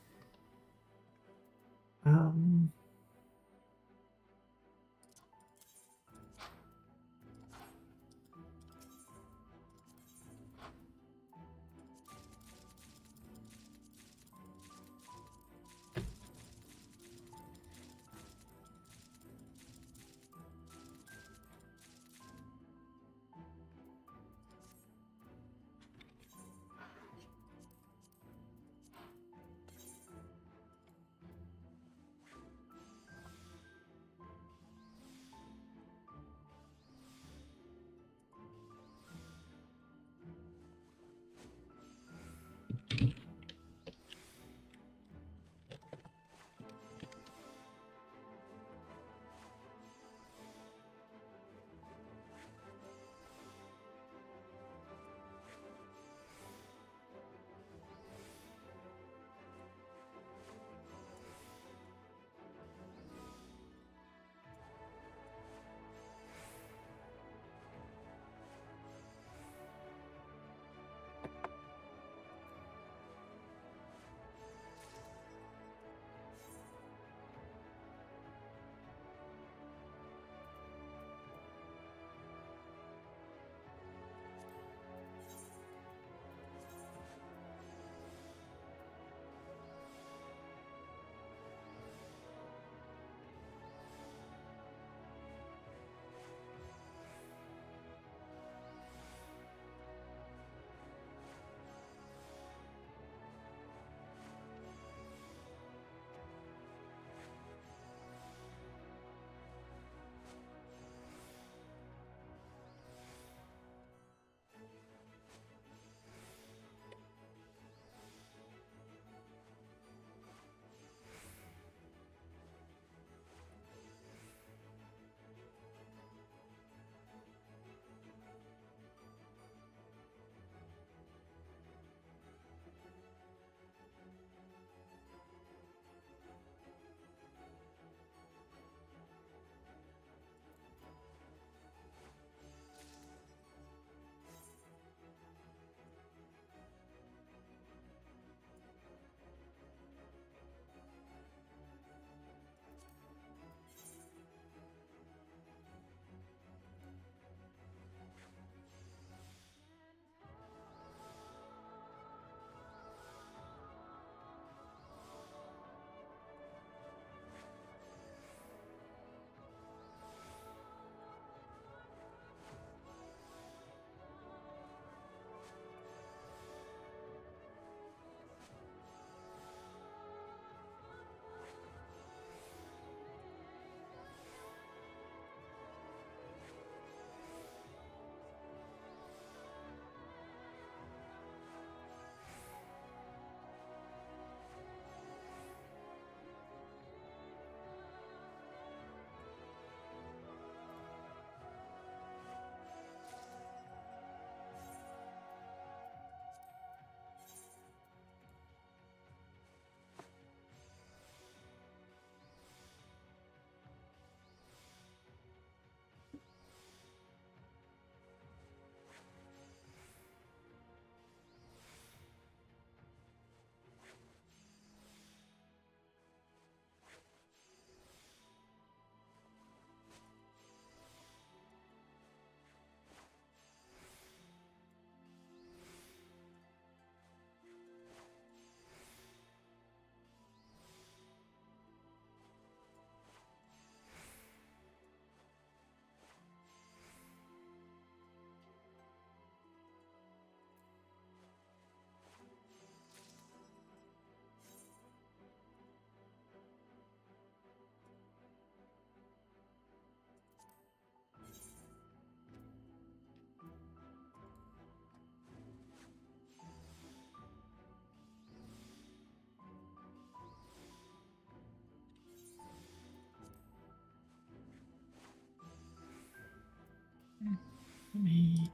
Me.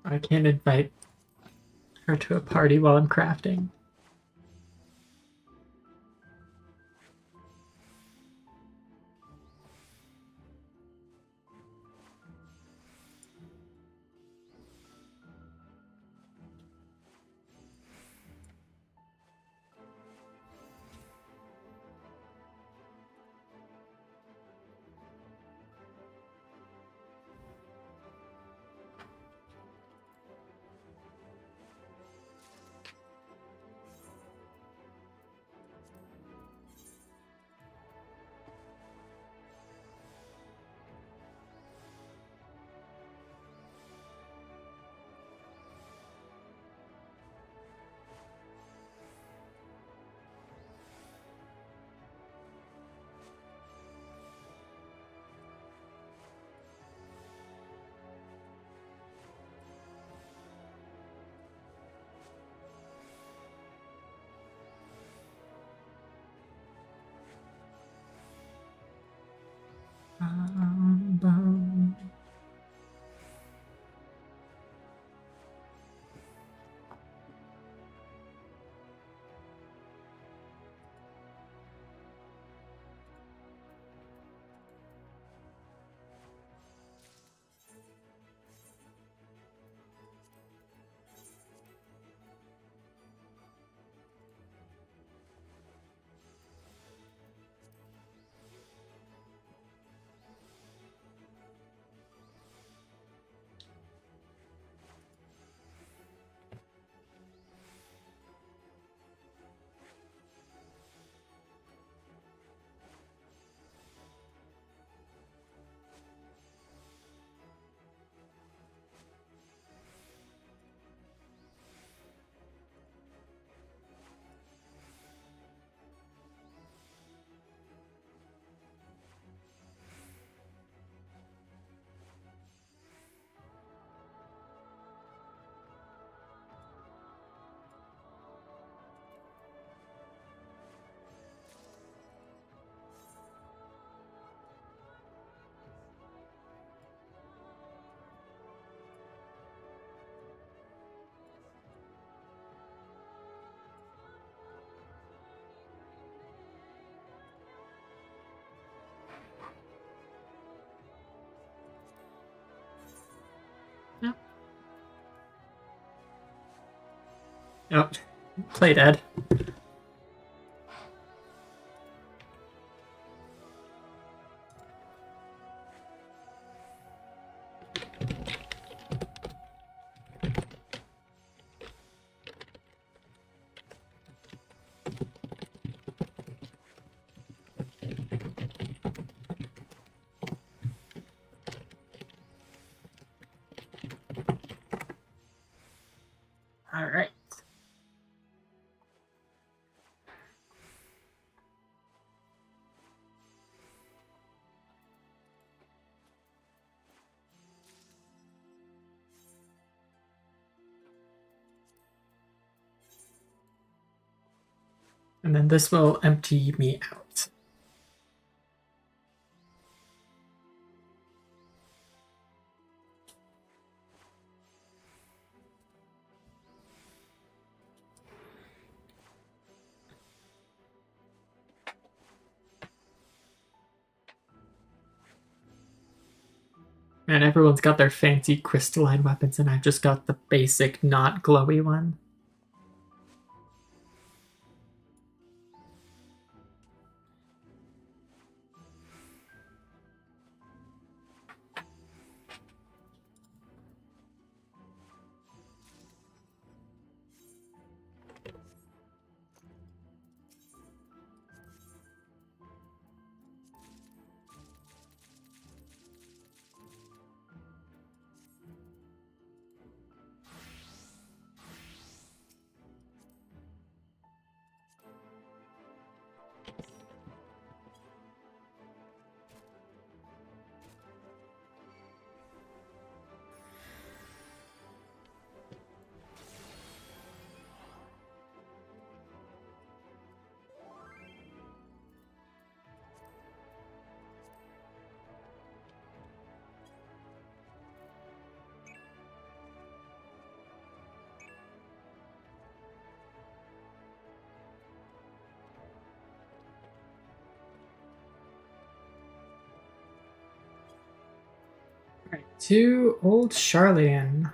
I can't invite her to a party while I'm crafting. Yep. Yep. Play dead. All right. And then this will empty me out. And everyone's got their fancy crystalline weapons, and I've just got the basic, not glowy one. To Old Charlatan.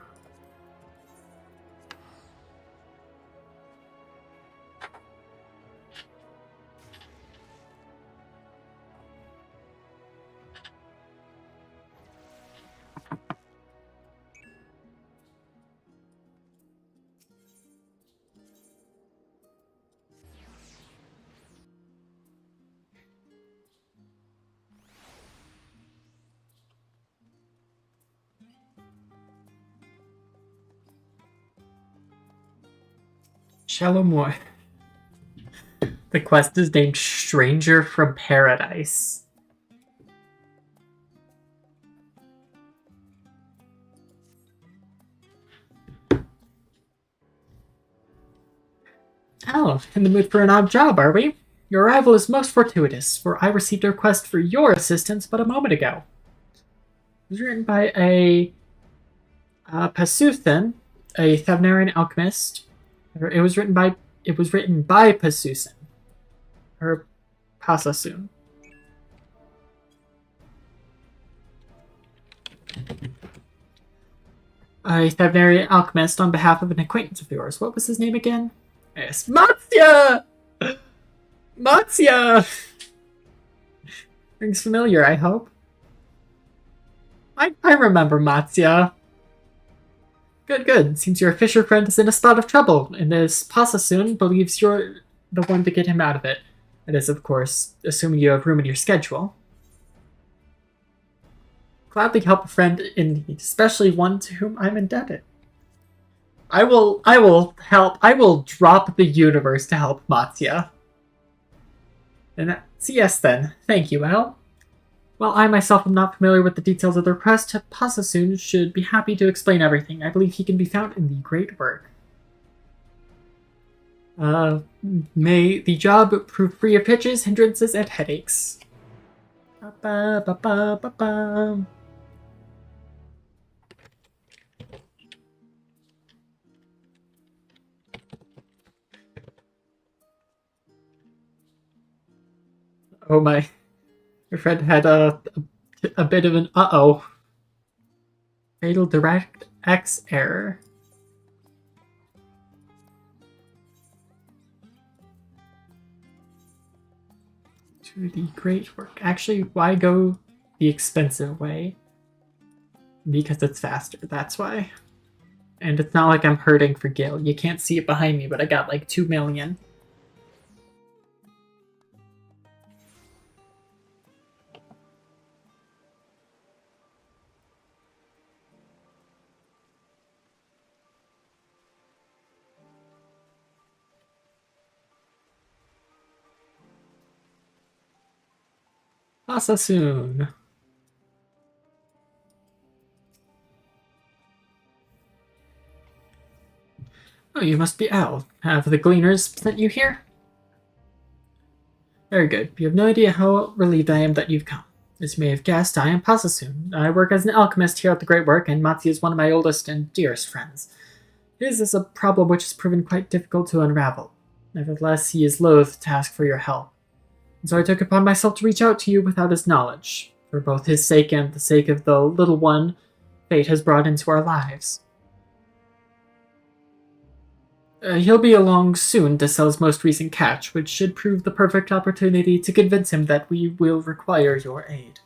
Shalom. The quest is named Stranger from Paradise. Oh, in the mood for an odd job, are we? Your arrival is most fortuitous, for I received a request for your assistance but a moment ago. It was written by a Pasuthan, a Thavnarian alchemist. It was written by Pasusan, or Pasasun. A Thavnarian alchemist on behalf of an acquaintance of yours. What was his name again? Yes, Matsya! Matsya! Rings familiar, I hope. I remember Matsya. Good. Seems your fisher friend is in a spot of trouble, and this Pasasun believes you're the one to get him out of it. That is, of course, assuming you have room in your schedule. Gladly help a friend in need, especially one to whom I'm indebted. I will help. I will drop the universe to help Matsya. And that's yes then. Thank you, Al. While I myself am not familiar with the details of the request, Pasasun should be happy to explain everything. I believe he can be found in the Great Work. May the job prove free of pitches, hindrances, and headaches. Ba-ba-ba-ba-ba-ba. Oh my. Your friend had a bit of an uh-oh. Fatal DirectX error. To the Great Work. Actually, why go the expensive way? Because it's faster, that's why. And it's not like I'm hurting for Gil. You can't see it behind me, but I got like 2 million. Pasasun. Oh, you must be Al. Have the Gleaners sent you here? Very good. You have no idea how relieved I am that you've come. As you may have guessed, I am Pasasun. I work as an alchemist here at the Great Work, and Matsi is one of my oldest and dearest friends. His is a problem which has proven quite difficult to unravel. Nevertheless, he is loath to ask for your help. And so I took upon myself to reach out to you without his knowledge, for both his sake and the sake of the little one fate has brought into our lives. He'll be along soon to sell his most recent catch, which should prove the perfect opportunity to convince him that we will require your aid.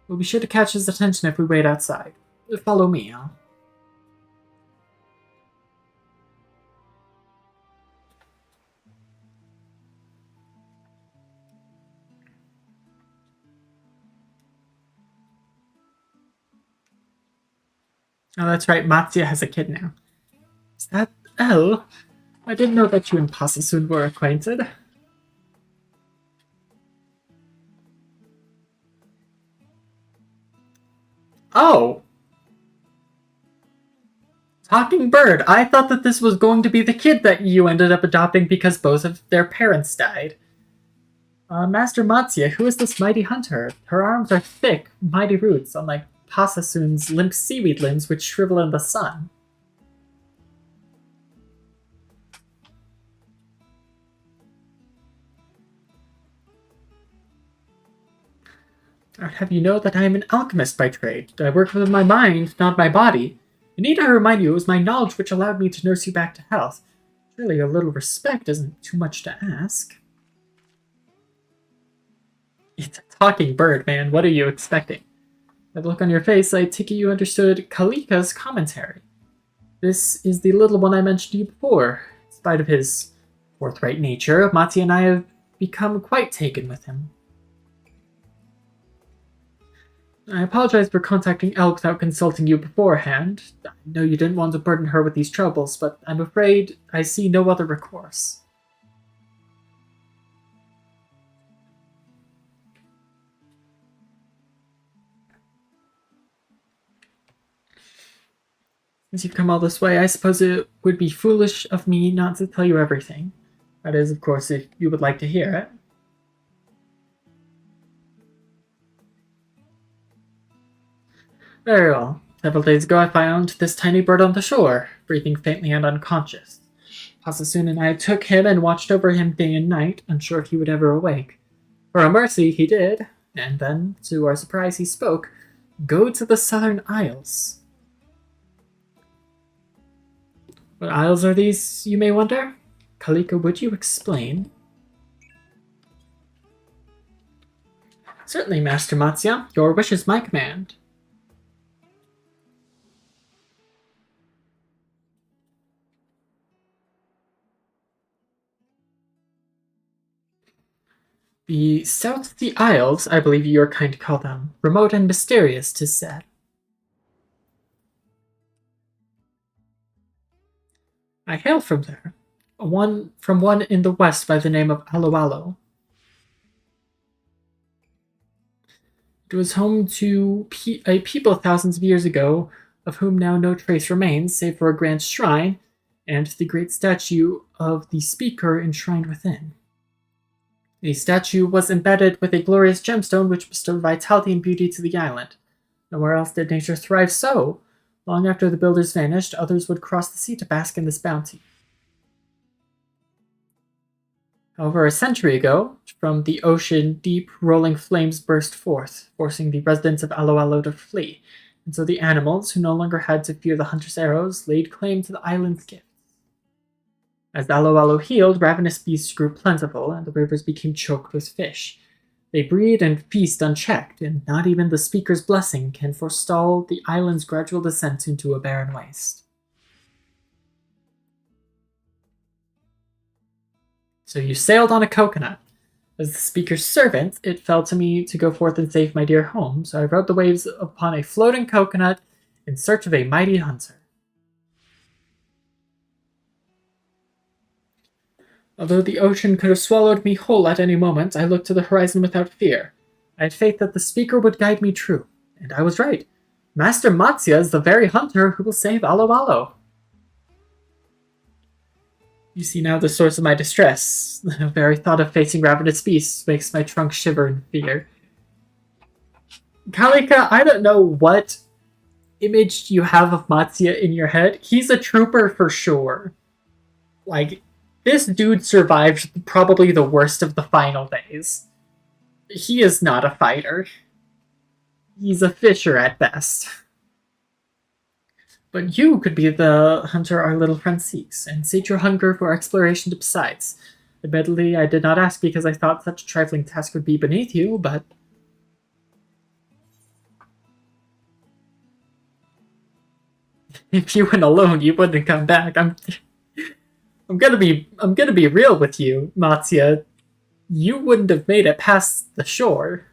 We'll be sure to catch his attention if we wait outside. Follow me, huh? Oh, that's right, Matsuya has a kid now. Is that Elle? I didn't know that you and Pasasun were acquainted. Oh! Talking bird, I thought that this was going to be the kid that you ended up adopting because both of their parents died. Master Matsuya, who is this mighty hunter? Her arms are thick, mighty roots, unlike Pasasun's limp seaweed limbs which shrivel in the sun. I would have you know that I am an alchemist by trade. I work with my mind, not my body. And need I remind you, it was my knowledge which allowed me to nurse you back to health. Surely a little respect isn't too much to ask. It's a talking bird, man. What are you expecting? That look on your face, I take it you understood Kalika's commentary. This is the little one I mentioned to you before. In spite of his forthright nature, Mati and I have become quite taken with him. I apologize for contacting Elle without consulting you beforehand. I know you didn't want to burden her with these troubles, but I'm afraid I see no other recourse. Since you've come all this way, I suppose it would be foolish of me not to tell you everything. That is, of course, if you would like to hear it. Very well. Several days ago I found this tiny bird on the shore, breathing faintly and unconscious. Pasasun and I took him and watched over him day and night, unsure if he would ever awake. For a mercy, he did, and then, to our surprise, he spoke, "Go to the Southern Isles." What isles are these, you may wonder? Kalika, would you explain? Certainly, Master Matsya. Your wish is my command. The South Sea Isles, I believe your kind call them, remote and mysterious, 'tis said. I hail from there, from one in the west by the name of Aloalo. It was home to a people thousands of years ago, of whom now no trace remains, save for a grand shrine, and the great statue of the speaker enshrined within. The statue was embedded with a glorious gemstone which bestowed vitality and beauty to the island. Nowhere else did nature thrive so. Long after the builders vanished, others would cross the sea to bask in this bounty. However, a century ago, from the ocean, deep, rolling flames burst forth, forcing the residents of Aloalo to flee, and so the animals, who no longer had to fear the hunter's arrows, laid claim to the island's gifts. As Aloalo healed, ravenous beasts grew plentiful, and the rivers became choked with fish. They breed and feast unchecked, and not even the speaker's blessing can forestall the island's gradual descent into a barren waste. So you sailed on a coconut. As the speaker's servant, it fell to me to go forth and save my dear home, so I rode the waves upon a floating coconut in search of a mighty hunter. Although the ocean could have swallowed me whole at any moment, I looked to the horizon without fear. I had faith that the speaker would guide me true, and I was right. Master Matsya is the very hunter who will save Aloalo. You see now the source of my distress. The very thought of facing ravenous beasts makes my trunk shiver in fear. Kalika, I don't know what image you have of Matsya in your head. He's a trooper for sure. Like, this dude survived probably the worst of the final days. He is not a fighter. He's a fisher at best. But you could be the hunter our little friend seeks, and sate your hunger for exploration besides. Admittedly, I did not ask because I thought such a trifling task would be beneath you, but... If you went alone, you wouldn't come back. I'm gonna be real with you, Matsya. You wouldn't have made it past the shore.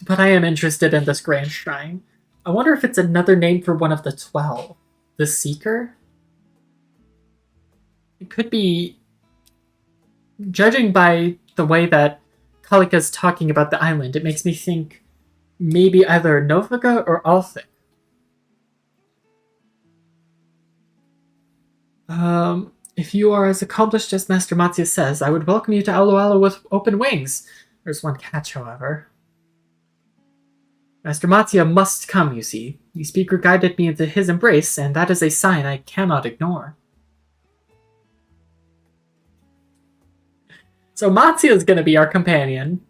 But I am interested in this grand shrine. I wonder if it's another name for one of the 12. The Seeker? It could be... Judging by the way that Kalika's talking about the island, it makes me think maybe either Novaga or Althic. If you are as accomplished as Master Matsya says, I would welcome you to Aloalo with open wings. There's one catch, however. Master Matsya must come, you see. The speaker guided me into his embrace, and that is a sign I cannot ignore. So Matsya is going to be our companion.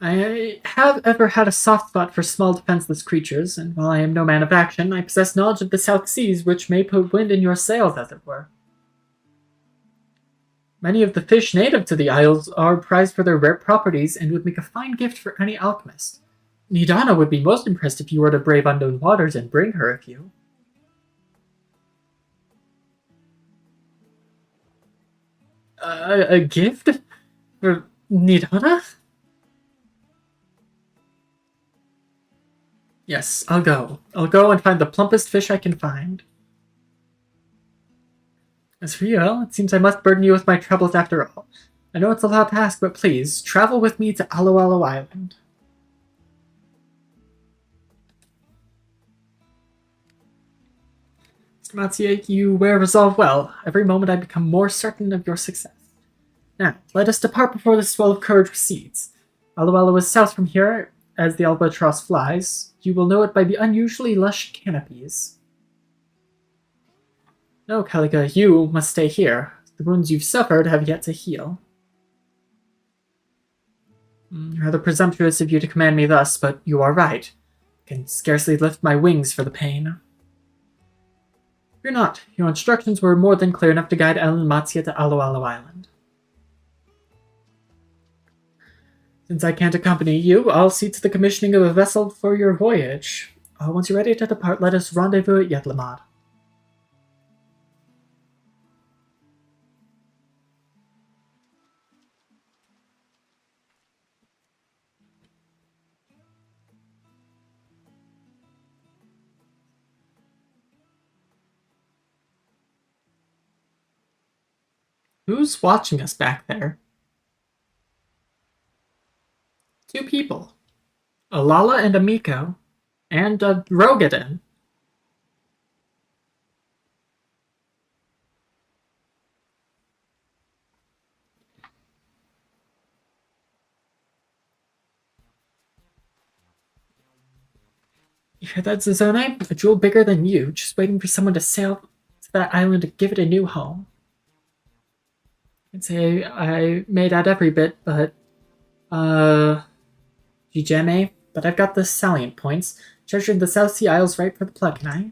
I have ever had a soft spot for small defenseless creatures, and while I am no man of action, I possess knowledge of the South Seas which may put wind in your sails, as it were. Many of the fish native to the Isles are prized for their rare properties and would make a fine gift for any alchemist. Nidana would be most impressed if you were to brave unknown waters and bring her a few. A gift? For Nidana? Yes, I'll go. I'll go and find the plumpest fish I can find. As for you, well, it seems I must burden you with my troubles after all. I know it's a lot to ask, but please, travel with me to Alo Alo Island. Mr. Matsuye, you wear resolve well. Every moment I become more certain of your success. Now, let us depart before the swell of courage recedes. Alo Alo is south from here, as the albatross flies. You will know it by the unusually lush canopies. No, Caliga, you must stay here. The wounds you've suffered have yet to heal. Rather presumptuous of you to command me thus, but you are right. I can scarcely lift my wings for the pain. Fear not. Your instructions were more than clear enough to guide Ellen Matsuya to Alo Alo Island. Since I can't accompany you, I'll see to the commissioning of a vessel for your voyage. Once you're ready to depart, let us rendezvous at Yetlamad. Who's watching us back there? 2 people. Alala and Amiko. And Rogadin. You hear that, Zazone? A jewel bigger than you, just waiting for someone to sail to that island to give it a new home. I'd say I made out every bit, but, Jijeme, but I've got the salient points. Treasured the South Sea Isles right for the plug, can I?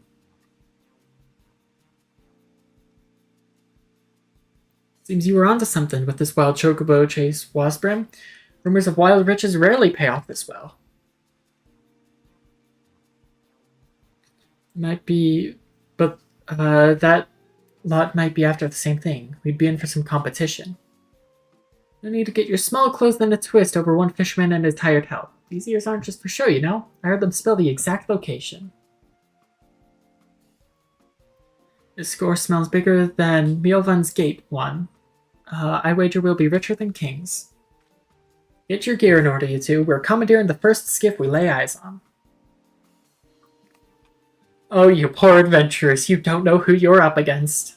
Seems you were onto something with this wild chocobo chase, Wasbrim. Rumors of wild riches rarely pay off this well. Might be, but, that lot might be after the same thing. We'd be in for some competition. No need to get your small clothes in a twist over one fisherman and his hired help. These ears aren't just for show, you know. I heard them spell the exact location. This score smells bigger than Miovan's Gate one. I wager we'll be richer than kings. Get your gear in order, you two. We're commandeering the first skiff we lay eyes on. Oh, you poor adventurers. You don't know who you're up against.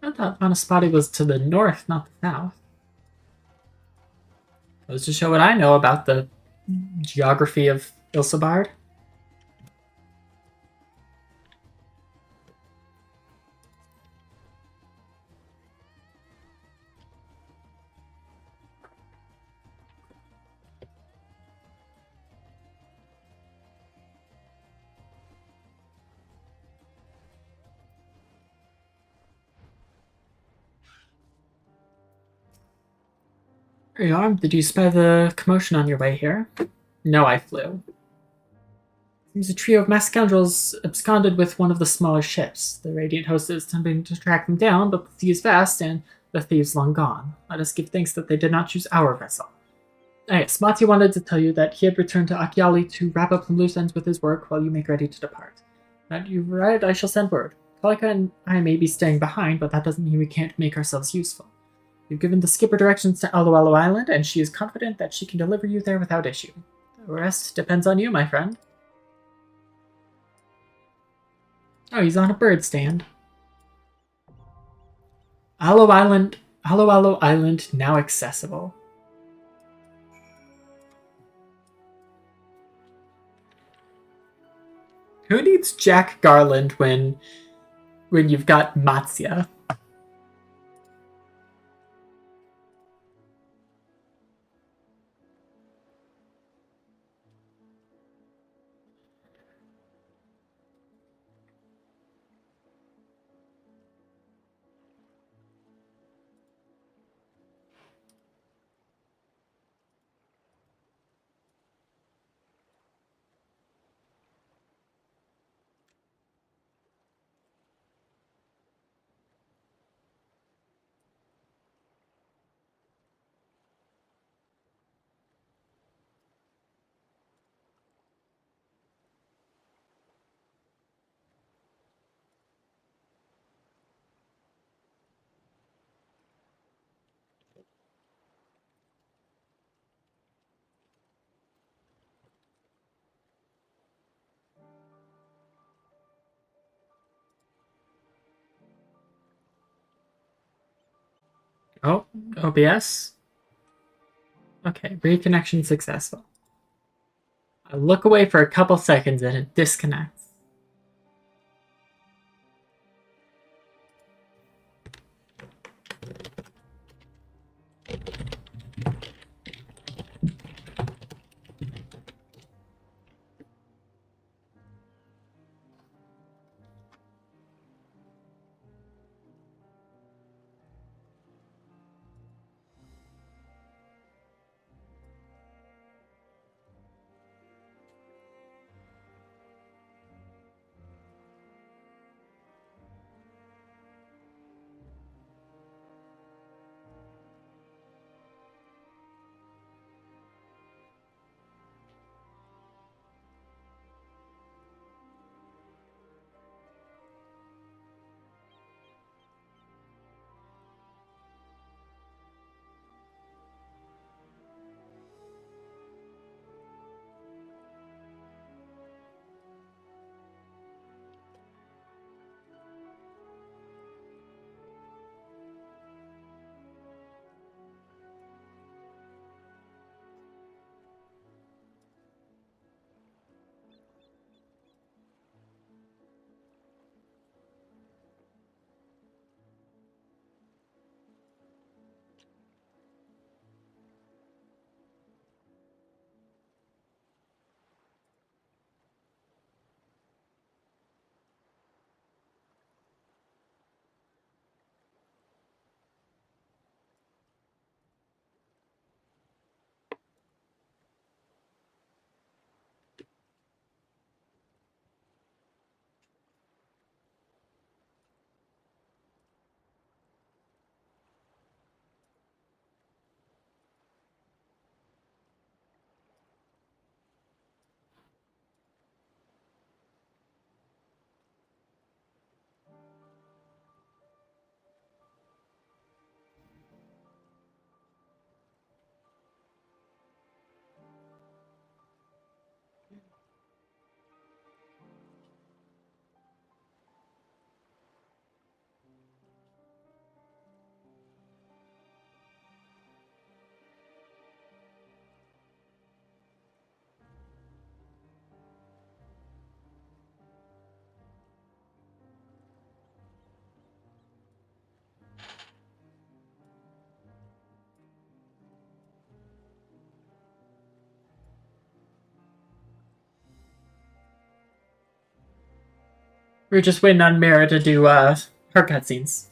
I thought Vanaspati was to the north, not the south. Goes to show what I know about the geography of Ilsabard. There you are. Did you spy the commotion on your way here? No, I flew. Seems a trio of masked scoundrels absconded with one of the smaller ships. The Radiant Host is attempting to track them down, but the sea is vast and the thieves long gone. Let us give thanks that they did not choose our vessel. Yes, Mati wanted to tell you that he had returned to Akiali to wrap up some loose ends with his work while you make ready to depart. Now you've arrived, I shall send word. Kalika and I may be staying behind, but that doesn't mean we can't make ourselves useful. We've given the skipper directions to Aloalo Island, and she is confident that she can deliver you there without issue. The rest depends on you, my friend. Oh, he's on a bird stand. Alo Island now accessible. Who needs Jack Garland when you've got Matsuya? Oh, OBS? Okay, reconnection successful. I look away for a couple seconds and it disconnects. We're just waiting on Mira to do her cutscenes.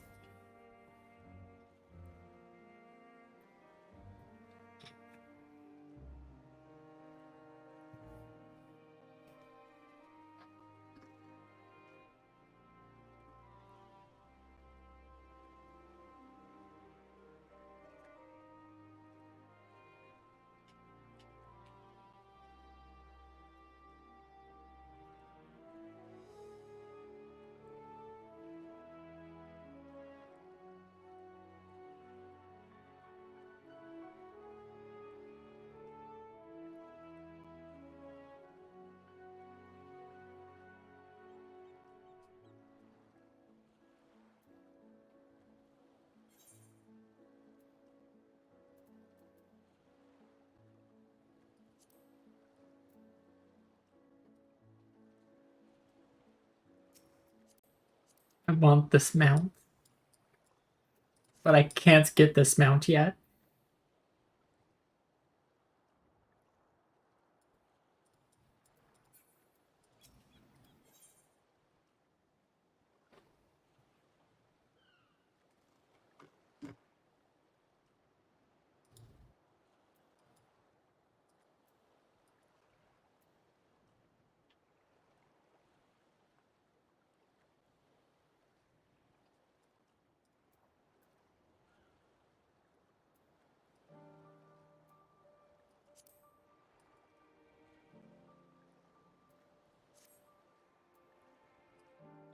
I want this mount. But I can't get this mount yet.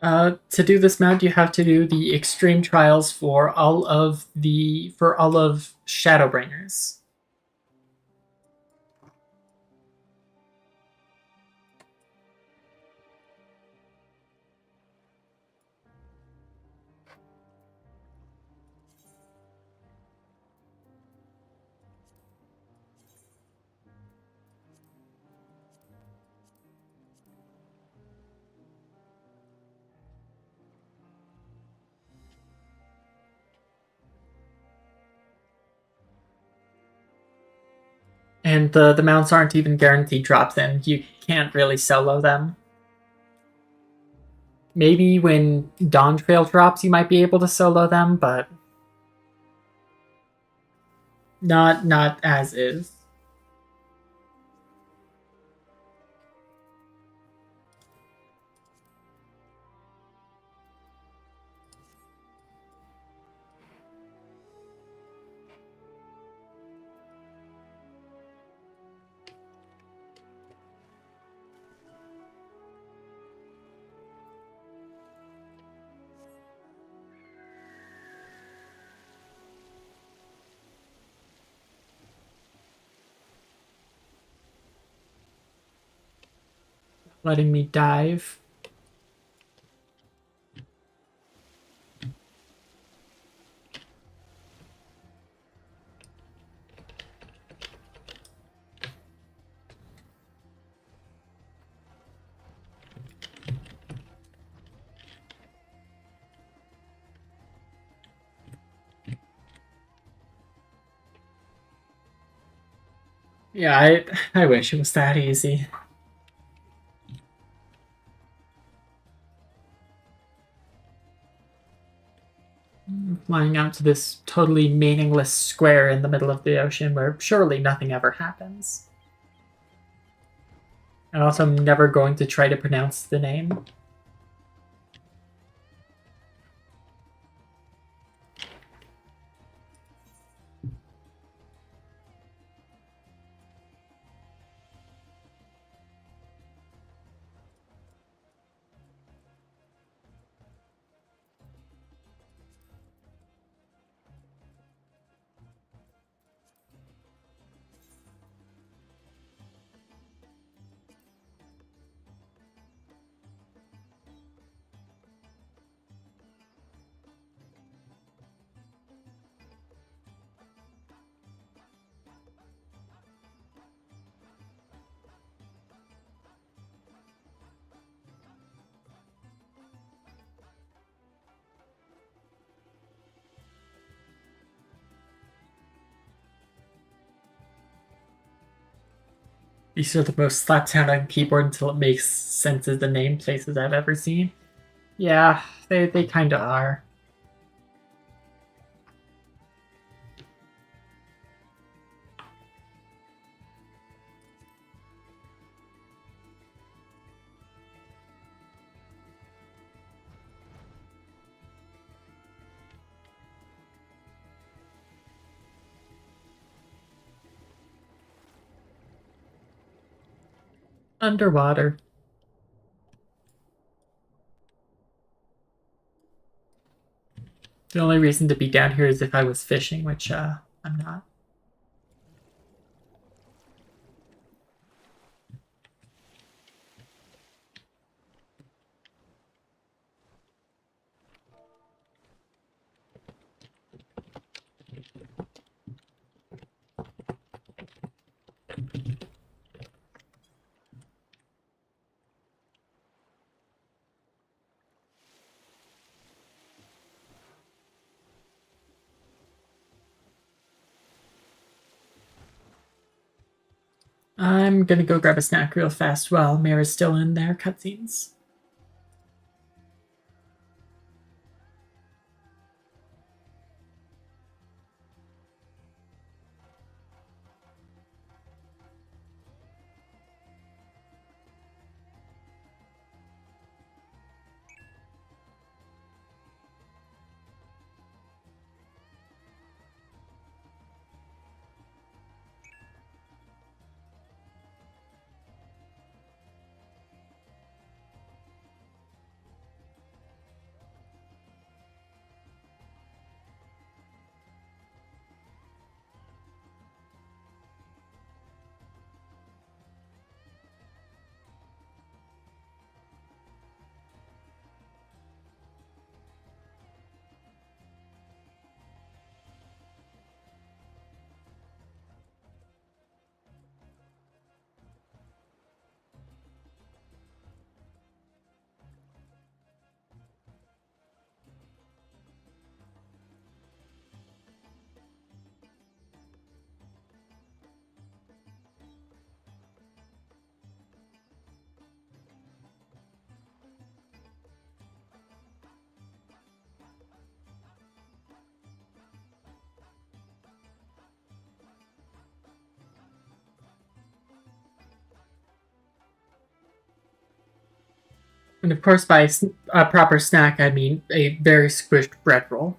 To do this mount, you have to do the extreme trials for all of Shadowbringers. And the mounts aren't even guaranteed drops in. You can't really solo them. Maybe when Dawn Trail drops, you might be able to solo them, but not as is. Letting me dive. Yeah, I wish it was that easy. Flying out to this totally meaningless square in the middle of the ocean where surely nothing ever happens. And also, I'm never going to try to pronounce the name. These are the most slapped down on keyboard until it makes sense as the name places I've ever seen. Yeah, they kinda are. Underwater. The only reason to be down here is if I was fishing, which I'm not. I'm gonna go grab a snack real fast while Mira's still in their cutscenes. And of course, by a proper snack, I mean a very squished bread roll.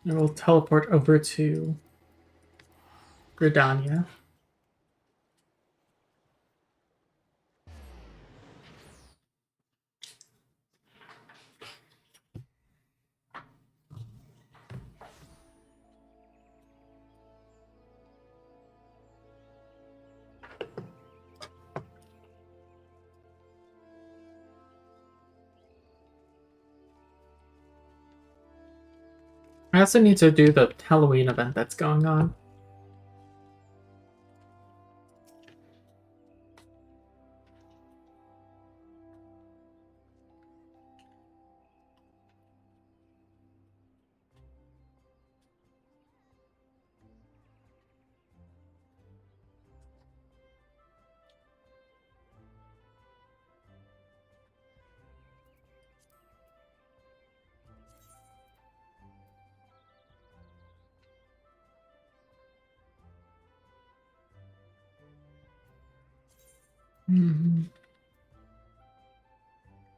I will teleport over to Gridania. I also need to do the Halloween event that's going on.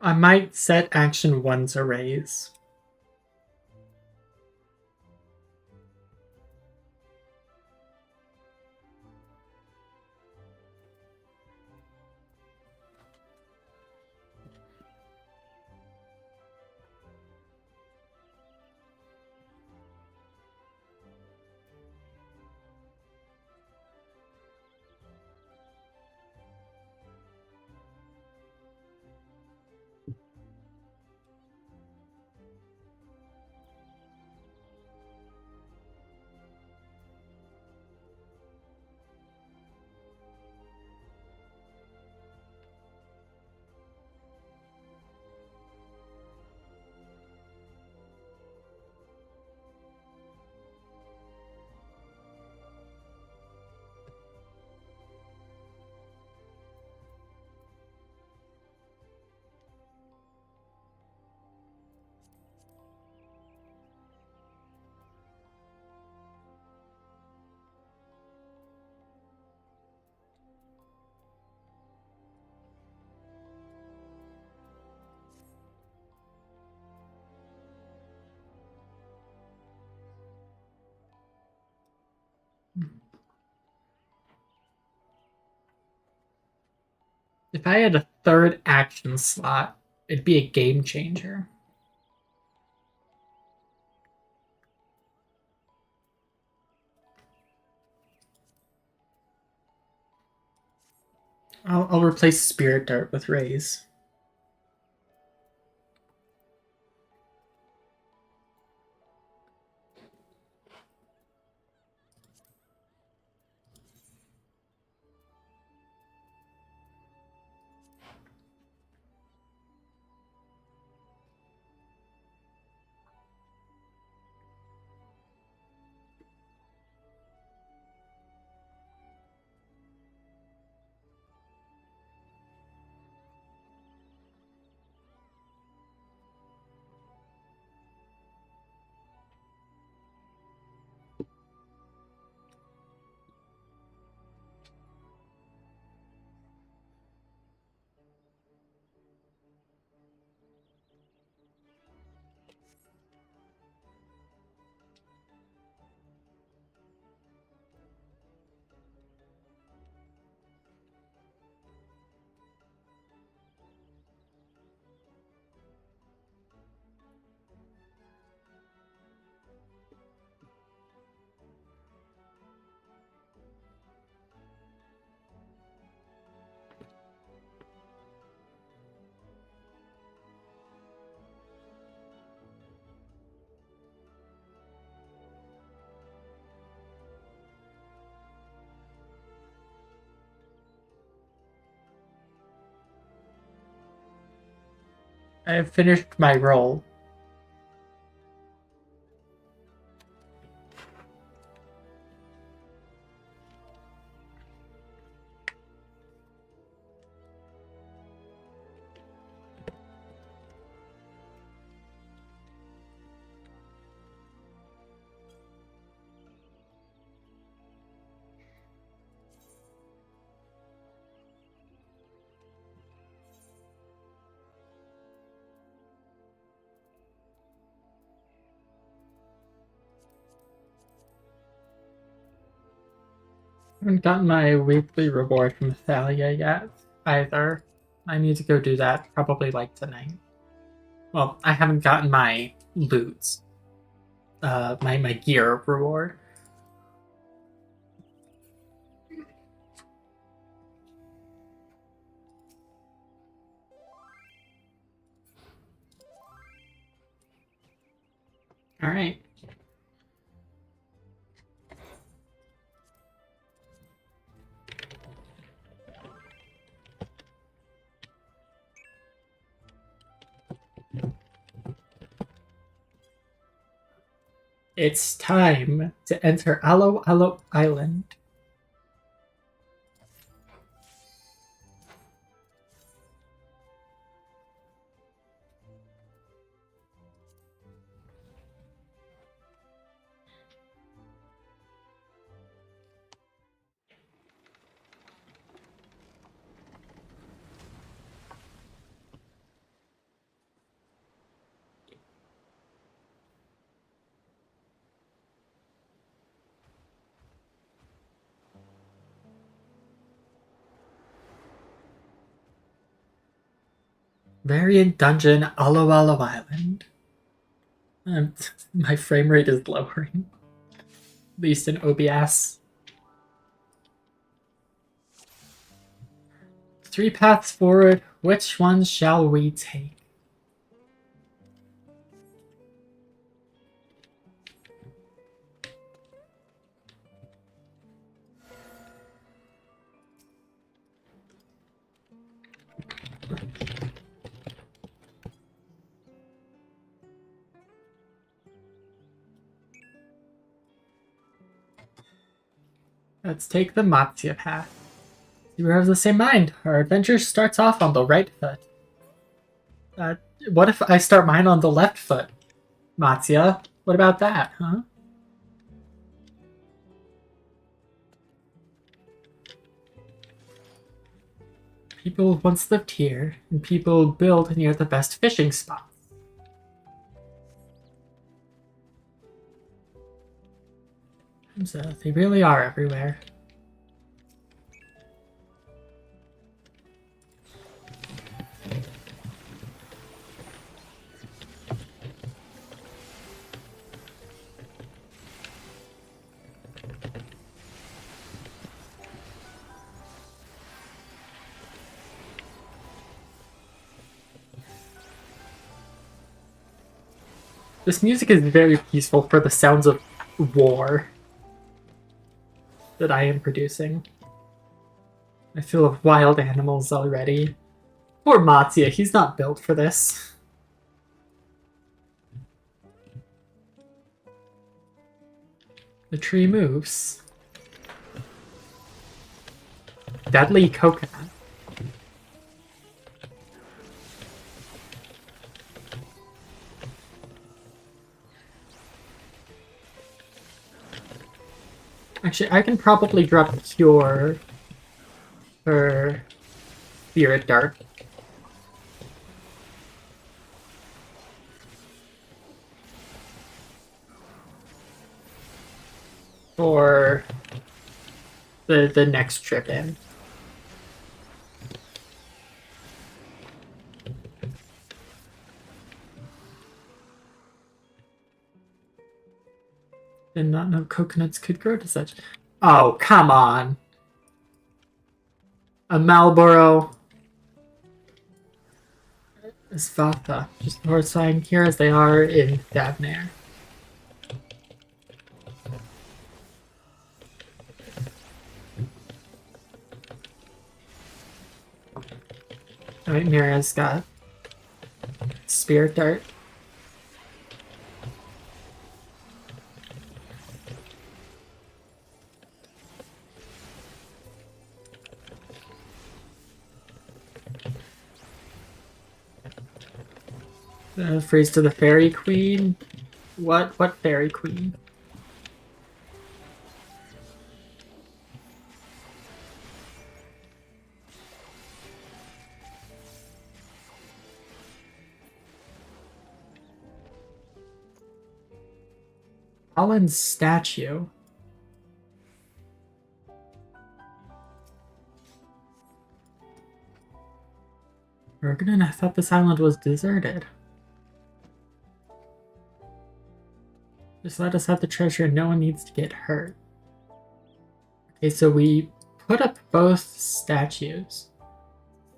I might set action 1 to raise. If I had a 3rd action slot, it'd be a game changer. I'll replace Spirit Dart with Raise. I have finished my roll. I haven't gotten my weekly reward from Thalia yet, either. I need to go do that probably like tonight. Well, I haven't gotten my loot. My gear reward. Alright. It's time to enter Aloe Aloe Island. Variant Dungeon Aloe Aloe Island. My frame rate is lowering. At least in OBS. 3 paths forward. Which one shall we take? Let's take the Matsuya path. We have the same mind. Our adventure starts off on the right foot. What if I start mine on the left foot? Matsuya, what about that, huh? People once lived here, and people build near the best fishing spots. So they really are everywhere. This music is very peaceful for the sounds of war that I am producing. I feel wild animals already. Poor Matsuya, he's not built for this. The tree moves. Deadly coconut. Actually, I can probably drop Cure for Spirit Dart. For the next trip in. Did not know coconuts could grow to such. Oh, come on. A Marlboro Svatha, just horrifying here as they are in Thavnair. Alright, Mira's got Spirit Dart. Freeze to the Fairy Queen. What Fairy Queen? Alan's statue. Bergman, I thought this island was deserted. Just let us have the treasure and no one needs to get hurt. Okay, so we put up both statues.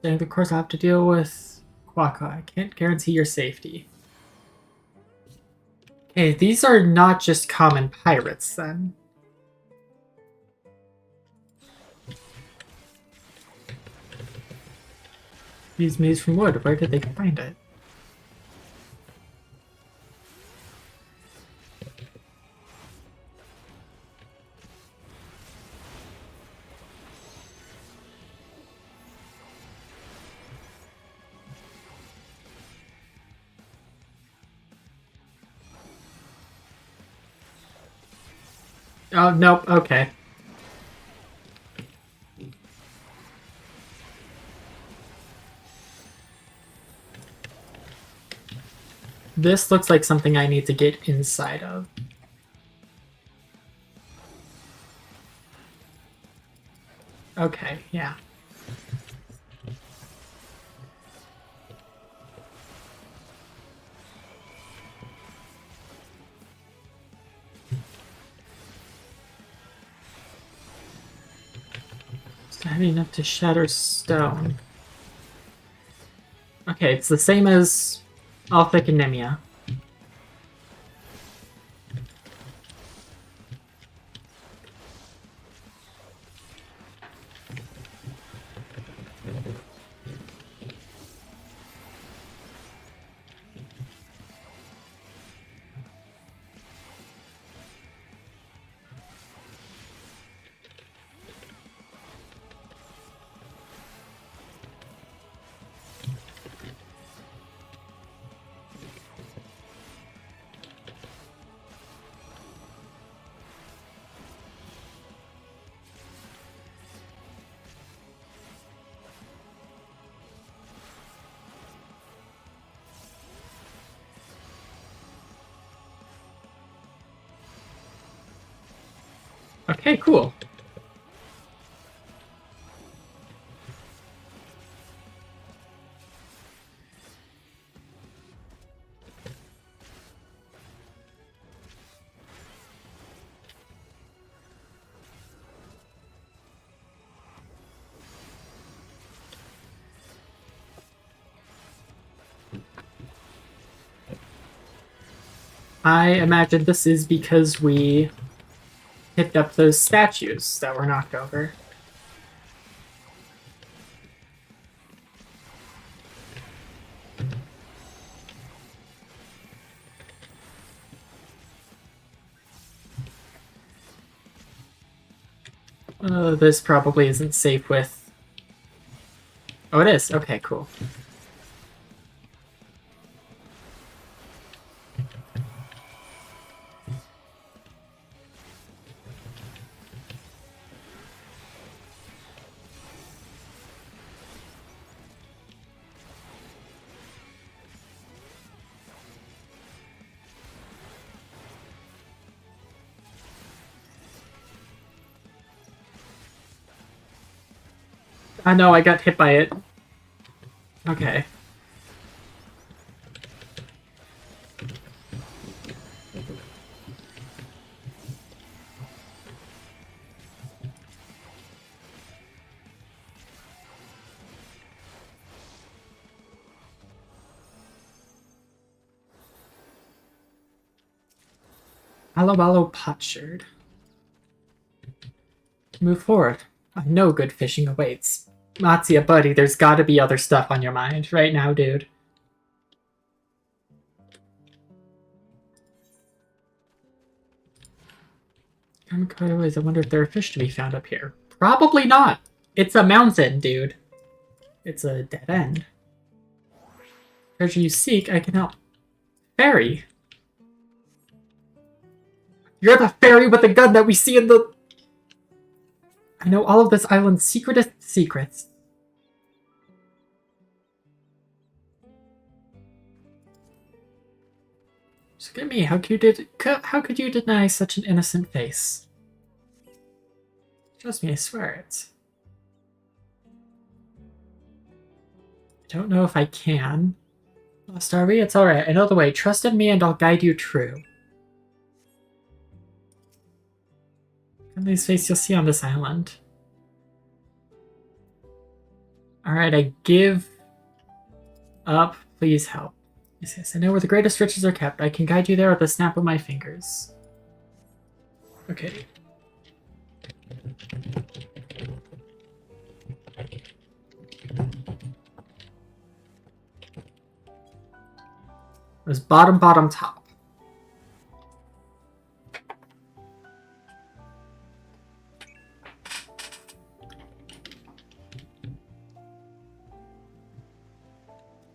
Then of course I'll have to deal with Quaka. I can't guarantee your safety. Okay, these are not just common pirates then. These made from wood, where did they find it? Oh, nope, okay. This looks like something I need to get inside of. Okay, yeah. It's heavy enough to shatter stone. Okay, it's the same as Alphic and Nemia. Okay, cool. I imagine this is because we picked up those statues that were knocked over. This probably isn't safe with... Oh, it is. Okay, cool. I know, I got hit by it. Okay. Aloe Potsherd. Move forward. I know good fishing awaits. Matsuya, buddy, there's gotta be other stuff on your mind right now, dude. I wonder if there are fish to be found up here. Probably not. It's a mountain, dude. It's a dead end. Treasure you seek, I can help. Fairy. You're the fairy with the gun that we see in the... I know all of this island's secretest secrets. So look at me, how could you deny such an innocent face? Trust me, I swear it. I don't know if I can. Lost are we? It's alright, I know the way. Trust in me and I'll guide you true. Friendly's face you'll see on this island. Alright, I give up. Please help. Yes, I know where the greatest riches are kept. I can guide you there with the snap of my fingers. Okay. It was bottom, top.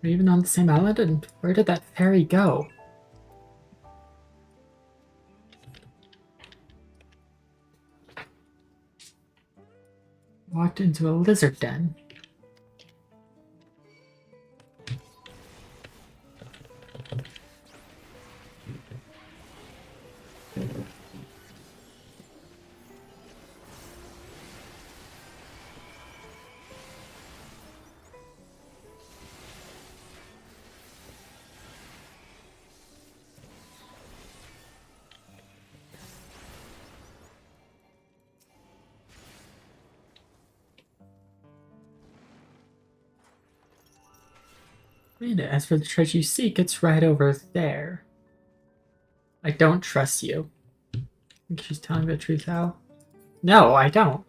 We're even on the same island, and where did that fairy go? Walked into a lizard den. As for the treasure you seek, it's right over there. I don't trust you. Think she's telling the truth, Al? No, I don't.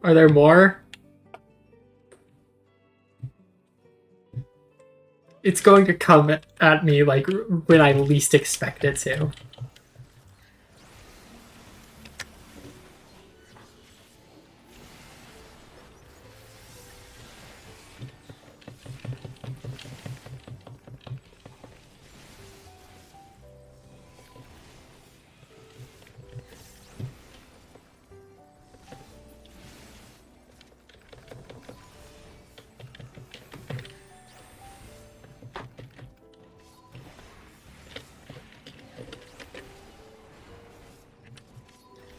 Are there more? It's going to come at me like when I least expect it to.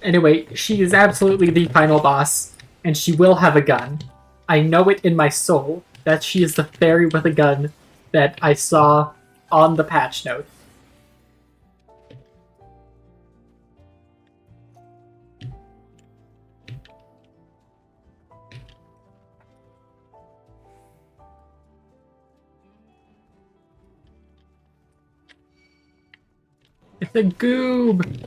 Anyway, she is absolutely the final boss, and she will have a gun. I know it in my soul. that she is the fairy with a gun that I saw on the patch note. It's a goob!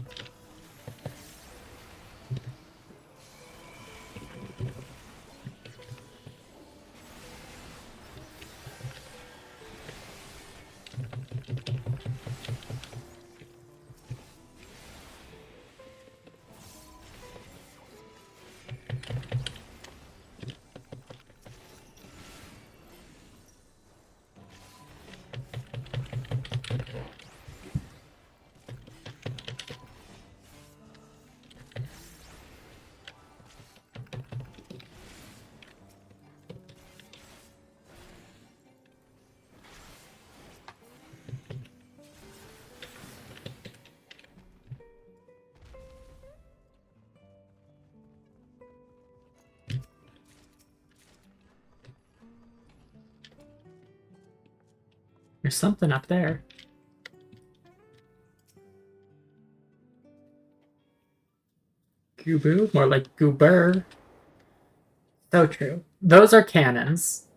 There's something up there. Goobu? More like goober. So true. Those are cannons.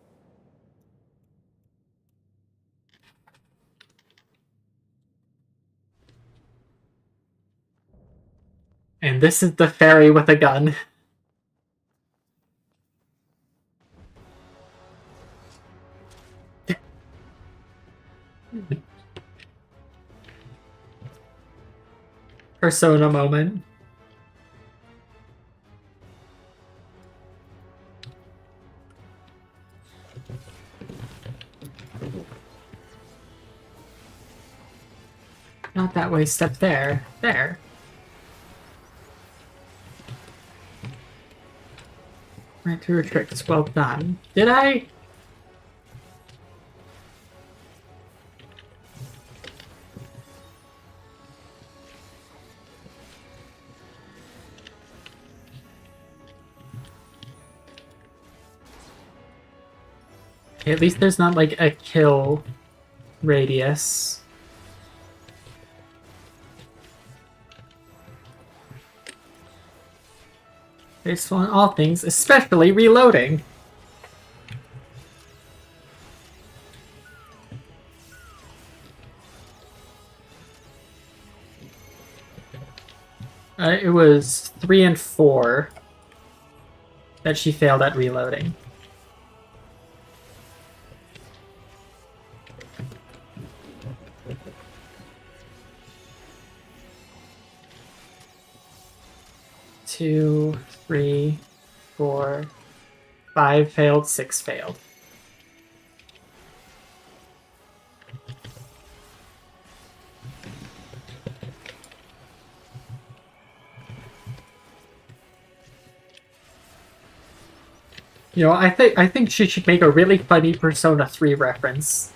And this is the fairy with a gun. Persona moment. Not that way, step there. There. Right through her tricks, well done. Did I? Okay, at least there's not like a kill radius. Graceful in all things, especially reloading. It was 3 and 4 that she failed at reloading. Two, 3, 4, 5 failed, 6 failed. You know, I think she should make a really funny Persona 3 reference.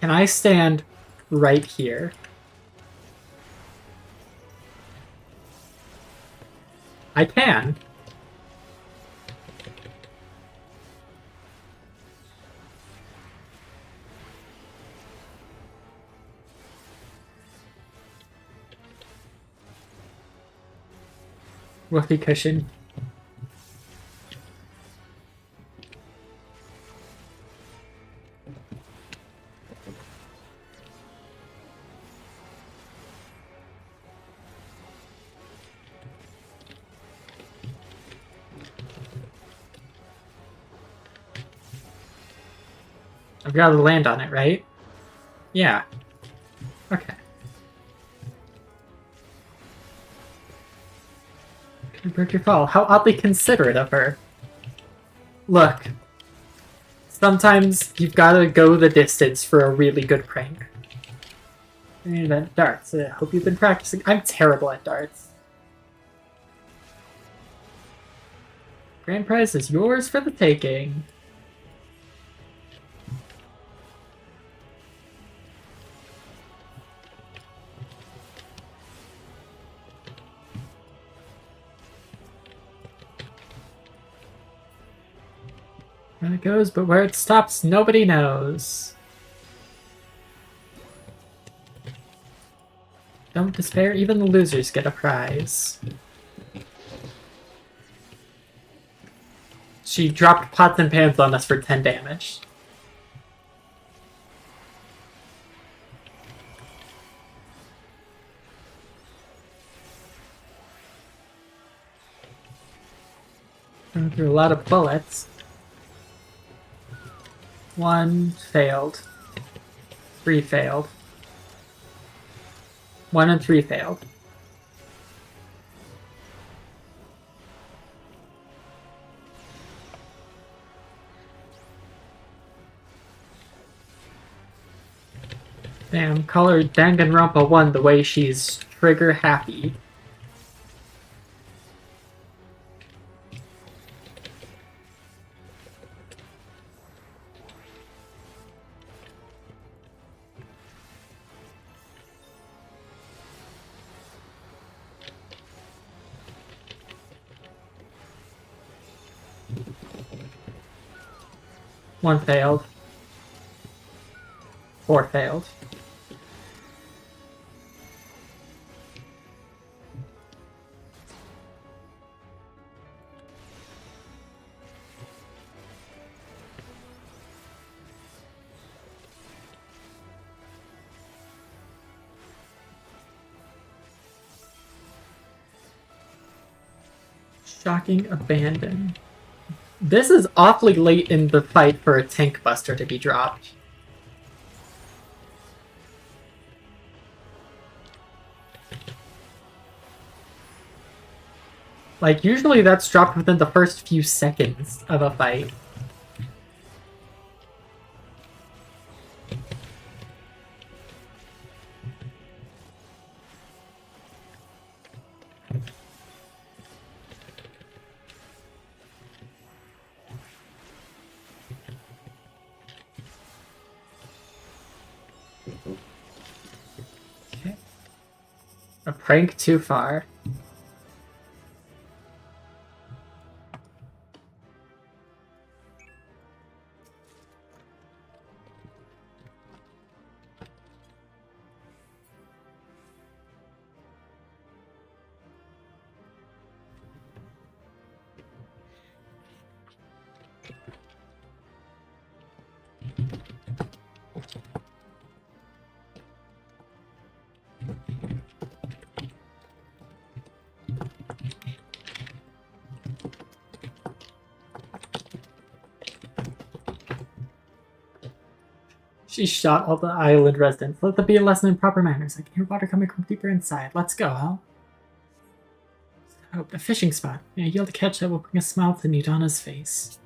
Can I stand right here? I can. Whoopee cushion. I've got to land on it, right? Yeah. Okay. Break your fall. How oddly considerate of her. Look. Sometimes you've got to go the distance for a really good prank. And then darts. I hope you've been practicing. I'm terrible at darts. Grand prize is yours for the taking. There it goes, but where it stops, nobody knows. Don't despair, even the losers get a prize. She dropped pots and pans on us for 10 damage. Going through a lot of bullets. 1 failed. 3 failed. 1 and 3 failed. Damn, call her Danganronpa 1 the way she's trigger happy. One failed. 4 failed. Shocking abandon. This is awfully late in the fight for a tank buster to be dropped. Like, usually that's dropped within the first few seconds of a fight. Okay. A prank too far. She shot all the island residents. Let there be a lesson in proper manners. I can hear water coming from deeper inside. Let's go, Hal. Oh, a fishing spot. Yeah, yield a catch that will bring a smile to Nidana's face.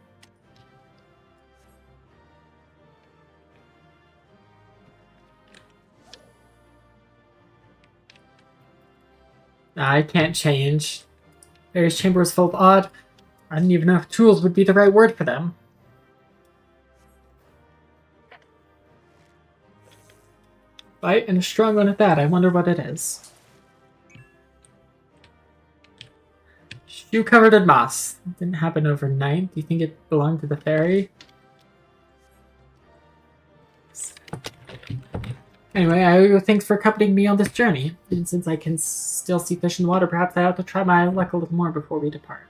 I can't change. Aeria's chamber was full of odd. I didn't even know if tools would be the right word for them. Right, and a strong one at that. I wonder what it is. Shoe covered in moss. It didn't happen overnight. Do you think it belonged to the fairy? Anyway, thanks for accompanying me on this journey. And since I can still see fish in the water, perhaps I ought to try my luck a little more before we depart.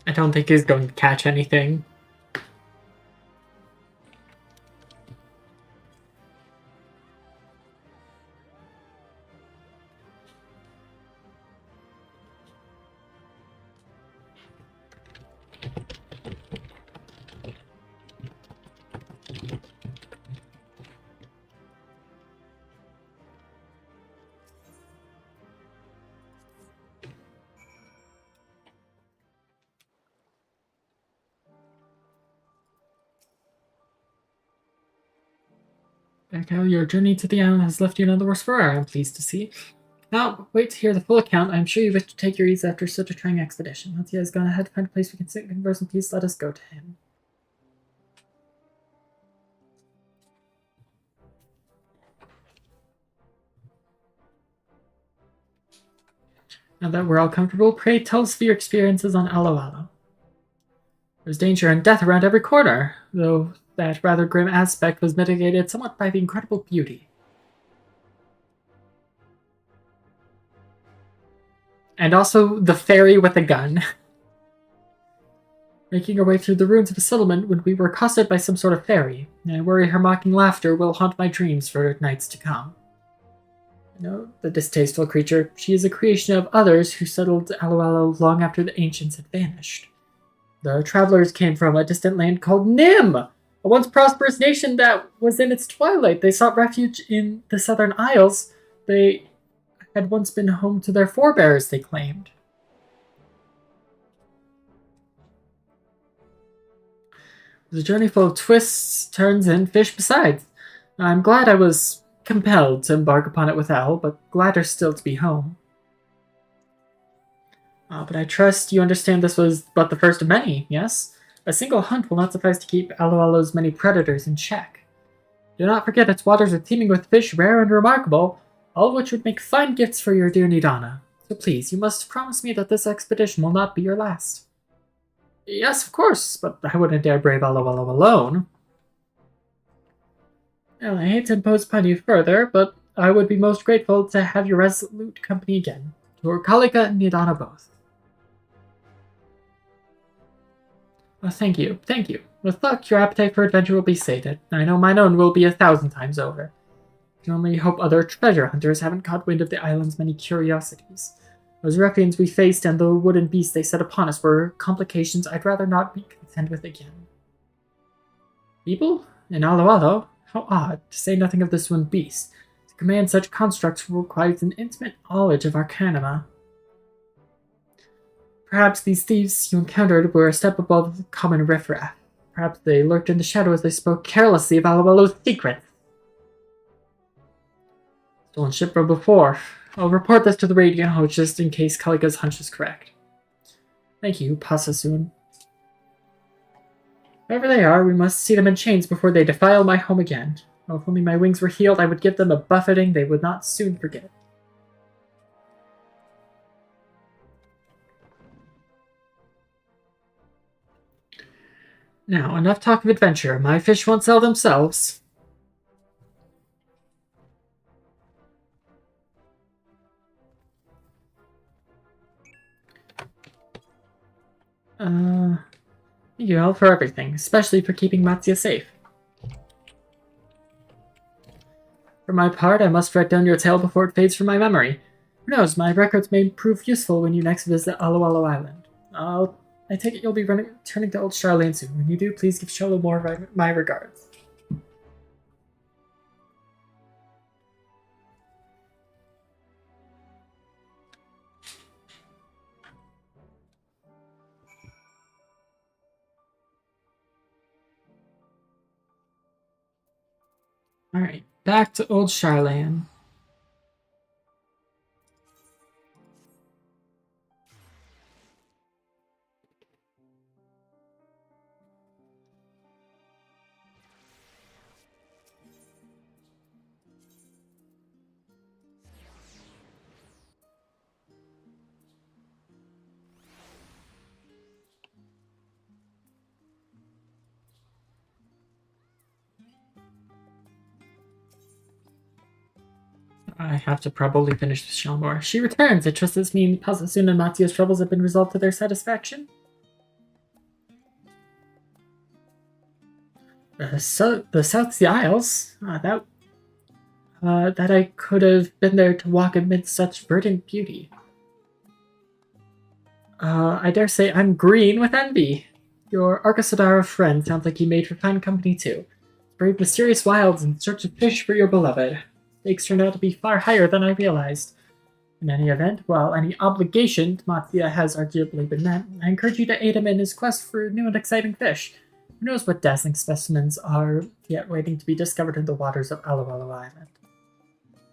I don't think he's going to catch anything. Echo, your journey to the island has left you none the worse for wear, I'm pleased to see. Now, wait to hear the full account. I'm sure you wish to take your ease after such a trying expedition. Mattia has gone ahead to find a place we can sit and converse in peace. Let us go to him. Now that we're all comfortable, pray tell us of your experiences on Alo Alo. There's danger and death around every corner, though that rather grim aspect was mitigated somewhat by the incredible beauty. And also the fairy with a gun. Making our way through the ruins of a settlement when we were accosted by some sort of fairy. I worry her mocking laughter will haunt my dreams for nights to come. No, the distasteful creature. She is a creation of others who settled Alo Alo long after the ancients had vanished. The travelers came from a distant land called Nim, a once prosperous nation that was in its twilight. They sought refuge in the Southern Isles. They had once been home to their forebears, they claimed. It was a journey full of twists, turns, and fish besides. I'm glad I was compelled to embark upon it with Al, but gladder still to be home. But I trust you understand this was but the first of many, yes? A single hunt will not suffice to keep Alo Alo's many predators in check. Do not forget its waters are teeming with fish rare and remarkable, all of which would make fine gifts for your dear Nidana. So please, you must promise me that this expedition will not be your last. Yes, of course, but I wouldn't dare brave Alo Alo alone. Well, I hate to impose upon you further, but I would be most grateful to have your resolute company again. To Kalika and Nidana both. Oh, thank you. With luck, your appetite for adventure will be sated. I know mine own will be 1,000 times over. I can only hope other treasure hunters haven't caught wind of the island's many curiosities. Those ruffians we faced and the wooden beasts they set upon us were complications I'd rather not be content with again. People? In Alo Alo? How odd, to say nothing of this one beast. To command such constructs requires an intimate knowledge of arcanima. Perhaps these thieves you encountered were a step above the common riffraff. Perhaps they lurked in the shadow as they spoke carelessly of Alo Alo's secrets. Stolen ship from before. I'll report this to the radio just in case Kalika's hunch is correct. Thank you, Pasasun. Wherever they are, we must see them in chains before they defile my home again. Oh, if only my wings were healed, I would give them a buffeting they would not soon forget. Now, enough talk of adventure. My fish won't sell themselves. Thank you all for everything, especially for keeping Matsuya safe. For my part, I must write down your tale before it fades from my memory. Who knows, my records may prove useful when you next visit Alo Alo Island. I take it you'll be returning to Old Charlene soon. When you do, please give Sholomore my regards. Alright, back to Old Charlene. I have to probably finish with Shelmore. She returns. I trust this means Pasasun and Matsuya's troubles have been resolved to their satisfaction. The South Sea Isles? That I could have been there to walk amid such verdant beauty. I dare say I'm green with envy. Your Arcasadara friend sounds like he made for fine company too. Brave mysterious wilds in search of fish for your beloved. Stakes turned out to be far higher than I realized. In any event, while any obligation to Matsuya has arguably been met, I encourage you to aid him in his quest for new and exciting fish. Who knows what dazzling specimens are yet waiting to be discovered in the waters of Alo Alo Island.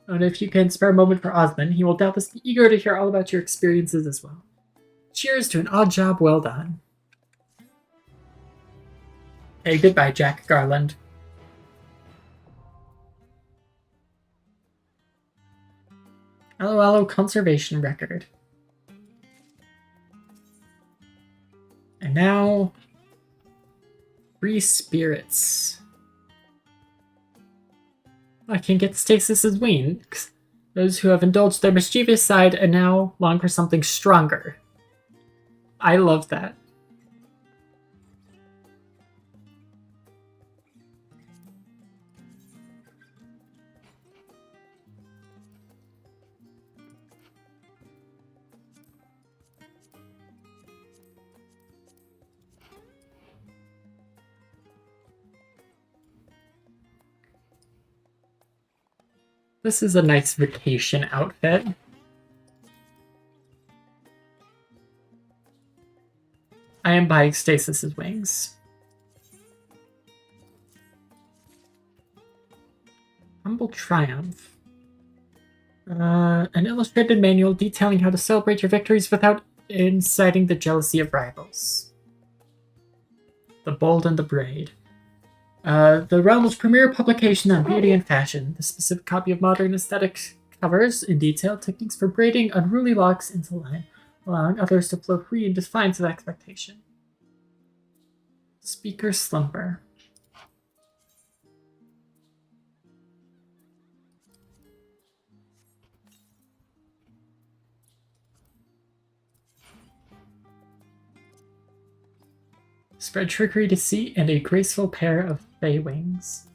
And if you can spare a moment for Osmond, he will doubtless be eager to hear all about your experiences as well. Cheers to an odd job well done. Hey, goodbye, Jack Garland. Alo conservation record. And now, free spirits. I can get Stasis's wings. Those who have indulged their mischievous side and now long for something stronger. I love that. This is a nice vacation outfit. I am buying Stasis's wings. Humble Triumph. An illustrated manual detailing how to celebrate your victories without inciting the jealousy of rivals. The Bold and the Braid. The Realm's premier publication on beauty and fashion. The specific copy of modern aesthetic covers, in detail, techniques for braiding unruly locks into line, allowing others to flow free in defiance of expectation. Speaker Slumber. Spread trickery, deceit, and a graceful pair of fey wings.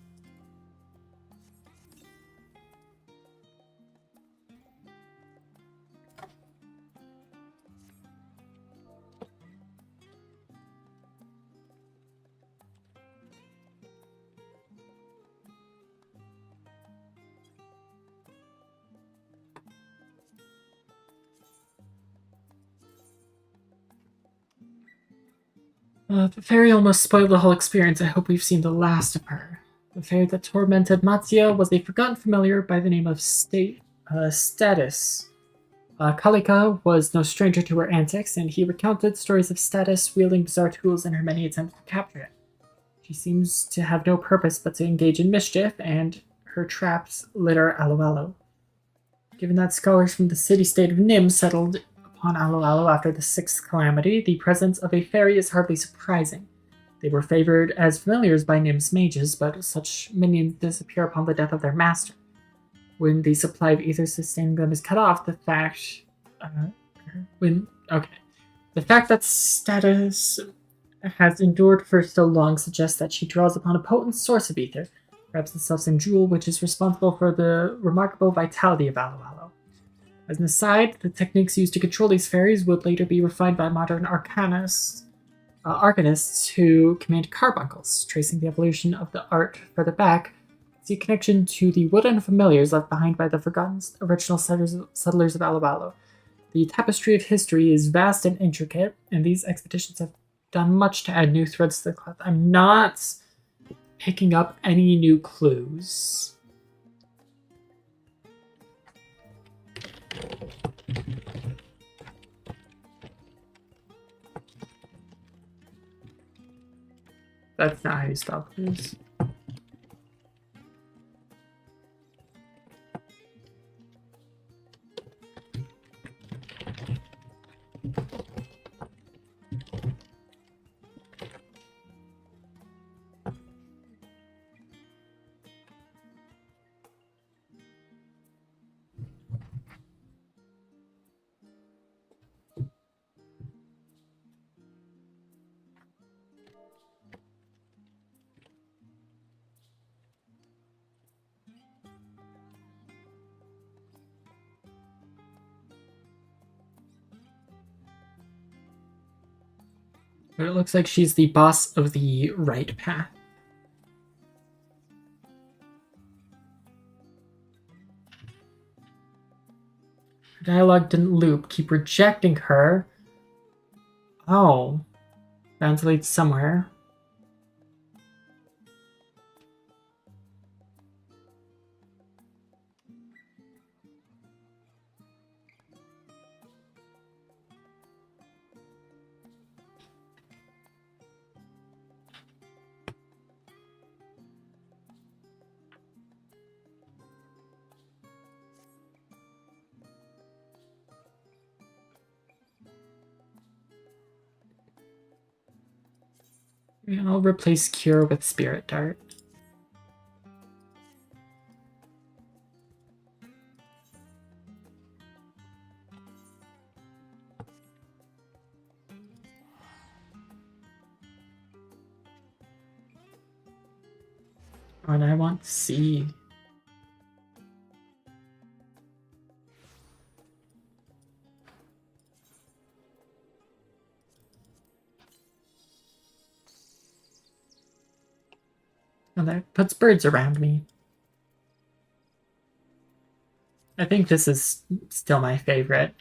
The fairy almost spoiled the whole experience. I hope we've seen the last of her. The fairy that tormented Matsuya was a forgotten familiar by the name of Status. Kalika was no stranger to her antics, and he recounted stories of Status wielding bizarre tools in her many attempts to capture it. She seems to have no purpose but to engage in mischief, and her traps litter Aloalo. Given that scholars from the city-state of Nim settled upon Aloalo after the sixth calamity, the presence of a fairy is hardly surprising. They were favored as familiars by Nim's mages, but such minions disappear upon the death of their master. When the supply of ether sustaining them is cut off, the fact that Status has endured for so long suggests that she draws upon a potent source of ether, perhaps the selfsame jewel which is responsible for the remarkable vitality of Aloalo. As an aside, the techniques used to control these fairies would later be refined by modern arcanists who command carbuncles, tracing the evolution of the art further back. See a connection to the wooden familiars left behind by the forgotten original settlers of Aloalo. The tapestry of history is vast and intricate, and these expeditions have done much to add new threads to the cloth. I'm not picking up any new clues. That's not how you spell clues. But it looks like she's the boss of the right path. Her dialogue didn't loop. Keep rejecting her. Oh. Bound to lead somewhere. I'll replace Cure with Spirit Dart. And I want C. And that puts birds around me. I think this is still my favorite.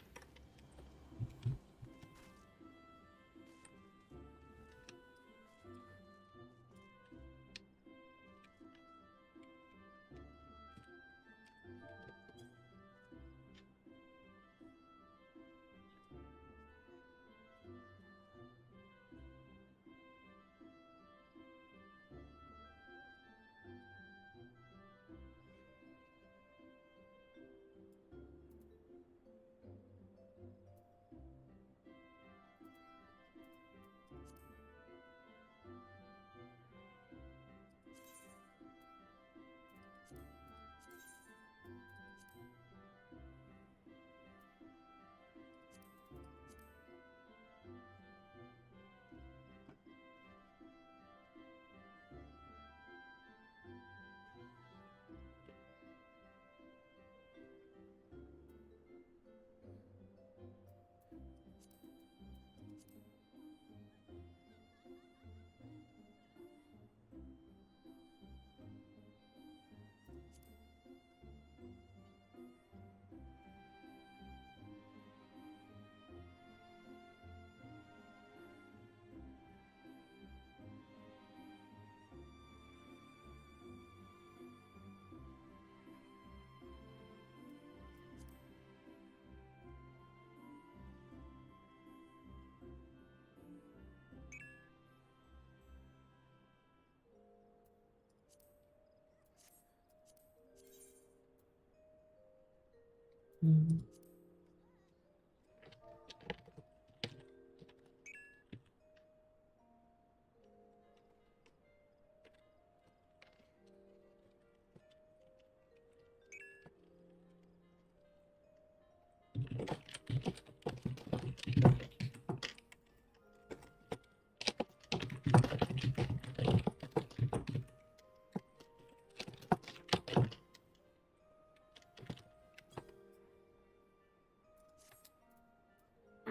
Mm.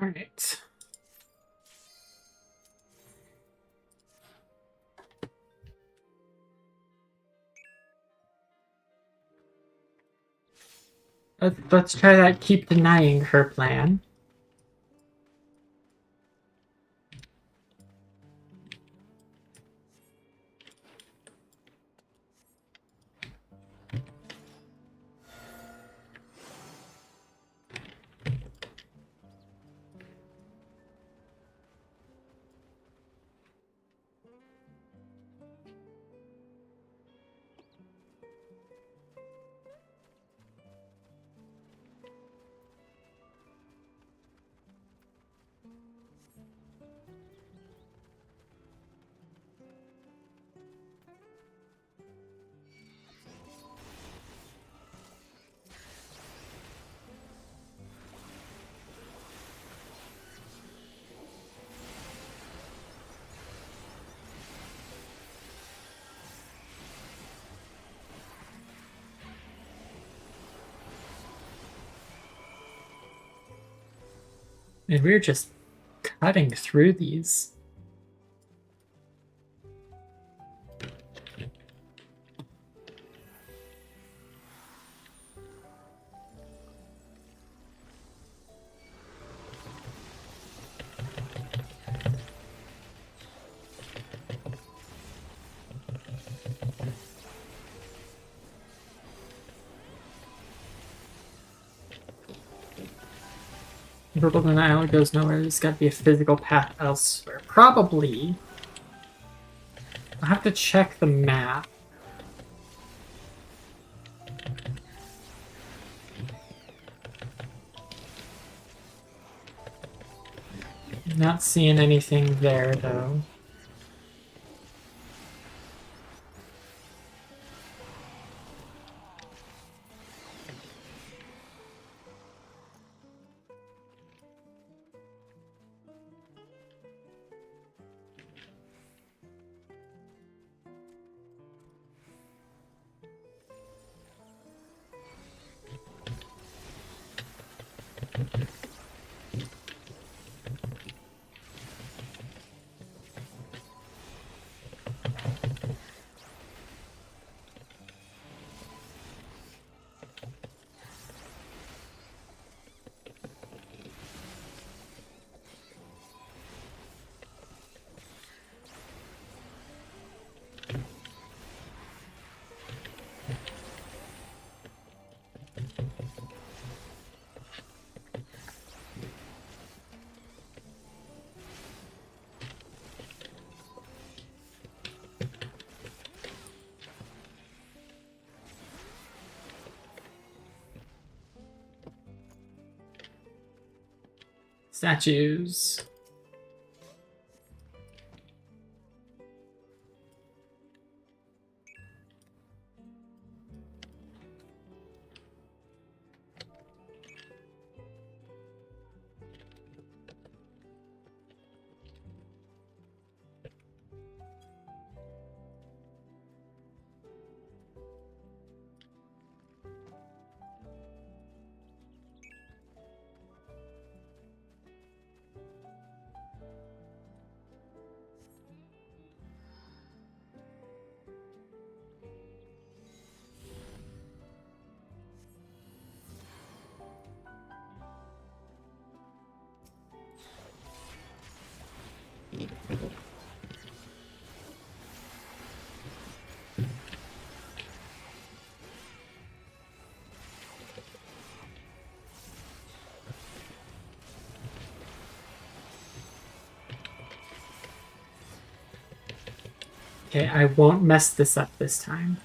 All right. Let's try that keep denying her plan. And we're just cutting through these. Purple denial goes nowhere. There's got to be a physical path elsewhere. Probably. I'll have to check the map. Not seeing anything there, though. Statues. Okay, I won't mess this up this time.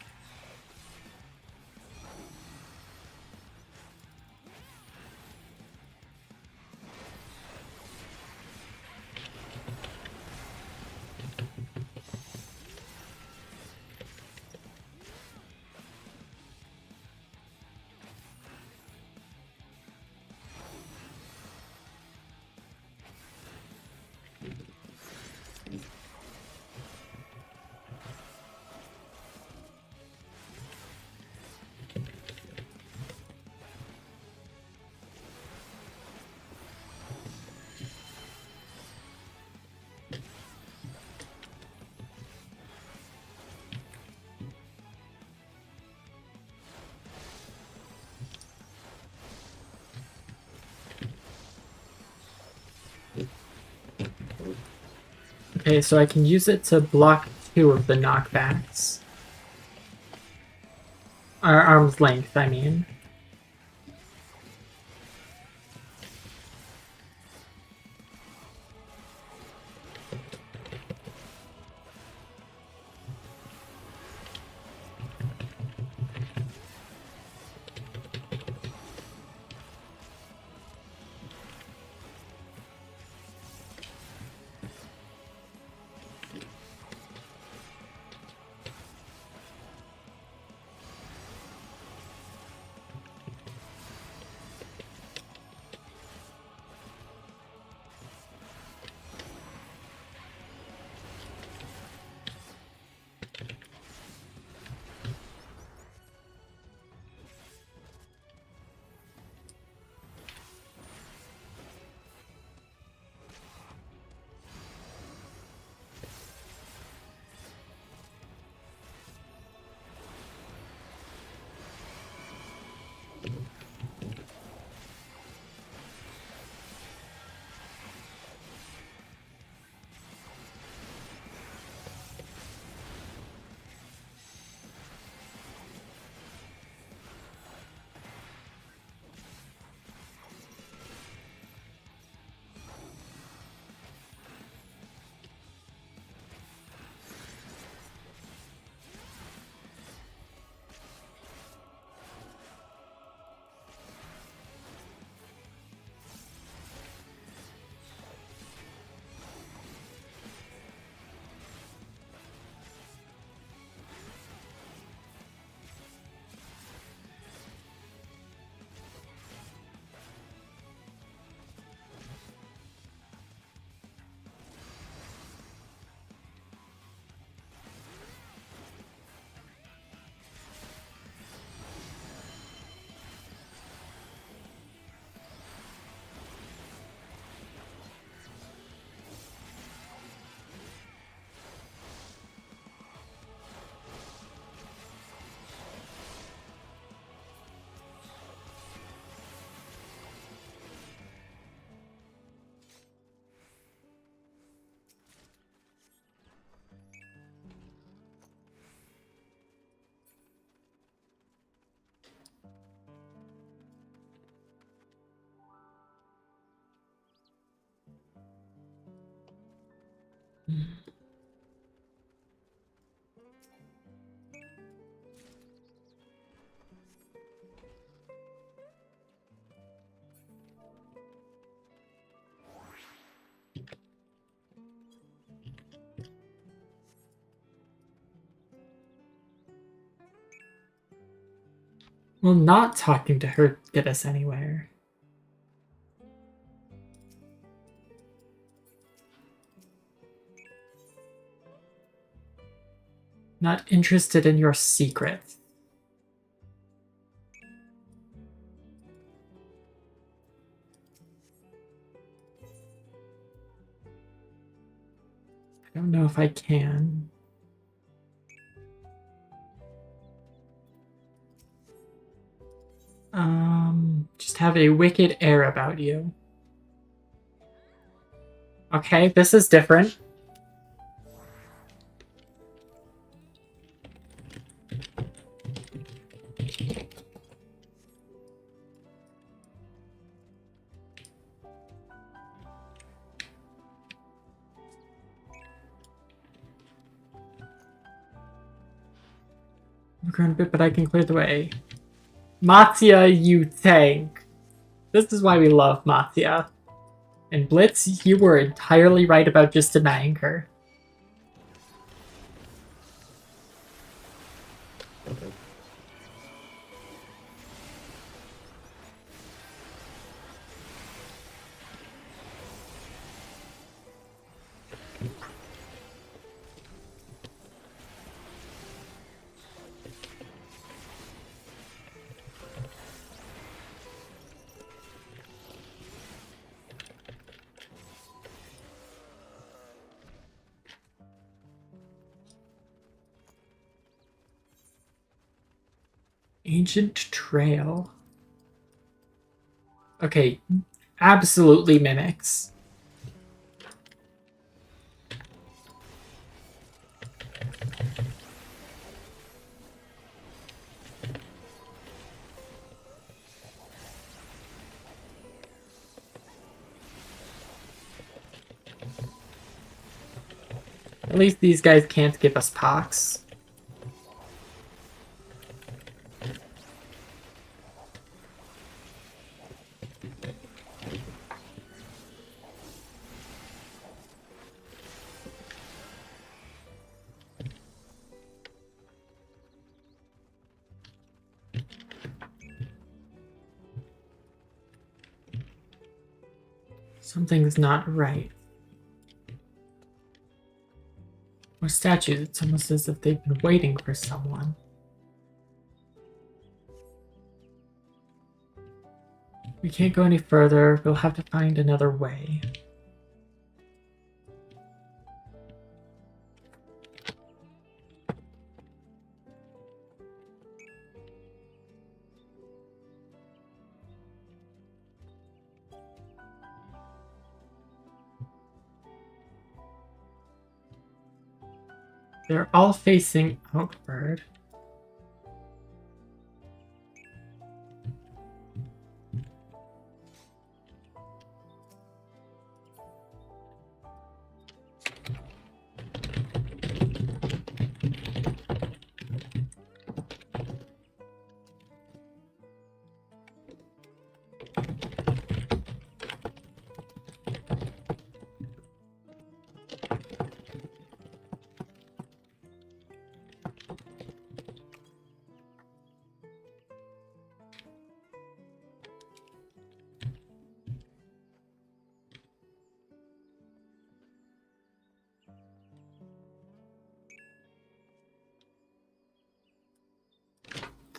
Okay, so I can use it to block 2 of the knockbacks. Or arm's length, I mean. Will not talking to her get us anywhere? Not interested in your secret. I don't know if I can. Just have a wicked air about you. Okay, this is different. I'm grown a bit, but I can clear the way. Mattia, you tank. This is why we love Mattia. And Blitz, you were entirely right about just denying her. Ancient Trail. Okay, absolutely mimics. At least these guys can't give us pox. Something's not right. Or statues, it's almost as if they've been waiting for someone. We can't go any further, we'll have to find another way. They're all facing outward.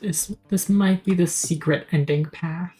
This might be the secret ending path.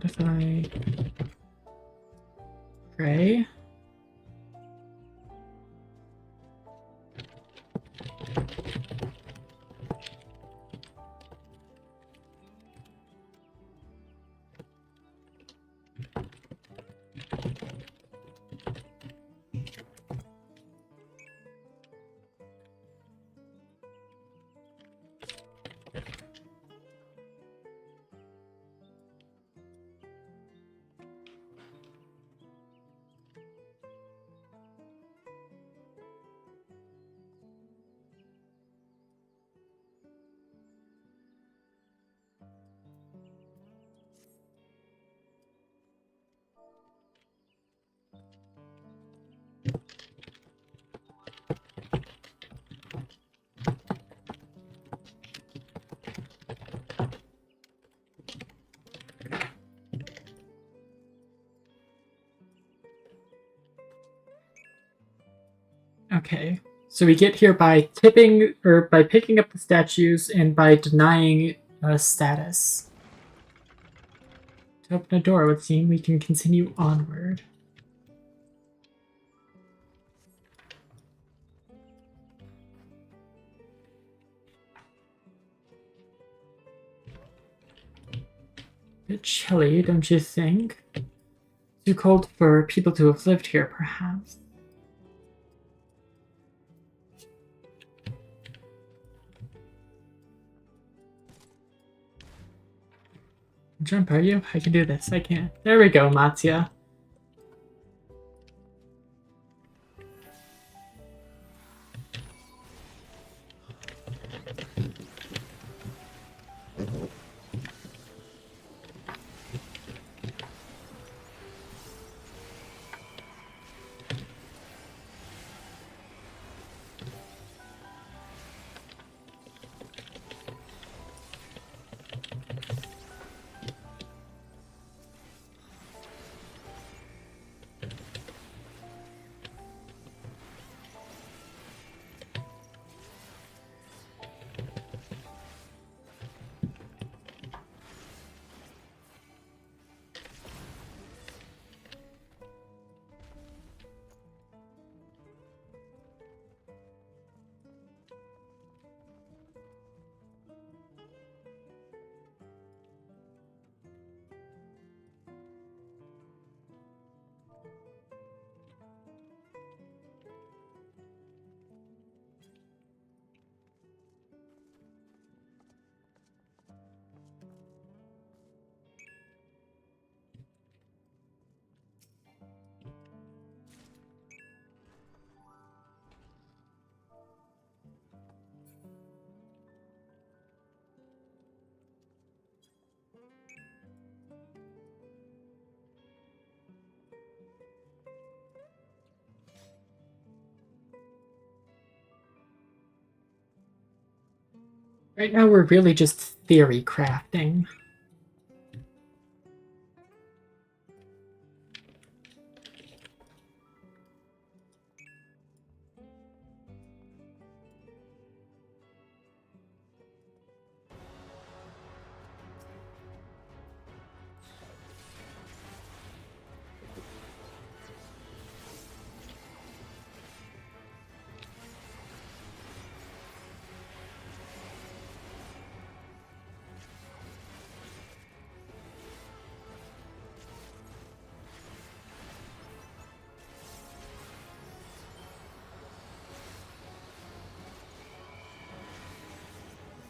What if I pray? Okay, so we get here by tipping, or by picking up the statues, and by denying status. To open a door, it would seem we can continue onward. Bit chilly, don't you think? Too cold for people to have lived here, perhaps. Jump, are you? I can do this. I can. There we go, Mattia. Right now we're really just theory crafting.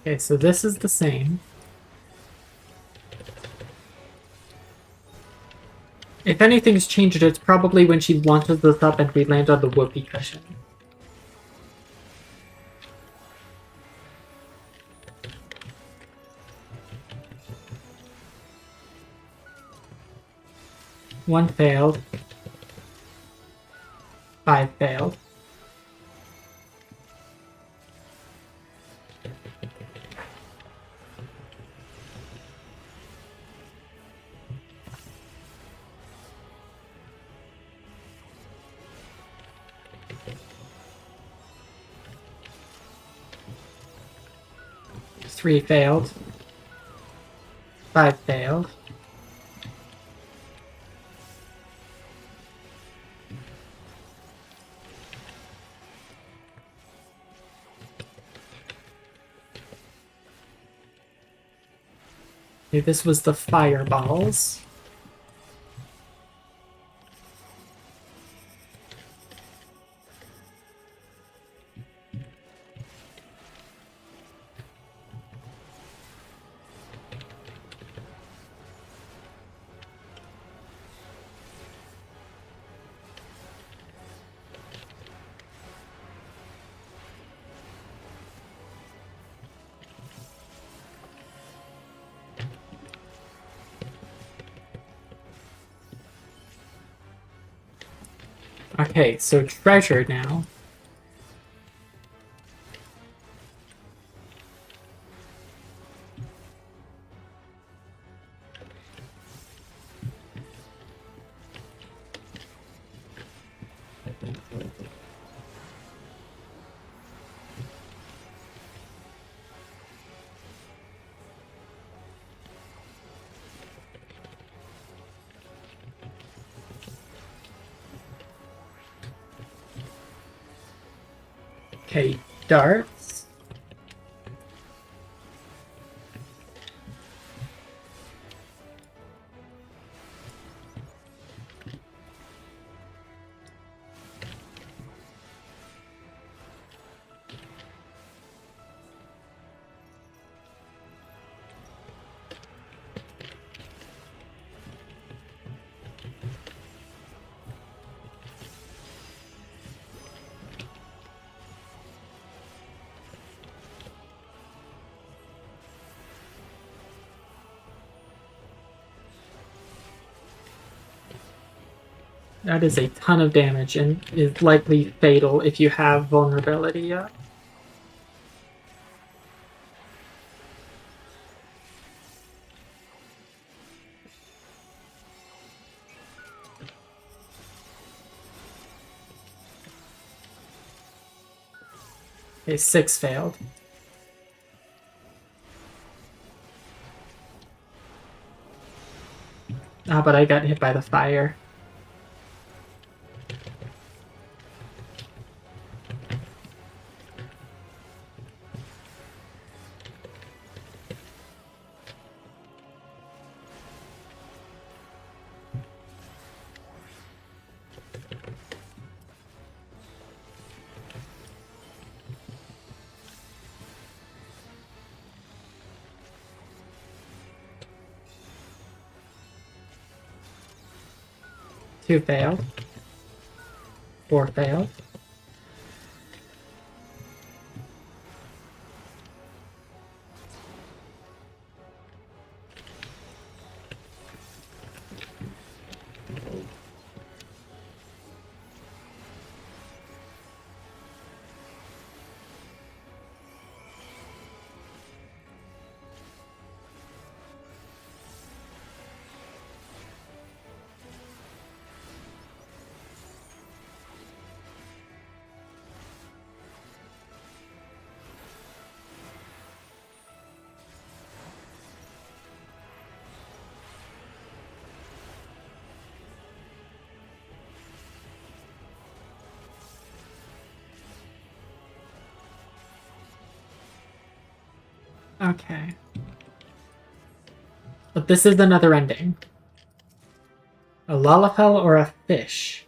Okay, so this is the same. If anything's changed, it's probably when she launches this up and we land on the whoopee cushion. One failed. 5 failed. Three failed. 5 failed. Okay, this was the fireballs. Okay, so treasure now. Okay, darts. That is a ton of damage and is likely fatal if you have vulnerability up. Okay, 6 failed. Ah, but I got hit by the fire. Two failed. 4 failed. Okay. But this is another ending. A Lalafell or a fish?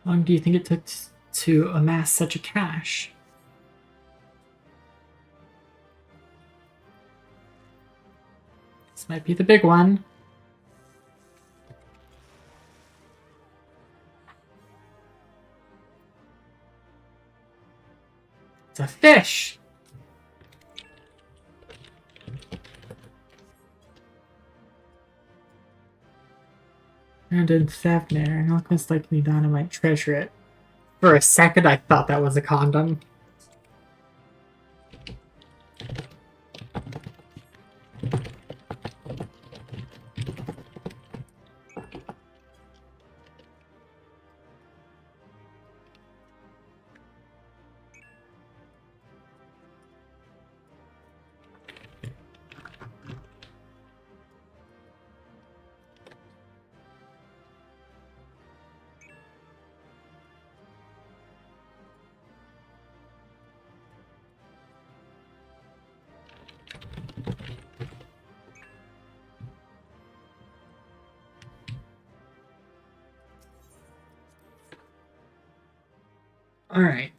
How long do you think it took to amass such a cache? This might be the big one. It's a fish! Brandon Thavner, an alchemist like Nidana might treasure it. For a second, I thought that was a condom. Alright,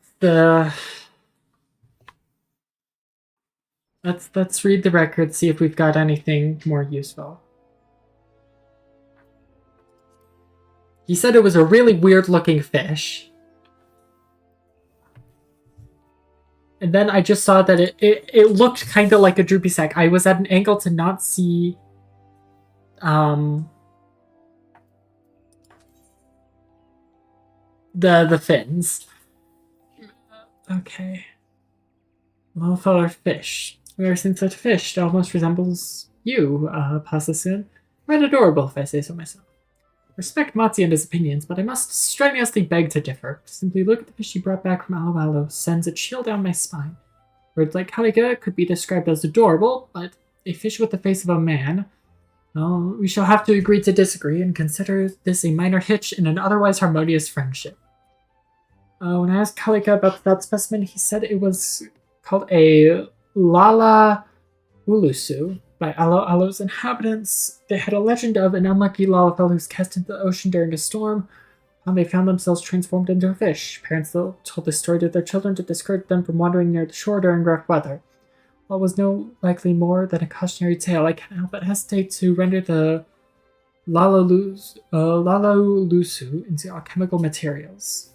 let's read the record, see if we've got anything more useful. He said it was a really weird looking fish. And then I just saw that it looked kind of like a droopy sack. I was at an angle to not see the fins. Okay. Longfellow fish. I've never seen such a fish. It almost resembles you, Pasasun. Quite adorable, if I say so myself. Respect Matzi and his opinions, but I must strenuously beg to differ. Simply look at the fish he brought back from Alo Alo sends a chill down my spine. Words like Kalika could be described as adorable, but a fish with the face of a man. Well, we shall have to agree to disagree and consider this a minor hitch in an otherwise harmonious friendship. When I asked Kalika about that specimen, he said it was called a Lala Ulusu. By Alo Alo's inhabitants, they had a legend of an unlucky Lalafell who's cast into the ocean during a storm, and they found themselves transformed into a fish. Parents told this story to their children to discourage them from wandering near the shore during rough weather. While it was no likely more than a cautionary tale, I can't help but hesitate to render the Lalaulusu into alchemical materials.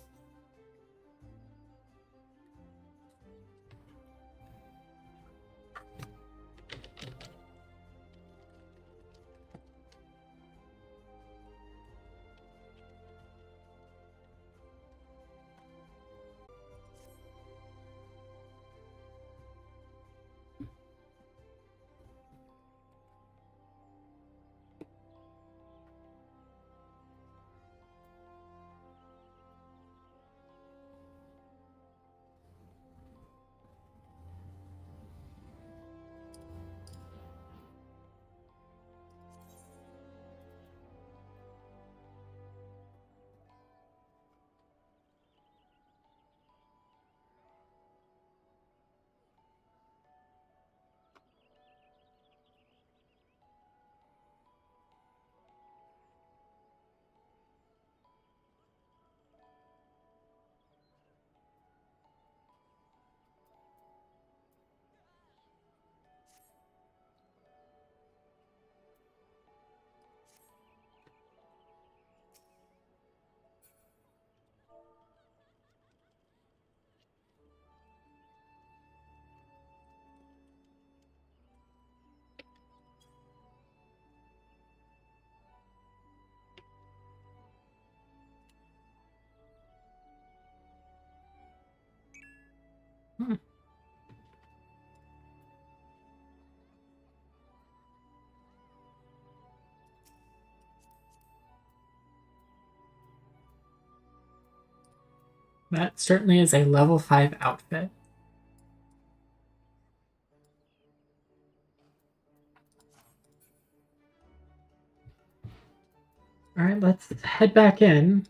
That certainly is a level 5 outfit. Alright, let's head back in.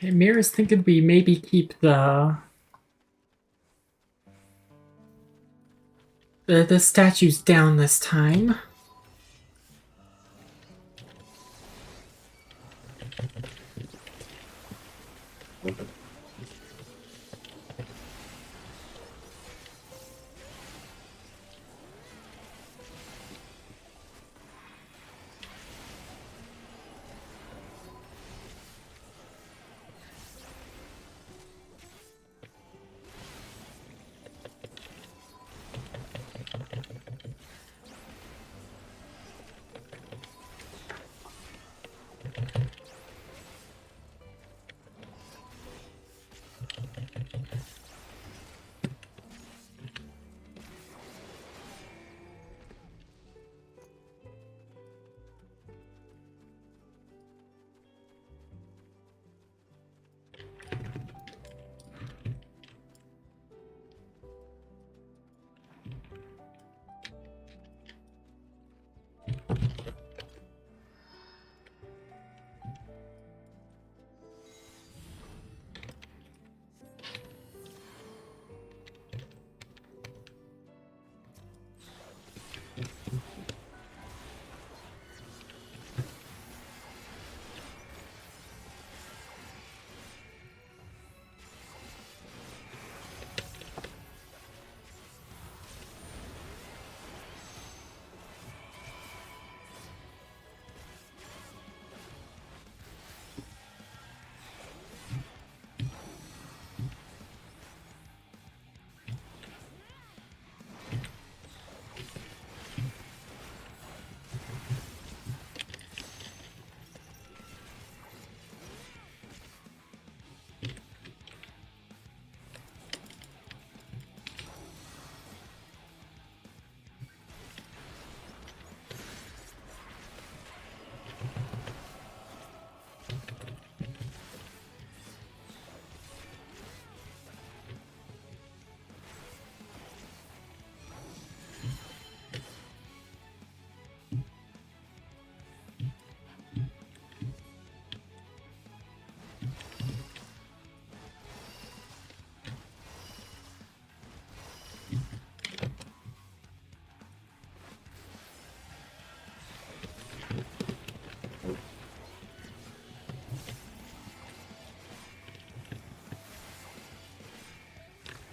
Okay, Mira's thinking we maybe keep the statues down this time.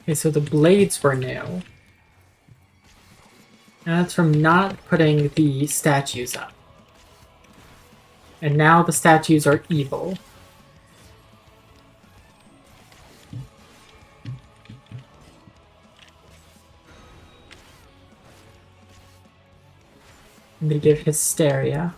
Okay, so the blades were new. And that's from not putting the statues up. And now the statues are evil. And they give hysteria.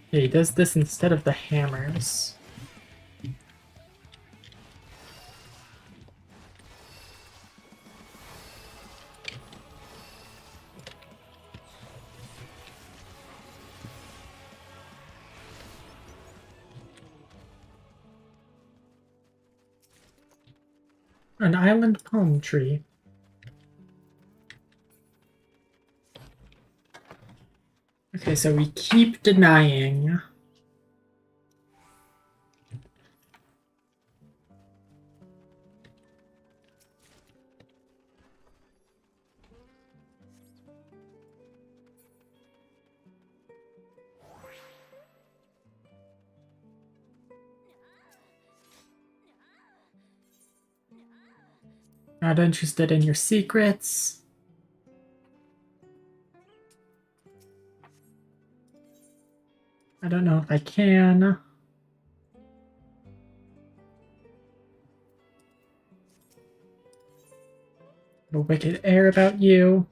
Yeah, he does this instead of the hammers. An island palm tree. Okay, so we keep denying. Not interested in your secrets. I don't know if I can. A wicked air about you.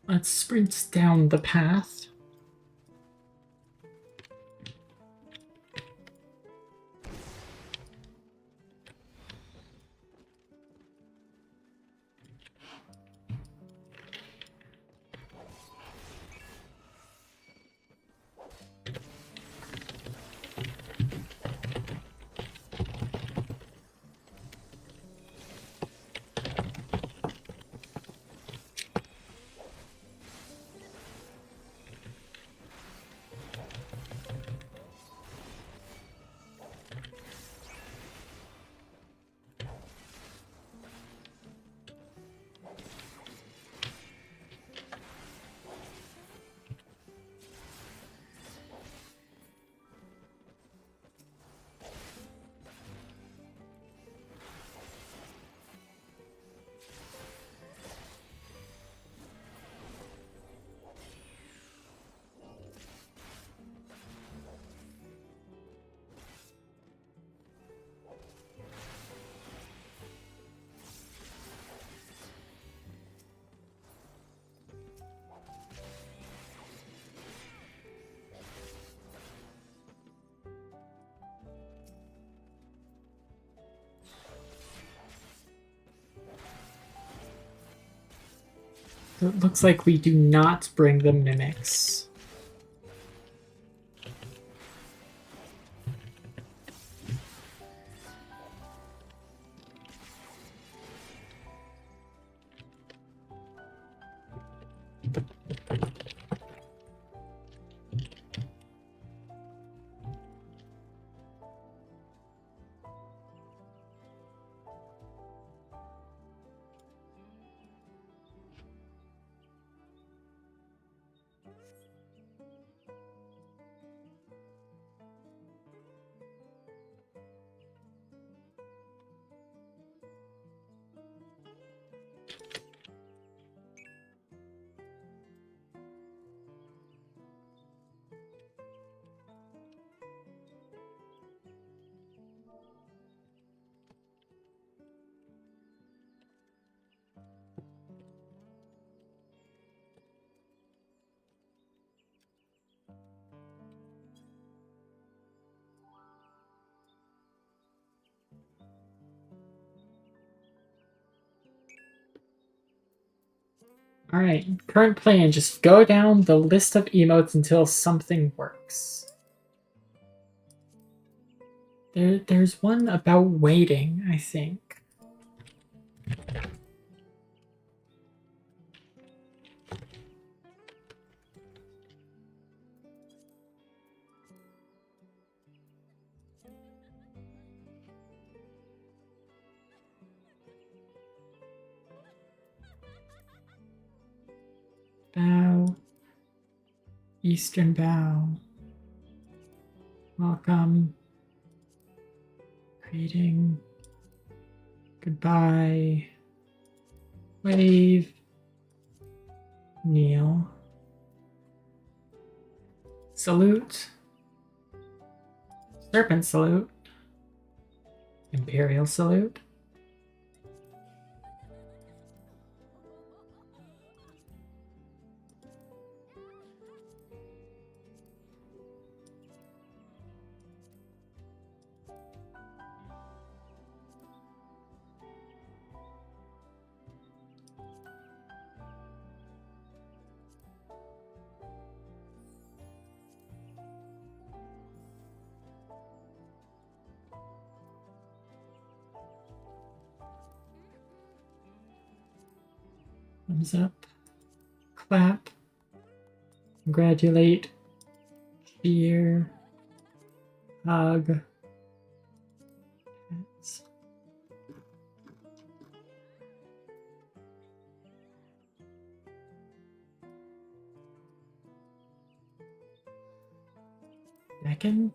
Let's sprint down the path. So it looks like we do not bring the mimics. Alright, current plan. Just go down the list of emotes until something works. There's one about waiting, I think. Bow. Eastern bow. Welcome. Greeting. Goodbye. Wave. Kneel. Salute. Serpent salute. Imperial salute. Thumbs up. Clap. Congratulate. Cheer. Hug. Pets. Beckon.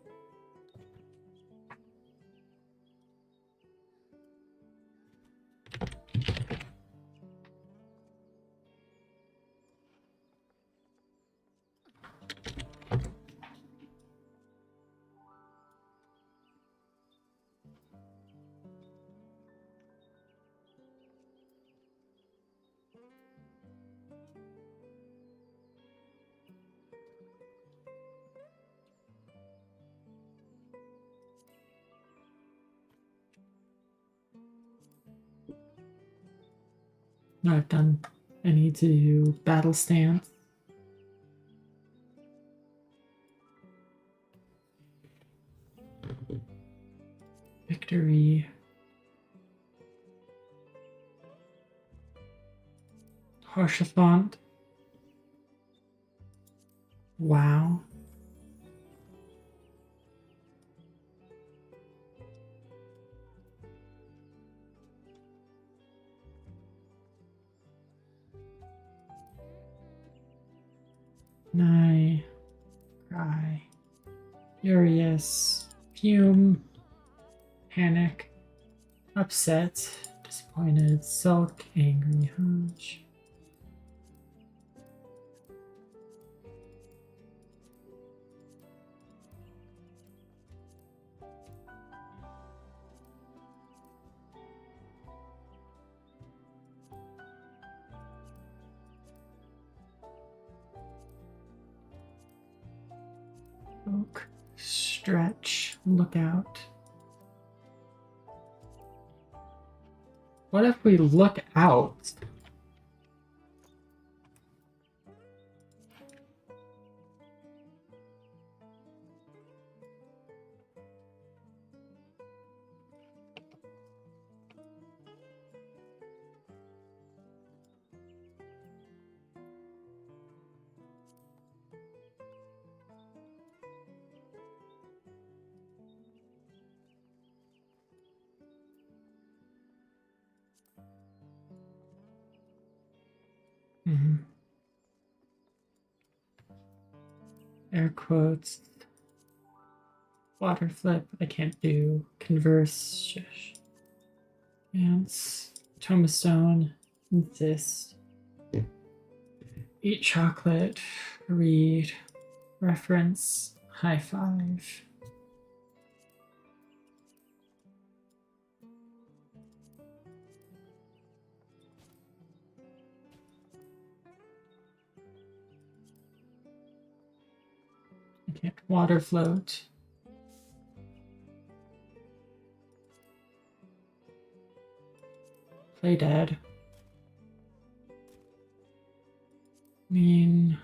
No, I've done. I need to do battle stance. Victory. Harshathont. Wow. Nye. Cry. Furious. Fume. Panic. Upset. Disappointed. Sulk. Angry. Hunch. Oak. Stretch. Look out. What if we look out? Mm-hmm. Air quotes. Water flip. I can't do. Converse. Shush. Dance. Tomastone. Insist. Eat chocolate. Read. Reference. High five. I can't water float. Play dead. Mean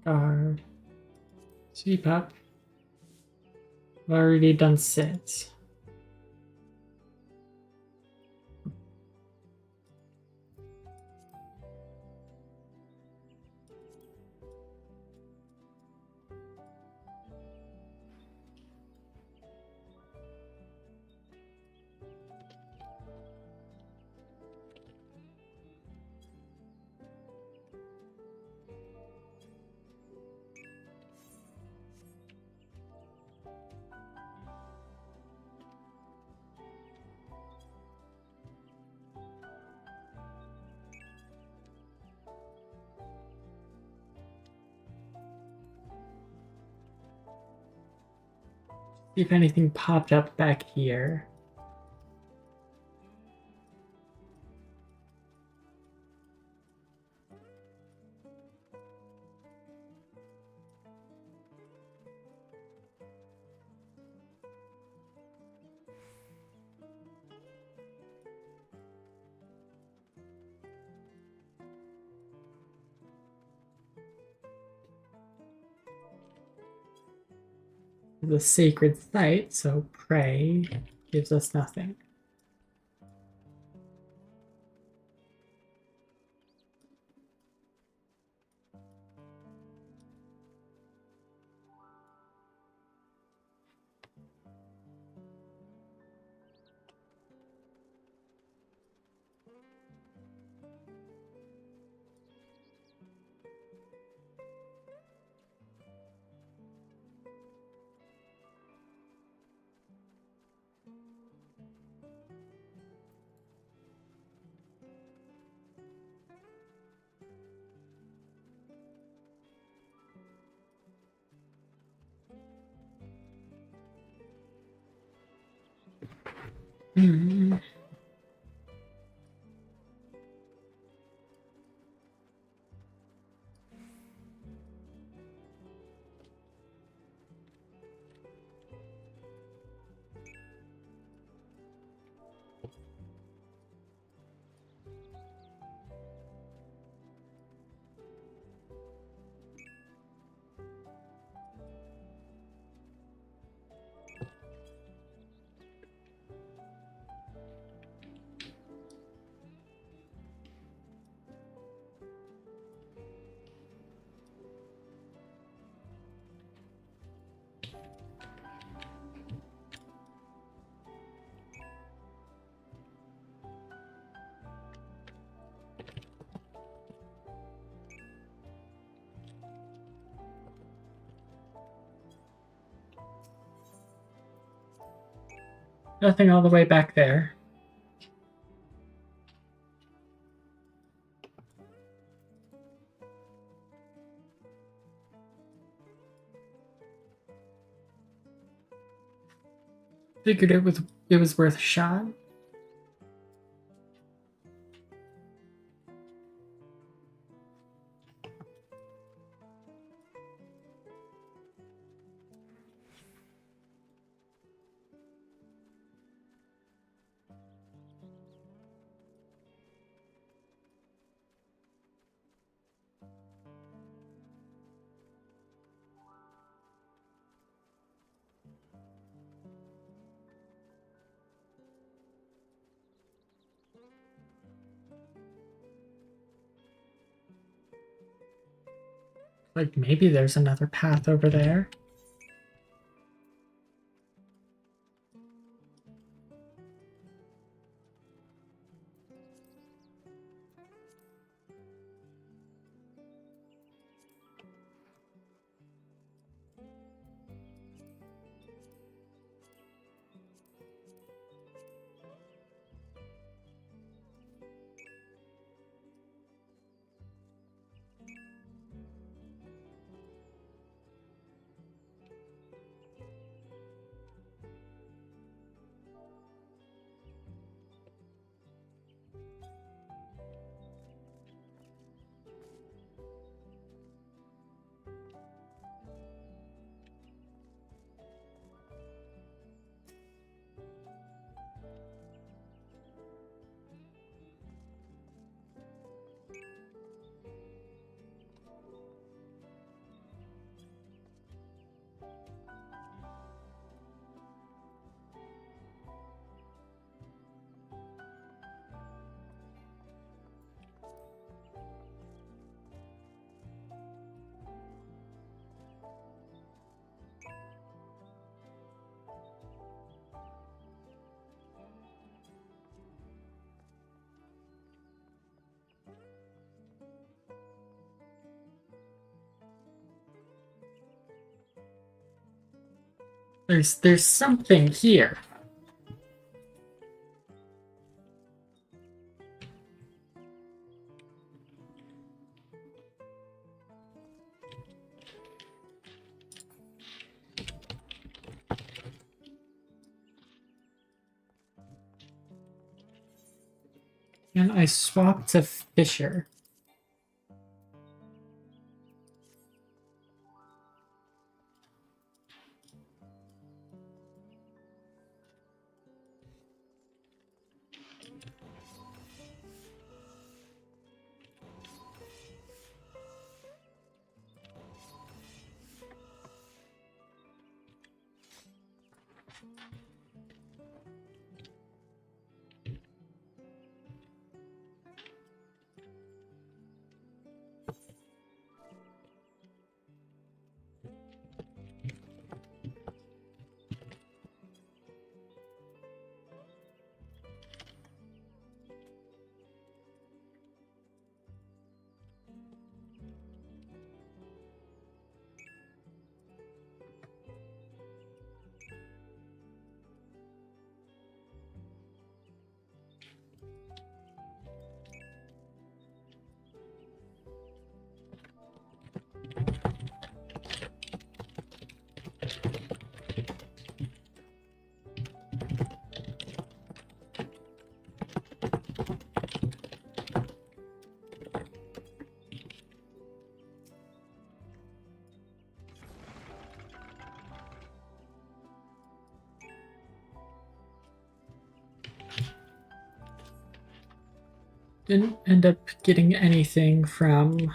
guard. Sweep up. I've already done sit. See if anything popped up back here. The sacred site, so pray gives us nothing. Hmm. Nothing all the way back there. Figured it was worth a shot. Like maybe there's another path over there. There's something here. And I swap to Fisher. Didn't end up getting anything from...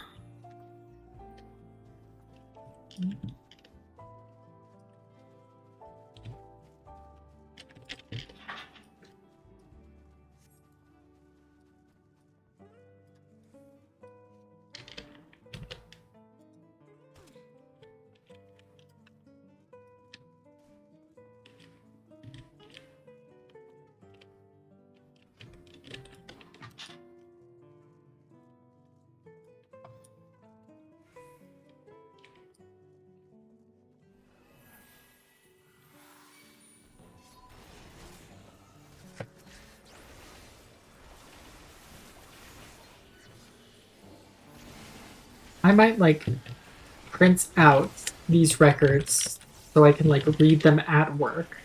I might, like, print out these records so I can, like, read them at work.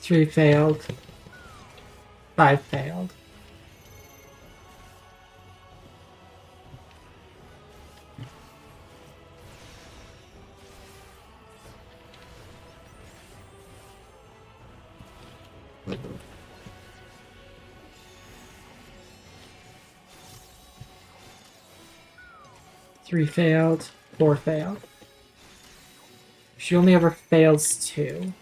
Three failed. 5 failed. Three failed. 4 failed. She only ever fails 2.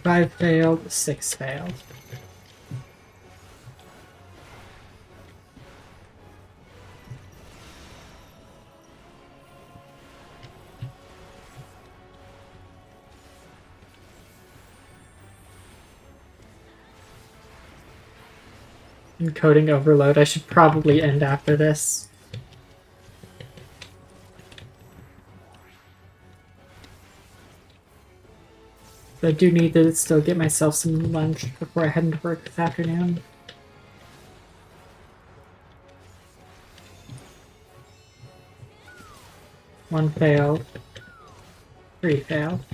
Five failed, 6 failed. Encoding overload. I should probably end after this. But I do need to still get myself some lunch before I head into work this afternoon. One failed. 3 failed.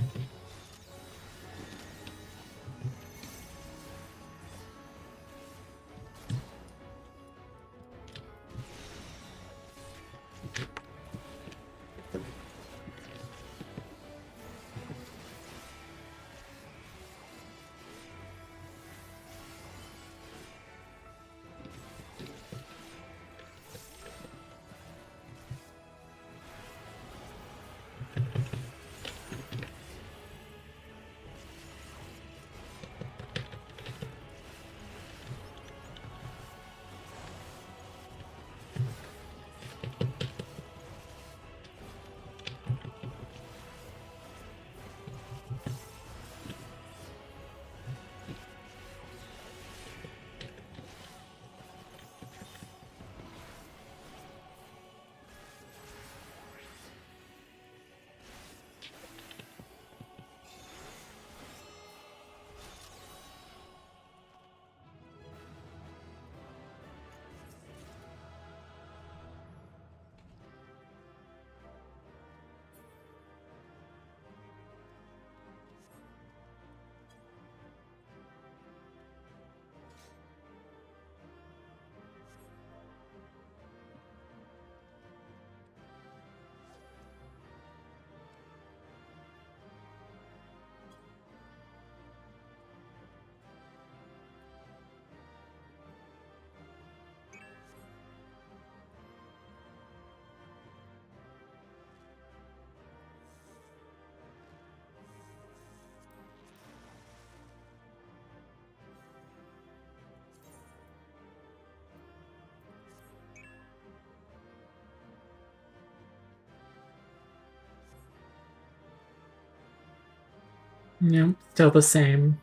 Yep, still the same.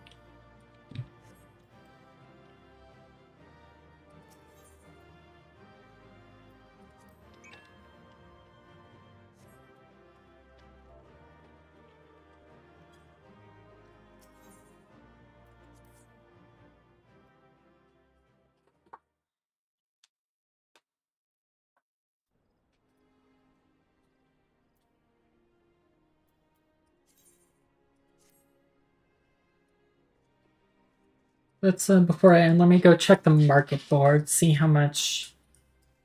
Let's before I end, let me go check the market board, see how much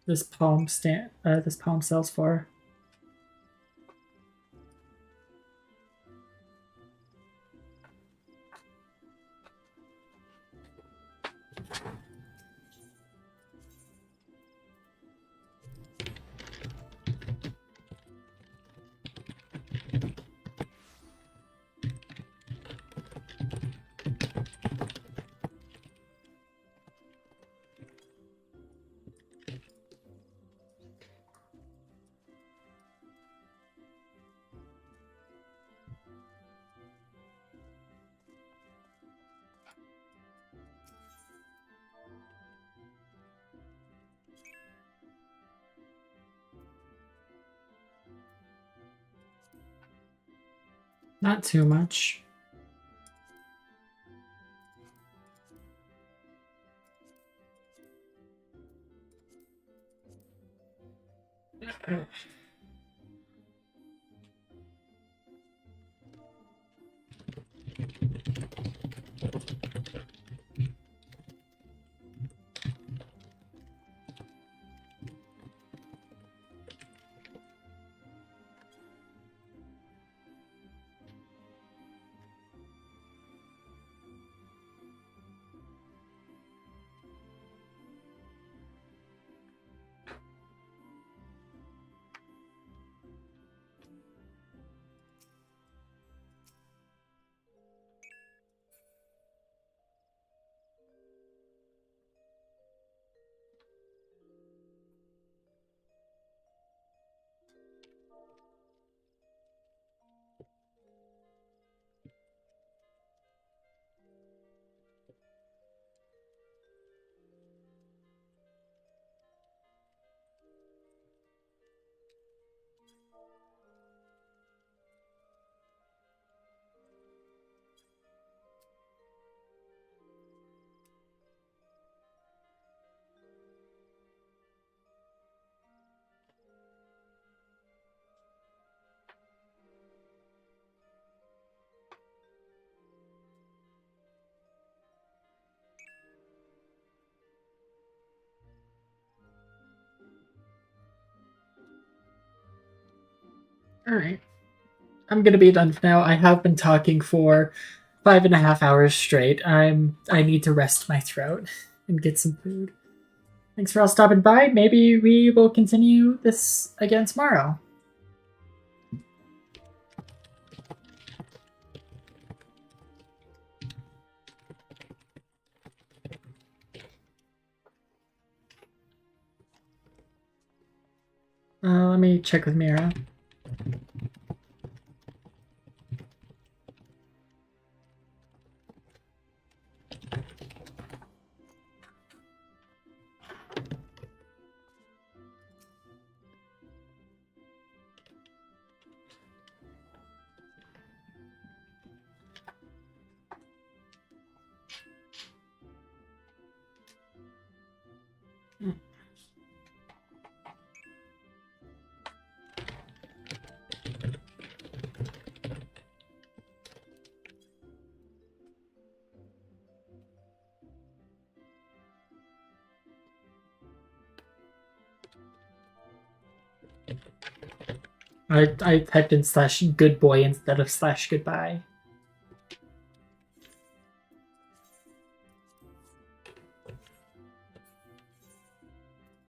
this poem sells for. Not too much. Alright. I'm gonna be done for now. I have been talking for 5.5 hours straight. I need to rest my throat and get some food. Thanks for all stopping by. Maybe we will continue this again tomorrow. Let me check with Mira. I typed in /good boy instead of /goodbye.